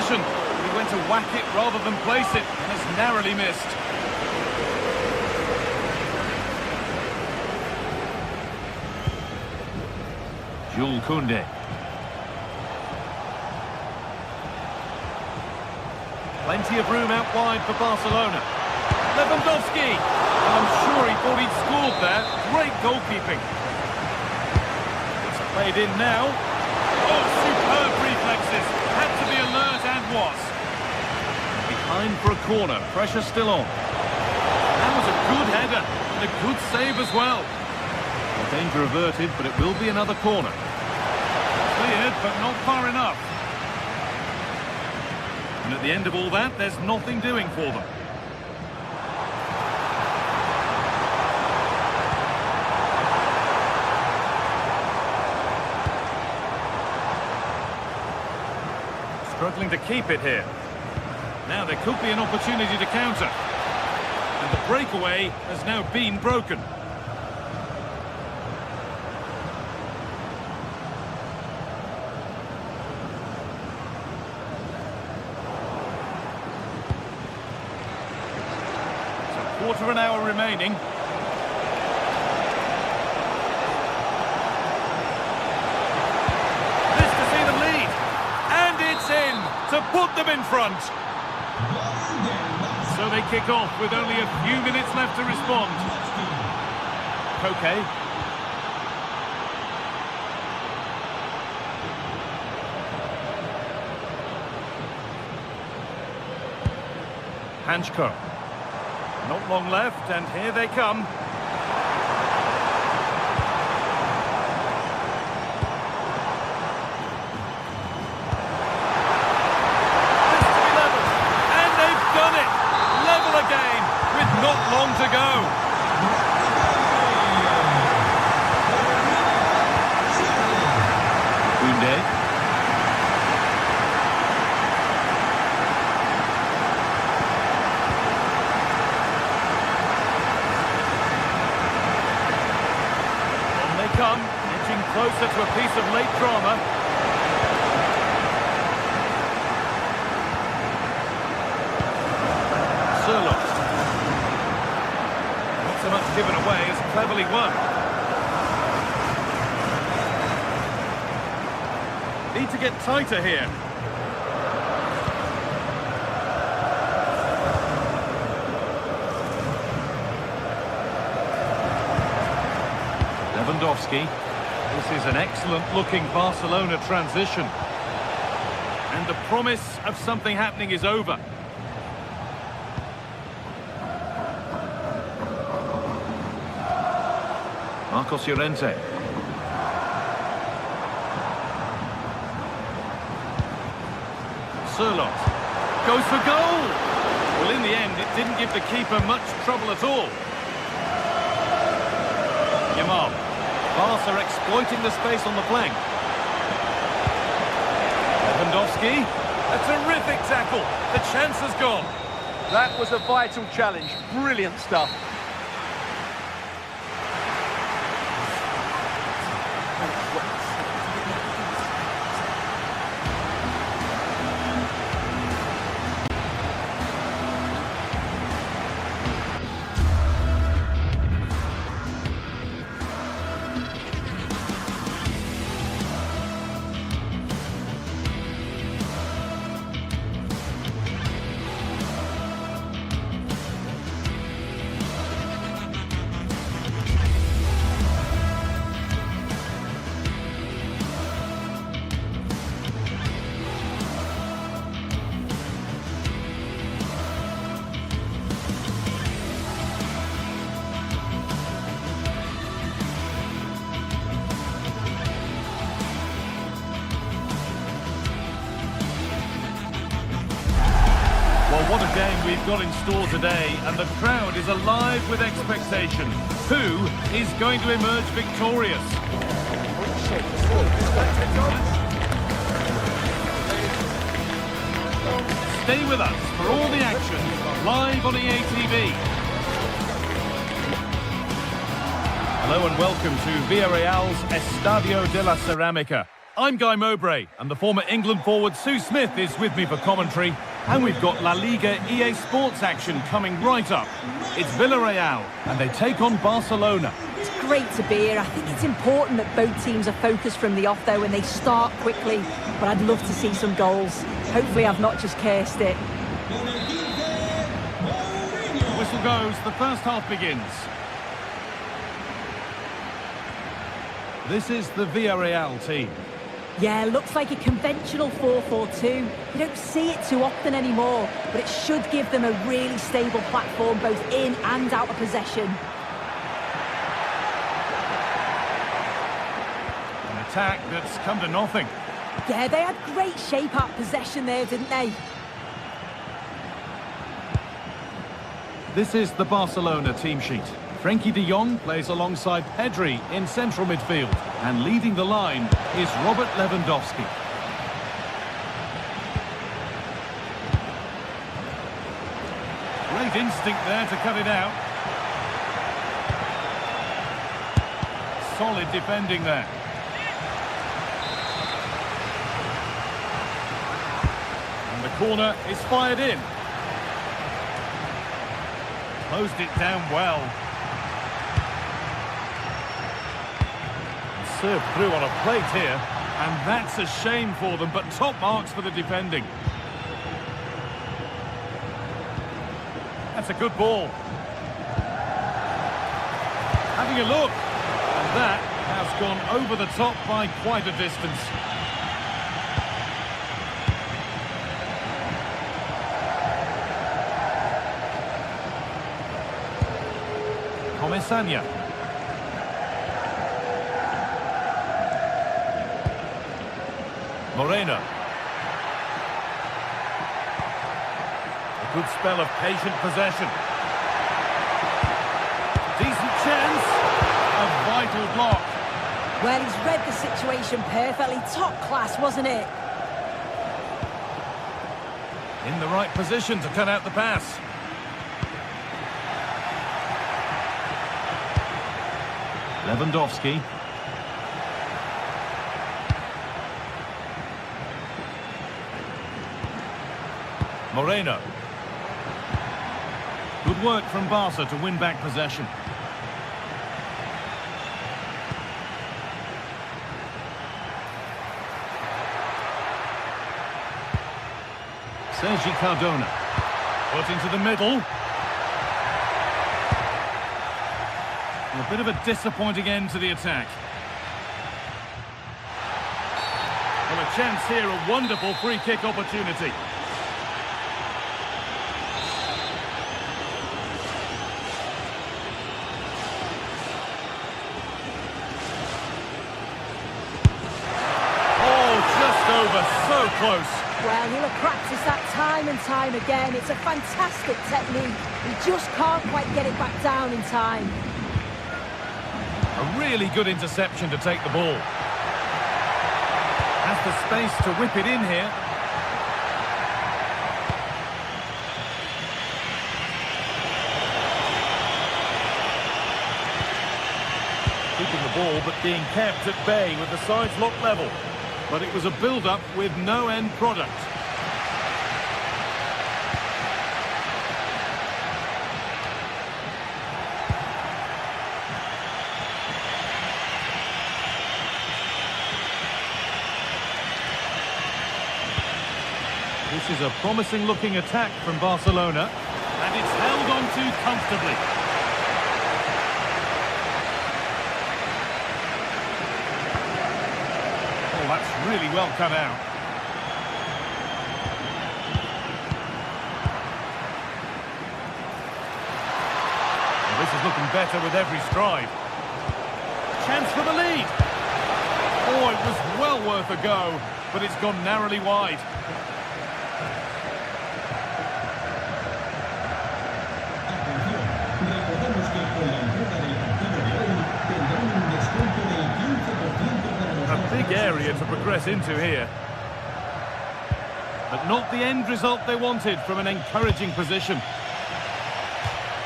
position. He went to whack it rather than place it and has narrowly missed. Jules Koundé. Plenty of room out wide for Barcelona. Lewandowski! I'm sure he thought he'd scored there. Great goalkeeping. It's played in now. Oh, superb reflexes. Had to be alert and was. Behind for a corner. Pressure still on. That was a good header and a good save as well. Well, danger averted, but it will be another corner. Cleared, but not far enough. And at the end of all that, there's nothing doing for them. Struggling to keep it here. Now there could be an opportunity to counter. And the breakaway has now been broken. Quarter of an hour remaining. This to see them lead. And it's in to put them in front. So they kick off with only a few minutes left to respond. Koke. Hanchko. Not long left, and here they come. This to be level, and they've done it! Level again, with not long to go. Koundé. Come, inching closer to a piece of late drama. Sirlock. Not so much given away as cleverly won. Need to get tighter here. Lewandowski. This is an excellent-looking Barcelona transition. And the promise of something happening is over. Marcos Llorente. Sirlock. Goes for goal! Well, in the end, it didn't give the keeper much trouble at all. Yamal. Barca exploiting the space on the flank. Lewandowski. A terrific tackle. The chance has gone.
That was a vital challenge. Brilliant stuff.
What a game we've got in store today, and the crowd is alive with expectation. Who is going to emerge victorious? Stay with us for all the action, live on EA TV. Hello and welcome to Villarreal's Estadio de la Ceramica. I'm Guy Mowbray, and the former England forward Sue Smith is with me for commentary. And we've got La Liga EA Sports action coming right up. It's Villarreal, and they take on Barcelona.
It's great to be here. I think it's important that both teams are focused from the off, though, and they start quickly. But I'd love to see some goals. Hopefully I've not just cursed it.
Whistle goes, the first half begins. This is the Villarreal team.
Yeah, looks like a conventional 4-4-2. You don't see it too often anymore, but it should give them a really stable platform both in and out of possession.
An attack that's come to nothing.
Yeah, they had great shape out possession there, didn't they?
This is the Barcelona team sheet. Frenkie de Jong plays alongside Pedri in central midfield. And leading the line is Robert Lewandowski. Great instinct there to cut it out. Solid defending there. And the corner is fired in. Closed it down well. Served through on a plate here, and that's a shame for them, but top marks for the defending. That's a good ball. Having a look, and that has gone over the top by quite a distance. Comesaña. Moreno. A good spell of patient possession. Decent chance. A vital block.
Well, he's read the situation perfectly. Top class, wasn't it?
In the right position to cut out the pass. Lewandowski. Moreno. Good work from Barca to win back possession. Sergi Cardona. Put into the middle. And a bit of a disappointing end to the attack. Well, a chance here, a wonderful free kick opportunity. So close.
Well, he'll have practiced that time and time again. It's a fantastic technique. He just can't quite get it back down in time.
A really good interception to take the ball. Has the space to whip it in here. Keeping the ball, but being kept at bay with the sides locked level. But it was a build-up with no end product. This is a promising-looking attack from Barcelona, and it's held on to comfortably. That's really well cut out. Well, this is looking better with every stride. Chance for the lead. Oh, it was well worth a go, but it's gone narrowly wide. A big area to progress into here. But not the end result they wanted from an encouraging position.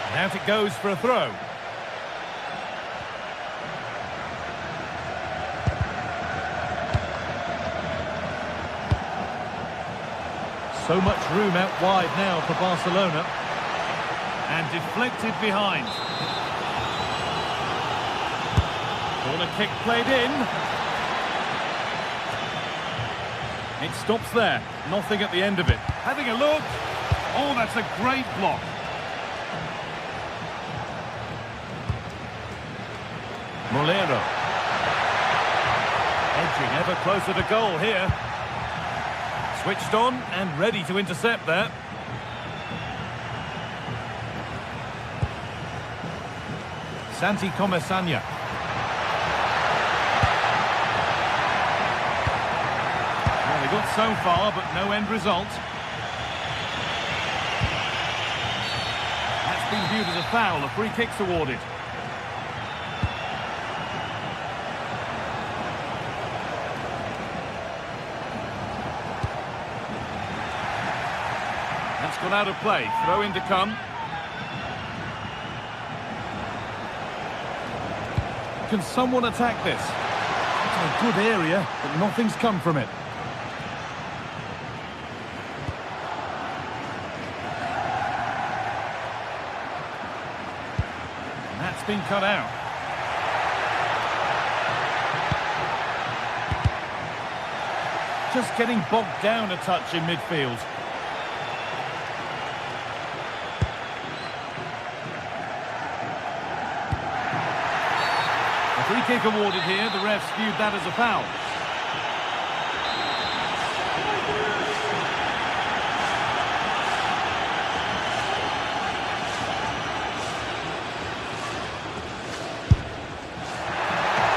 And out it goes for a throw. So much room out wide now for Barcelona. And deflected behind. Corner kick played in. It stops there. Nothing at the end of it. Having a look. Oh, that's a great block. Molero. Edging ever closer to goal here. Switched on and ready to intercept there. Santi Comesanya. Well, they got so far, but no end result. That's been viewed as a foul. A free kick's awarded. That's gone out of play. Throw in to come. Can someone attack this? It's a good area, but nothing's come from it. And that's been cut out. Just getting bogged down a touch in midfield. Free kick awarded here. The refs viewed that as a foul.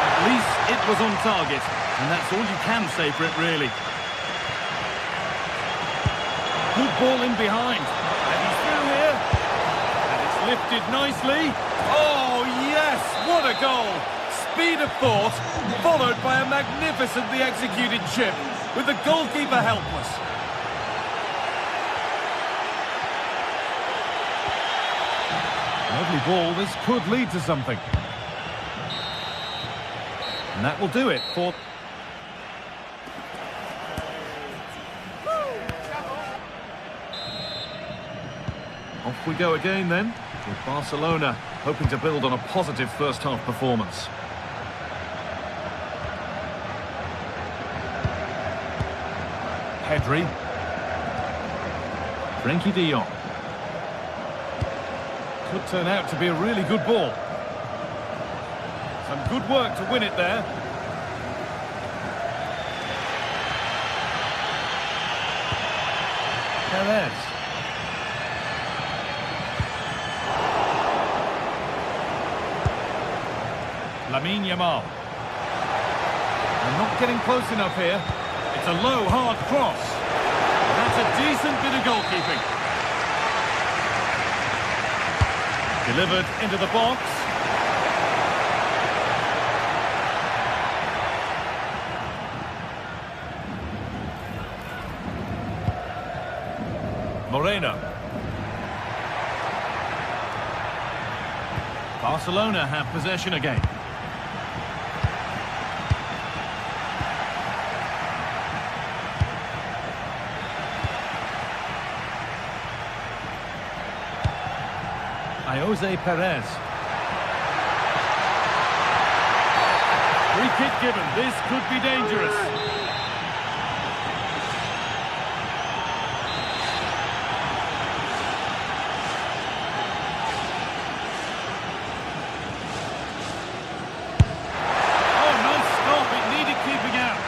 At least it was on target, and that's all you can say for it, really. Good ball in behind. And he's through here. And it's lifted nicely. Oh, yes! What a goal! Speed of thought, followed by a magnificently executed chip, with the goalkeeper helpless. Lovely ball, this could lead to something. And that will do it for... Off we go again then, with Barcelona hoping to build on a positive first-half performance. Pedri. Frenkie de Jong. Could turn out to be a really good ball. Some good work to win it there. Perez. Lamine Yamal. They're not getting close enough here. It's a low, hard cross. That's a decent bit of goalkeeping. Delivered into the box. Moreno. Barcelona have possession again. Jose Perez. Free kick given. This could be dangerous. Oh, nice stop. It needed keeping out.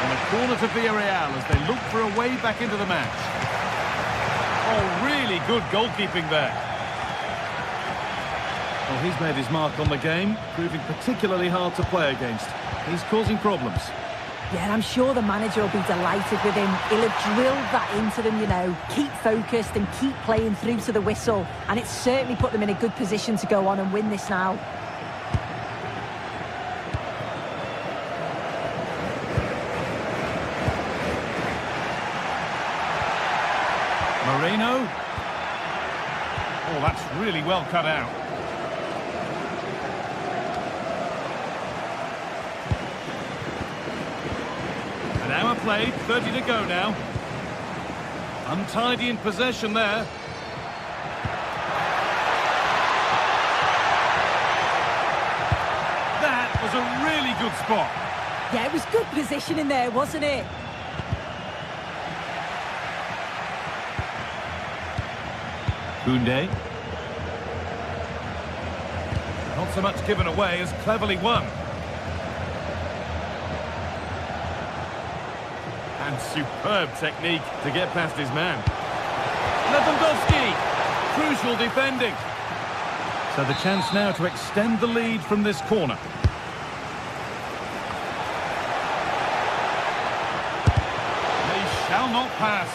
And a corner to Villarreal as they look for a way back into the match. Oh, really good goalkeeping there. Well, he's made his mark on the game, proving particularly hard to play against. He's causing problems.
Yeah, and I'm sure the manager will be delighted with him. He'll have drilled that into them, you know. Keep focused and keep playing through to the whistle. And it's certainly put them in a good position to go on and win this now.
Moreno. Oh, that's really well cut out. An hour played, 30 to go now. Untidy in possession there. That was a really good spot.
Yeah, it was good positioning there, wasn't it?
Koundé. Not so much given away as cleverly won. And superb technique to get past his man. Lewandowski! Crucial defending. So the chance now to extend the lead from this corner. They shall not pass.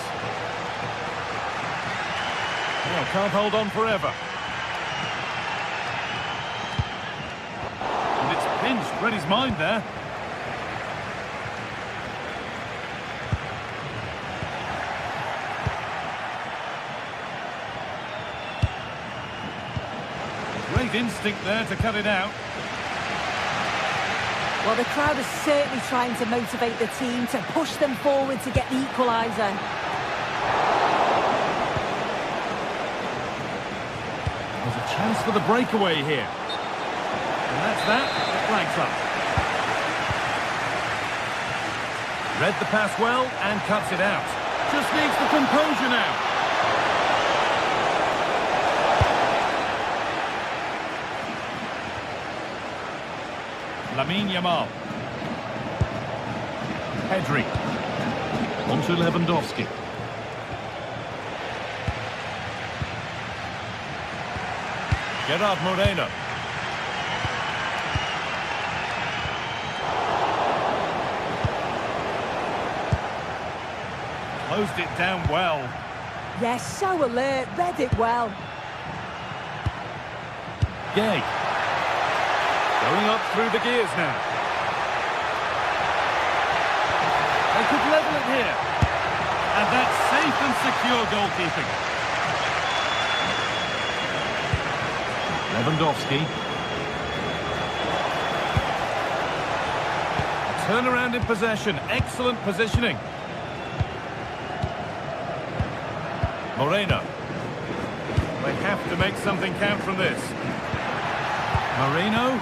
Well, can't hold on forever. And it's pinched, read his mind there. Great instinct there to cut it out.
Well, the crowd is certainly trying to motivate the team to push them forward to get the equaliser.
There's a chance for the breakaway here. And that's that. The flag's up. Read the pass well and cuts it out. Just needs the composure now. Lamine Yamal. Pedri. On to Lewandowski. Gerard Moreno. Closed it down well.
Yes, so alert, read it well.
Gay. Going up through the gears now. They could level it here. And that's safe and secure goalkeeping. Lewandowski. Turnaround in possession. Excellent positioning. Moreno. They have to make something count from this. Moreno.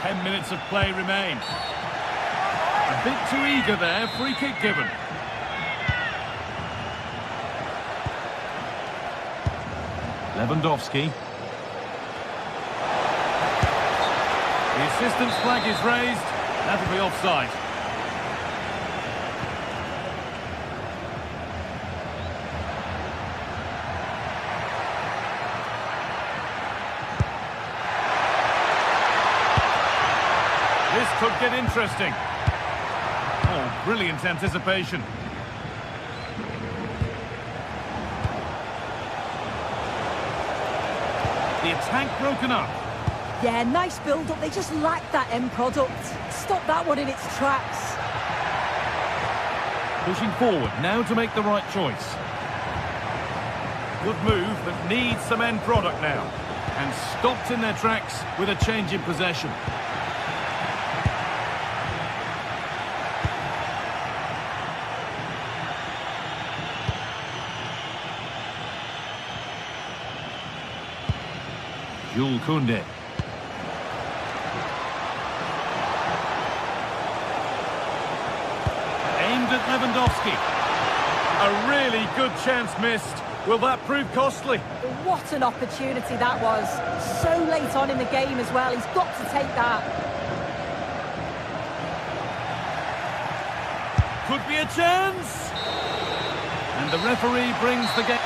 10 minutes of play remain. A bit too eager there, free kick given. Lewandowski. The assistant's flag is raised. That'll be offside. This could get interesting. Oh, brilliant anticipation. The attack broken up.
Yeah, nice build-up. They just lacked that end product. Stop that one in its tracks.
Pushing forward now to make the right choice. Good move, but needs some end product now. And stopped in their tracks with a change in possession. Jules Koundé. Aimed at Lewandowski. A really good chance missed. Will that prove costly?
What an opportunity that was. So late on in the game as well. He's got to take that.
Could be a chance. And the referee brings the game.